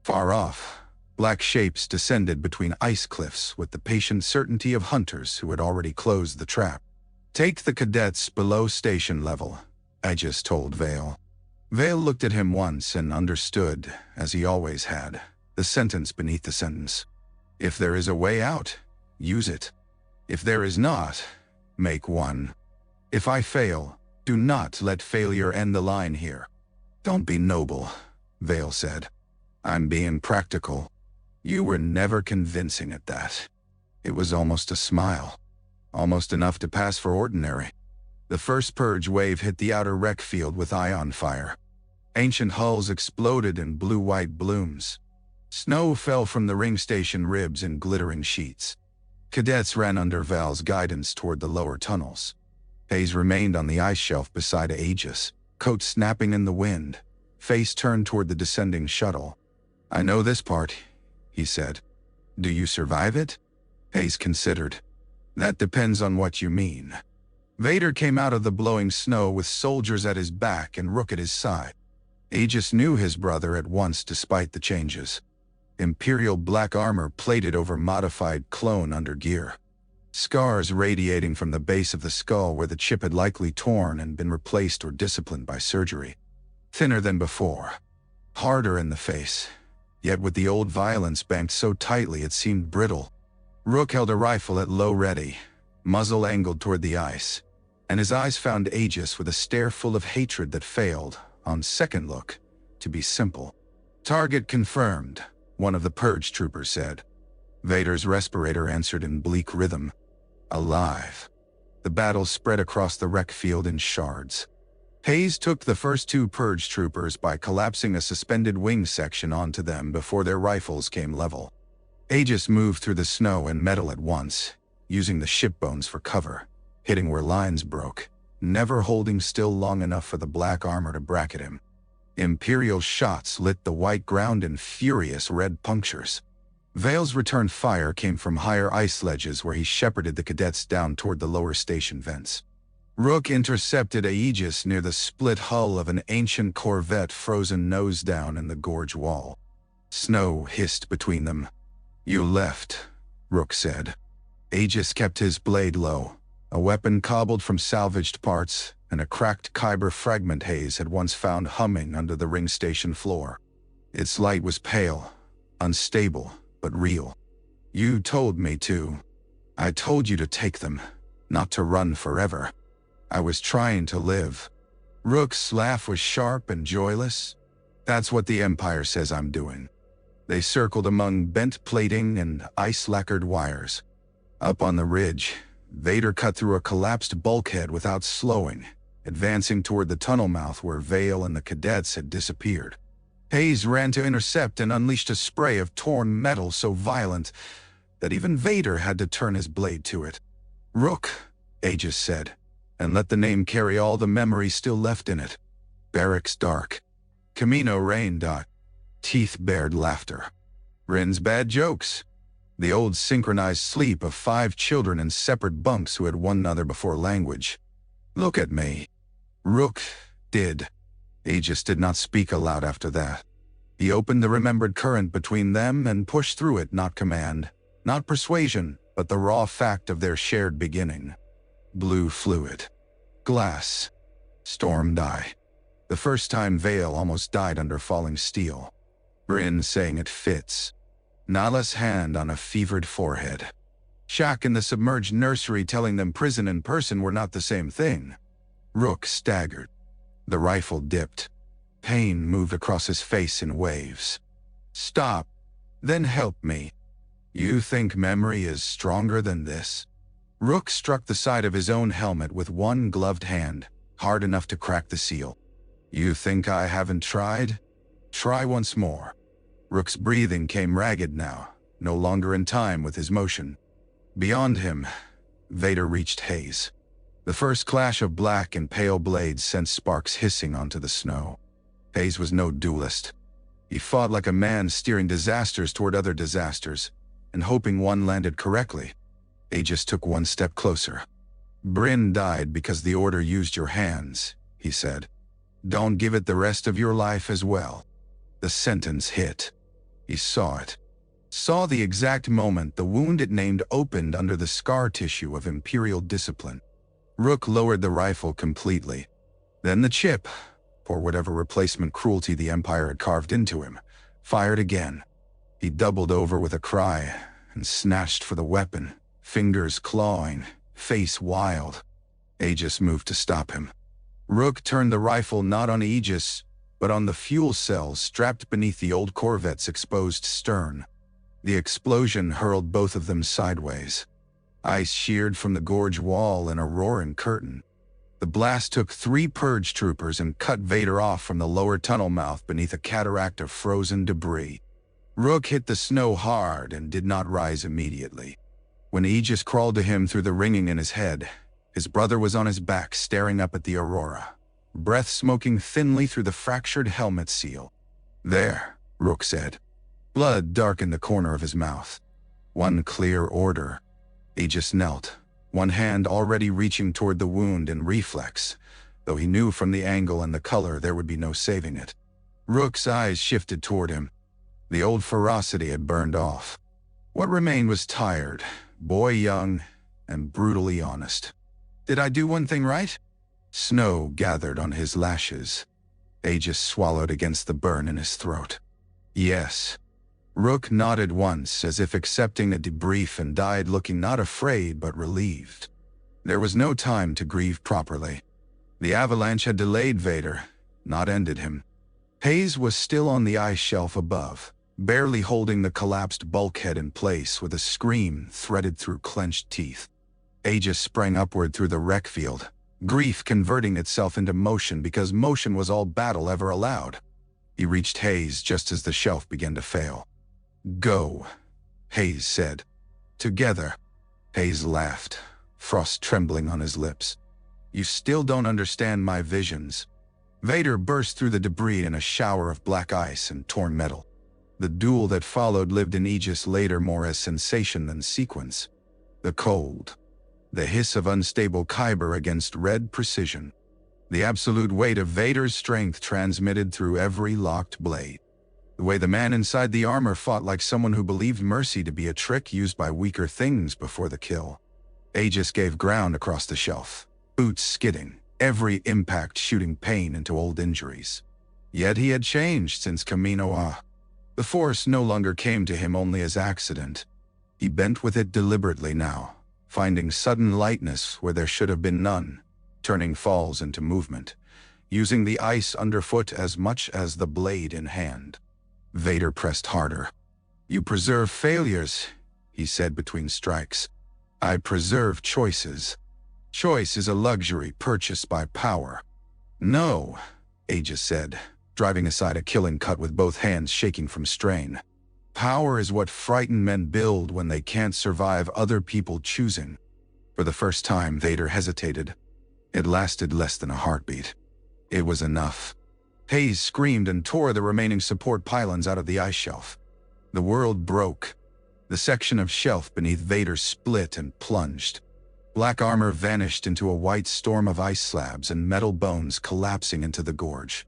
Far off, black shapes descended between ice cliffs with the patient certainty of hunters who had already closed the trap. "Take the cadets below station level," Aegis told Vale. Vale looked at him once and understood, as he always had, the sentence beneath the sentence. If there is a way out, use it. If there is not, make one. If I fail, do not let failure end the line here. "Don't be noble," Vale said. "I'm being practical." "You were never convincing at that." It was almost a smile. Almost enough to pass for ordinary. The first purge wave hit the outer wreck field with ion fire. Ancient hulls exploded in blue-white blooms. Snow fell from the ring station ribs in glittering sheets. Cadets ran under Val's guidance toward the lower tunnels. Hayes remained on the ice shelf beside Aegis, coat snapping in the wind, face turned toward the descending shuttle. "I know this part," he said. "Do you survive it?" Hayes considered. "That depends on what you mean." Vader came out of the blowing snow with soldiers at his back and Rook at his side. Aegis knew his brother at once despite the changes. Imperial black armor plated over modified clone undergear. Scars radiating from the base of the skull where the chip had likely torn and been replaced or disciplined by surgery. Thinner than before. Harder in the face, yet with the old violence banked so tightly it seemed brittle. Rook held a rifle at low ready, muzzle angled toward the ice, and his eyes found Aegis with a stare full of hatred that failed, on second look, to be simple. "Target confirmed," one of the purge troopers said. Vader's respirator answered in bleak rhythm. "Alive." The battle spread across the wreck field in shards. Hayes took the first two purge troopers by collapsing a suspended wing section onto them before their rifles came level. Aegis moved through the snow and metal at once, using the ship bones for cover, hitting where lines broke, never holding still long enough for the black armor to bracket him. Imperial shots lit the white ground in furious red punctures. Vale's return fire came from higher ice ledges where he shepherded the cadets down toward the lower station vents. Rook intercepted Aegis near the split hull of an ancient corvette frozen nose down in the gorge wall. Snow hissed between them. "You left," Rook said. Aegis kept his blade low, a weapon cobbled from salvaged parts and a cracked Kyber fragment Hayes had once found humming under the ring station floor. Its light was pale, unstable, but real. "You told me to. I told you to take them, not to run forever. I was trying to live." Rook's laugh was sharp and joyless. "That's what the Empire says I'm doing." They circled among bent plating and ice-lacquered wires. Up on the ridge, Vader cut through a collapsed bulkhead without slowing, advancing toward the tunnel mouth where Vale and the cadets had disappeared. Hayes ran to intercept and unleashed a spray of torn metal so violent that even Vader had to turn his blade to it. "Rook," Aegis said, "and let the name carry all the memory still left in it." Barracks dark. Kamino rained. Teeth bared laughter. Rin's bad jokes. The old synchronized sleep of 5 children in separate bunks who had one another before language. "Look at me." Rook did. Aegis did not speak aloud after that. He opened the remembered current between them and pushed through it, not command, not persuasion, but the raw fact of their shared beginning. Blue fluid. Glass. Storm die. The first time Vale almost died under falling steel. Rin saying it fits. Nala's hand on a fevered forehead. Shaak in the submerged nursery telling them prison and person were not the same thing. Rook staggered. The rifle dipped. Pain moved across his face in waves. "Stop. Then help me. You think memory is stronger than this?" Rook struck the side of his own helmet with one gloved hand, hard enough to crack the seal. "You think I haven't tried? Try once more." Rook's breathing came ragged now, no longer in time with his motion. Beyond him, Vader reached Hayes. The first clash of black and pale blades sent sparks hissing onto the snow. Hayes was no duelist. He fought like a man steering disasters toward other disasters, and hoping one landed correctly. Aegis took one step closer. "Bryn died because the Order used your hands," he said. "Don't give it the rest of your life as well." The sentence hit. He saw it. Saw the exact moment the wound it named opened under the scar tissue of Imperial discipline. Rook lowered the rifle completely. Then the chip, or whatever replacement cruelty the Empire had carved into him, fired again. He doubled over with a cry and snatched for the weapon, fingers clawing, face wild. Aegis moved to stop him. Rook turned the rifle not on Aegis, but on the fuel cells strapped beneath the old Corvette's exposed stern. The explosion hurled both of them sideways. Ice sheared from the gorge wall in a roaring curtain. The blast took 3 purge troopers and cut Vader off from the lower tunnel mouth beneath a cataract of frozen debris. Rook hit the snow hard and did not rise immediately. When Aegis crawled to him through the ringing in his head, his brother was on his back staring up at the aurora, breath smoking thinly through the fractured helmet seal. "There," Rook said. Blood darkened the corner of his mouth. One clear order. Aegis knelt, one hand already reaching toward the wound in reflex, though he knew from the angle and the color there would be no saving it. Rook's eyes shifted toward him. The old ferocity had burned off. What remained was tired, boy-young, and brutally honest. "Did I do one thing right?" Snow gathered on his lashes. Aegis swallowed against the burn in his throat. "Yes." Rook nodded once, as if accepting a debrief, and died looking not afraid but relieved. There was no time to grieve properly. The avalanche had delayed Vader, not ended him. Hayes was still on the ice shelf above, barely holding the collapsed bulkhead in place with a scream threaded through clenched teeth. Aegis sprang upward through the wreck field, grief converting itself into motion because motion was all battle ever allowed. He reached Hayes just as the shelf began to fail. "Go," Hayes said. "Together." Hayes laughed, frost trembling on his lips. "You still don't understand my visions." Vader burst through the debris in a shower of black ice and torn metal. The duel that followed lived in Aegis later more as sensation than sequence. The cold. The hiss of unstable kyber against red precision. The absolute weight of Vader's strength transmitted through every locked blade. The way the man inside the armor fought like someone who believed mercy to be a trick used by weaker things before the kill. Aegis gave ground across the shelf, boots skidding, every impact shooting pain into old injuries. Yet he had changed since Kamino. The Force no longer came to him only as accident. He bent with it deliberately now, finding sudden lightness where there should have been none, turning falls into movement, using the ice underfoot as much as the blade in hand. Vader pressed harder. "You preserve failures," he said between strikes. "I preserve choices. Choice is a luxury purchased by power." "No," Aegis said, driving aside a killing cut with both hands shaking from strain. "Power is what frightened men build when they can't survive other people choosing." For the first time, Vader hesitated. It lasted less than a heartbeat. It was enough. Hayes screamed and tore the remaining support pylons out of the ice shelf. The world broke. The section of shelf beneath Vader split and plunged. Black armor vanished into a white storm of ice slabs and metal bones collapsing into the gorge.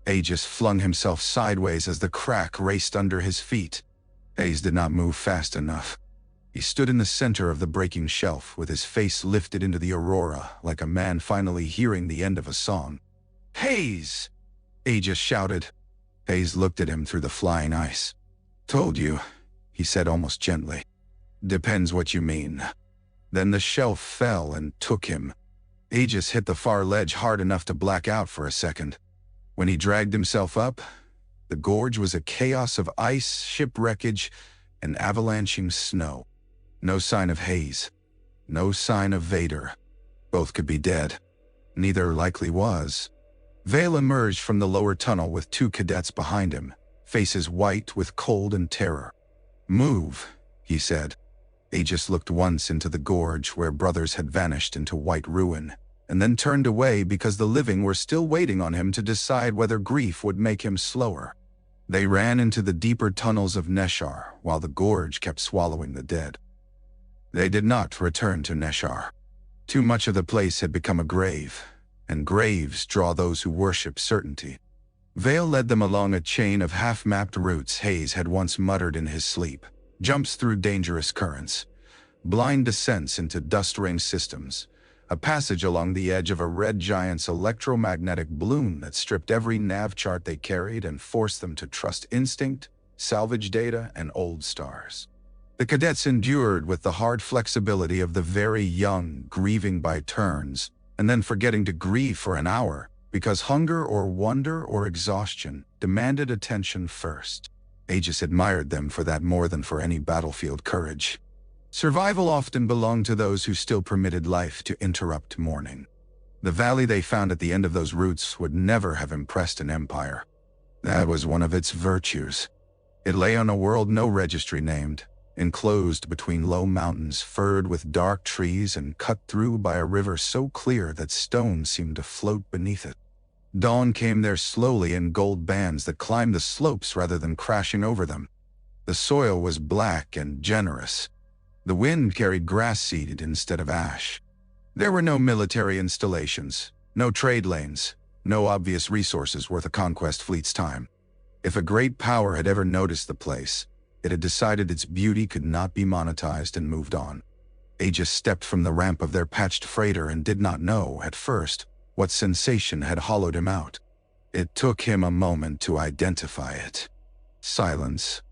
Aegis flung himself sideways as the crack raced under his feet. Hayes did not move fast enough. He stood in the center of the breaking shelf with his face lifted into the aurora like a man finally hearing the end of a song. "Hayes!" Aegis shouted. Hayes looked at him through the flying ice. "Told you," he said almost gently. "Depends what you mean." Then the shelf fell and took him. Aegis hit the far ledge hard enough to black out for a second. When he dragged himself up, the gorge was a chaos of ice, shipwreckage, and avalanching snow. No sign of Haze. No sign of Vader. Both could be dead. Neither likely was. Vale emerged from the lower tunnel with 2 cadets behind him, faces white with cold and terror. "Move," he said. Aegis looked once into the gorge where brothers had vanished into white ruin, and then turned away because the living were still waiting on him to decide whether grief would make him slower. They ran into the deeper tunnels of Neshar, while the gorge kept swallowing the dead. They did not return to Neshar. Too much of the place had become a grave, and graves draw those who worship certainty. Vale led them along a chain of half-mapped routes Hayes had once muttered in his sleep, jumps through dangerous currents, blind descents into dust-ring systems, a passage along the edge of a red giant's electromagnetic balloon that stripped every nav chart they carried and forced them to trust instinct, salvage data, and old stars. The cadets endured with the hard flexibility of the very young, grieving by turns, and then forgetting to grieve for an hour, because hunger or wonder or exhaustion demanded attention first. Aegis admired them for that more than for any battlefield courage. Survival often belonged to those who still permitted life to interrupt mourning. The valley they found at the end of those routes would never have impressed an empire. That was one of its virtues. It lay on a world no registry named, enclosed between low mountains furred with dark trees and cut through by a river so clear that stone seemed to float beneath it. Dawn came there slowly in gold bands that climbed the slopes rather than crashing over them. The soil was black and generous. The wind carried grass seed instead of ash. There were no military installations, no trade lanes, no obvious resources worth a conquest fleet's time. If a great power had ever noticed the place, it had decided its beauty could not be monetized and moved on. Aegis stepped from the ramp of their patched freighter and did not know, at first, what sensation had hollowed him out. It took him a moment to identify it. Silence.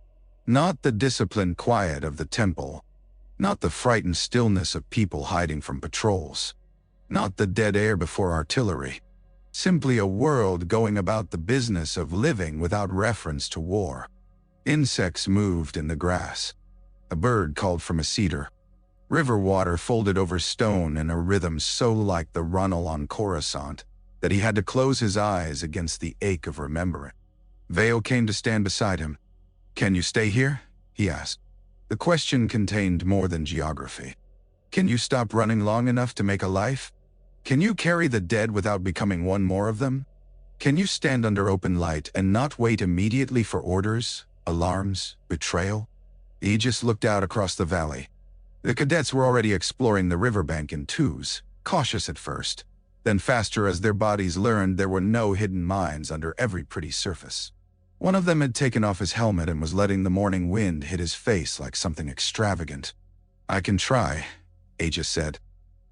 Not the disciplined quiet of the temple. Not the frightened stillness of people hiding from patrols. Not the dead air before artillery. Simply a world going about the business of living without reference to war. Insects moved in the grass. A bird called from a cedar. River water folded over stone in a rhythm so like the runnel on Corasont that he had to close his eyes against the ache of remembering. Vale came to stand beside him. "Can you stay here?" he asked. The question contained more than geography. Can you stop running long enough to make a life? Can you carry the dead without becoming one more of them? Can you stand under open light and not wait immediately for orders, alarms, betrayal? Aegis looked out across the valley. The cadets were already exploring the riverbank in twos, cautious at first, then faster as their bodies learned there were no hidden mines under every pretty surface. One of them had taken off his helmet and was letting the morning wind hit his face like something extravagant. "I can try," Aegis said.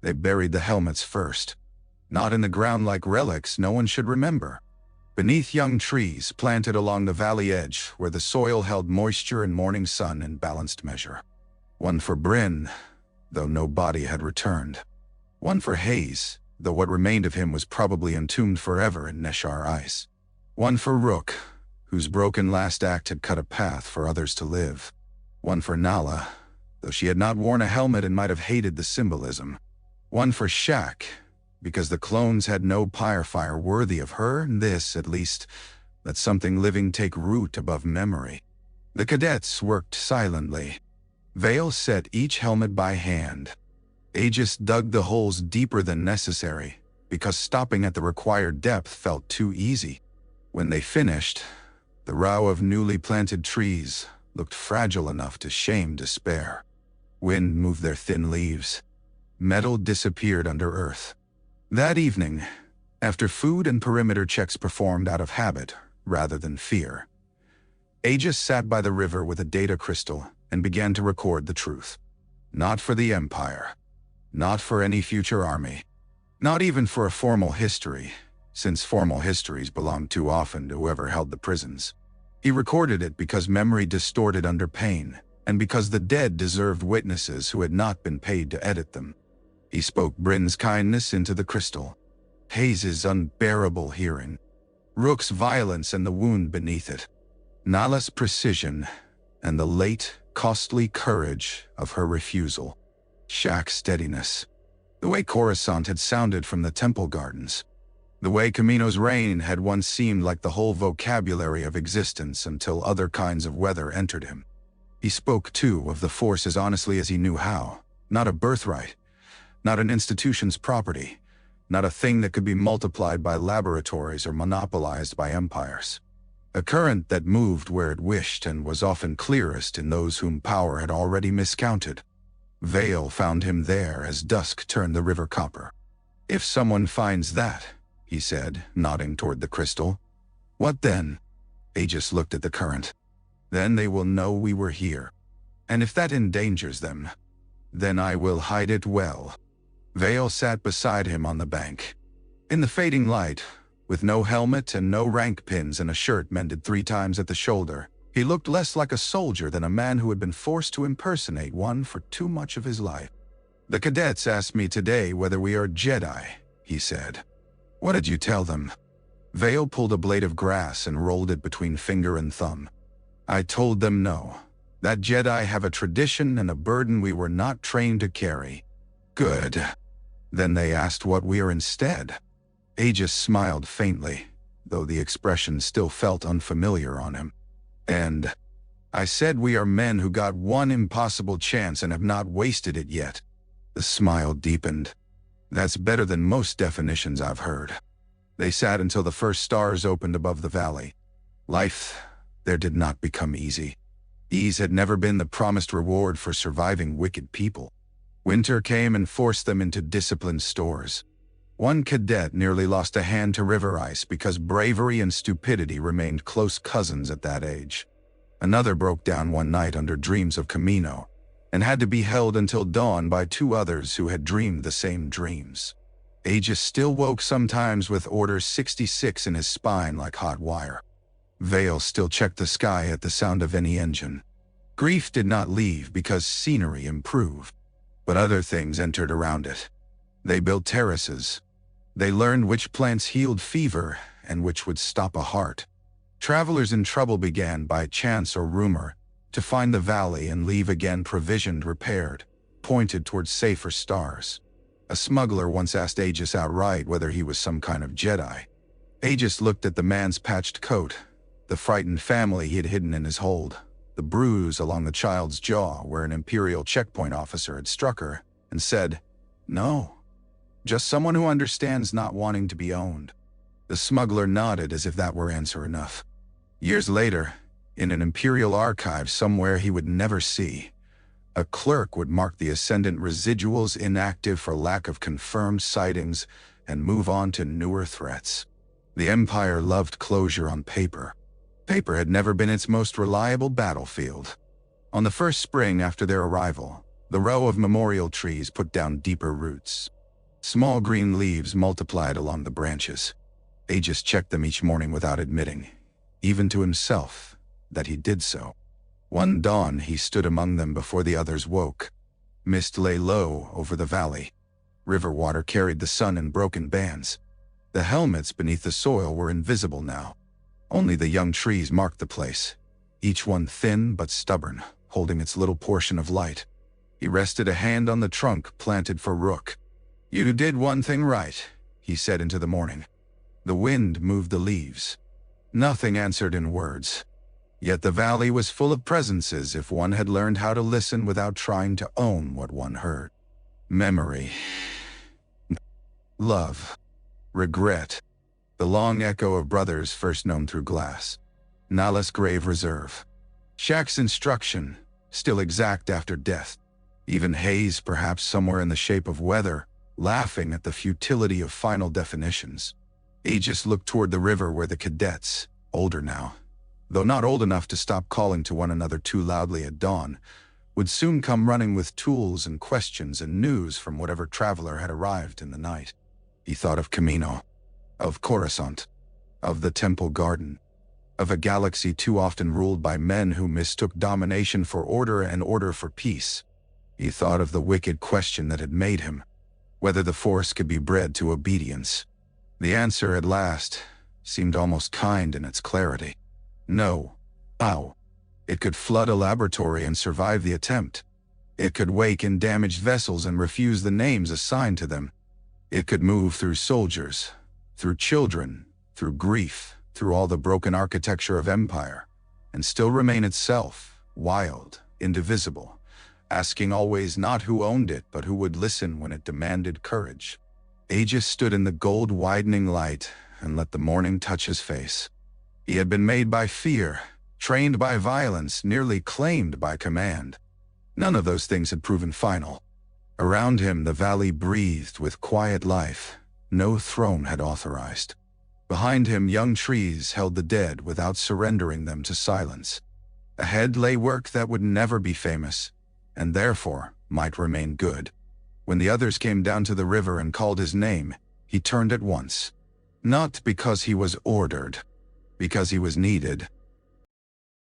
They buried the helmets first. Not in the ground like relics no one should remember. Beneath young trees planted along the valley edge where the soil held moisture and morning sun in balanced measure. One for Bryn, though no body had returned. One for Hayes, though what remained of him was probably entombed forever in Neshar ice. One for Rook, whose broken last act had cut a path for others to live. One for Nala, though she had not worn a helmet and might have hated the symbolism. One for Shaak, because the clones had no pyre fire worthy of her, and this, at least, let something living take root above memory. The cadets worked silently. Vale set each helmet by hand. Aegis dug the holes deeper than necessary, because stopping at the required depth felt too easy. When they finished, the row of newly planted trees looked fragile enough to shame despair. Wind moved their thin leaves. Metal disappeared under earth. That evening, after food and perimeter checks performed out of habit rather than fear, Aegis sat by the river with a data crystal and began to record the truth. Not for the Empire. Not for any future army. Not even for a formal history, since formal histories belonged too often to whoever held the prisons. He recorded it because memory distorted under pain, and because the dead deserved witnesses who had not been paid to edit them. He spoke Bryn's kindness into the crystal, Hayes' unbearable hearing, Rook's violence and the wound beneath it, Nala's precision, and the late, costly courage of her refusal. Shaak's steadiness, the way Corasont had sounded from the temple gardens, the way Kamino's reign had once seemed like the whole vocabulary of existence until other kinds of weather entered him. He spoke, too, of the Force as honestly as he knew how, not a birthright, not an institution's property, not a thing that could be multiplied by laboratories or monopolized by empires. A current that moved where it wished and was often clearest in those whom power had already miscounted. Veil found him there as dusk turned the river copper. "If someone finds that," he said, nodding toward the crystal, "what then?" Aegis looked at the current. "Then they will know we were here. And if that endangers them, then I will hide it well." Veil sat beside him on the bank. In the fading light, with no helmet and no rank pins and a shirt mended 3 times at the shoulder, he looked less like a soldier than a man who had been forced to impersonate one for too much of his life. "The cadets asked me today whether we are Jedi," he said. "What did you tell them?" Veil pulled a blade of grass and rolled it between finger and thumb. "I told them no. That Jedi have a tradition and a burden we were not trained to carry." "Good. Then they asked what we are instead." Aegis smiled faintly, though the expression still felt unfamiliar on him. "And I said we are men who got one impossible chance and have not wasted it yet." The smile deepened. "That's better than most definitions I've heard." They sat until the first stars opened above the valley. Life there did not become easy. Ease had never been the promised reward for surviving wicked people. Winter came and forced them into disciplined stores. One cadet nearly lost a hand to river ice because bravery and stupidity remained close cousins at that age. Another broke down one night under dreams of Kamino, and had to be held until dawn by 2 others who had dreamed the same dreams. Aegis still woke sometimes with Order 66 in his spine like hot wire. Veil still checked the sky at the sound of any engine. Grief did not leave because scenery improved, but other things entered around it. They built terraces. They learned which plants healed fever and which would stop a heart. Travelers in trouble began, by chance or rumor, to find the valley and leave again provisioned, repaired, pointed towards safer stars. A smuggler once asked Aegis outright whether he was some kind of Jedi. Aegis looked at the man's patched coat, the frightened family he had hidden in his hold, the bruise along the child's jaw where an Imperial checkpoint officer had struck her, and said, "No. Just someone who understands not wanting to be owned." The smuggler nodded as if that were answer enough. Years later, in an Imperial archive somewhere he would never see, a clerk would mark the Ascendant residuals inactive for lack of confirmed sightings and move on to newer threats. The Empire loved closure on paper. Paper had never been its most reliable battlefield. On the first spring after their arrival, the row of memorial trees put down deeper roots. Small green leaves multiplied along the branches. Aegis checked them each morning without admitting, even to himself, that he did so. One dawn he stood among them before the others woke. Mist lay low over the valley. River water carried the sun in broken bands. The helmets beneath the soil were invisible now. Only the young trees marked the place, each one thin but stubborn, holding its little portion of light. He rested a hand on the trunk planted for Rook. "You did one thing right," he said into the morning. The wind moved the leaves. Nothing answered in words. Yet the valley was full of presences if one had learned how to listen without trying to own what one heard. Memory. Love. Regret. The long echo of brothers first known through glass. Nala's grave reserve. Shaak's instruction, still exact after death. Even haze, perhaps somewhere in the shape of weather, laughing at the futility of final definitions. Aegis looked toward the river where the cadets, older now, though not old enough to stop calling to one another too loudly at dawn, would soon come running with tools and questions and news from whatever traveler had arrived in the night. He thought of Kamino, of Corasont, of the Temple Garden, of a galaxy too often ruled by men who mistook domination for order and order for peace. He thought of the wicked question that had made him. whether the Force could be bred to obedience. The answer, at last, seemed almost kind in its clarity. No. How? It could flood a laboratory and survive the attempt. It could wake in damaged vessels and refuse the names assigned to them. It could move through soldiers, through children, through grief, through all the broken architecture of empire, and still remain itself, wild, indivisible, asking always not who owned it, but who would listen when it demanded courage. Aegis stood in the gold-widening light and let the morning touch his face. He had been made by fear, trained by violence, nearly claimed by command. None of those things had proven final. Around him, the valley breathed with quiet life no throne had authorized. Behind him, young trees held the dead without surrendering them to silence. Ahead lay work that would never be famous, and therefore might remain good. When the others came down to the river and called his name, he turned at once. Not because he was ordered, because he was needed.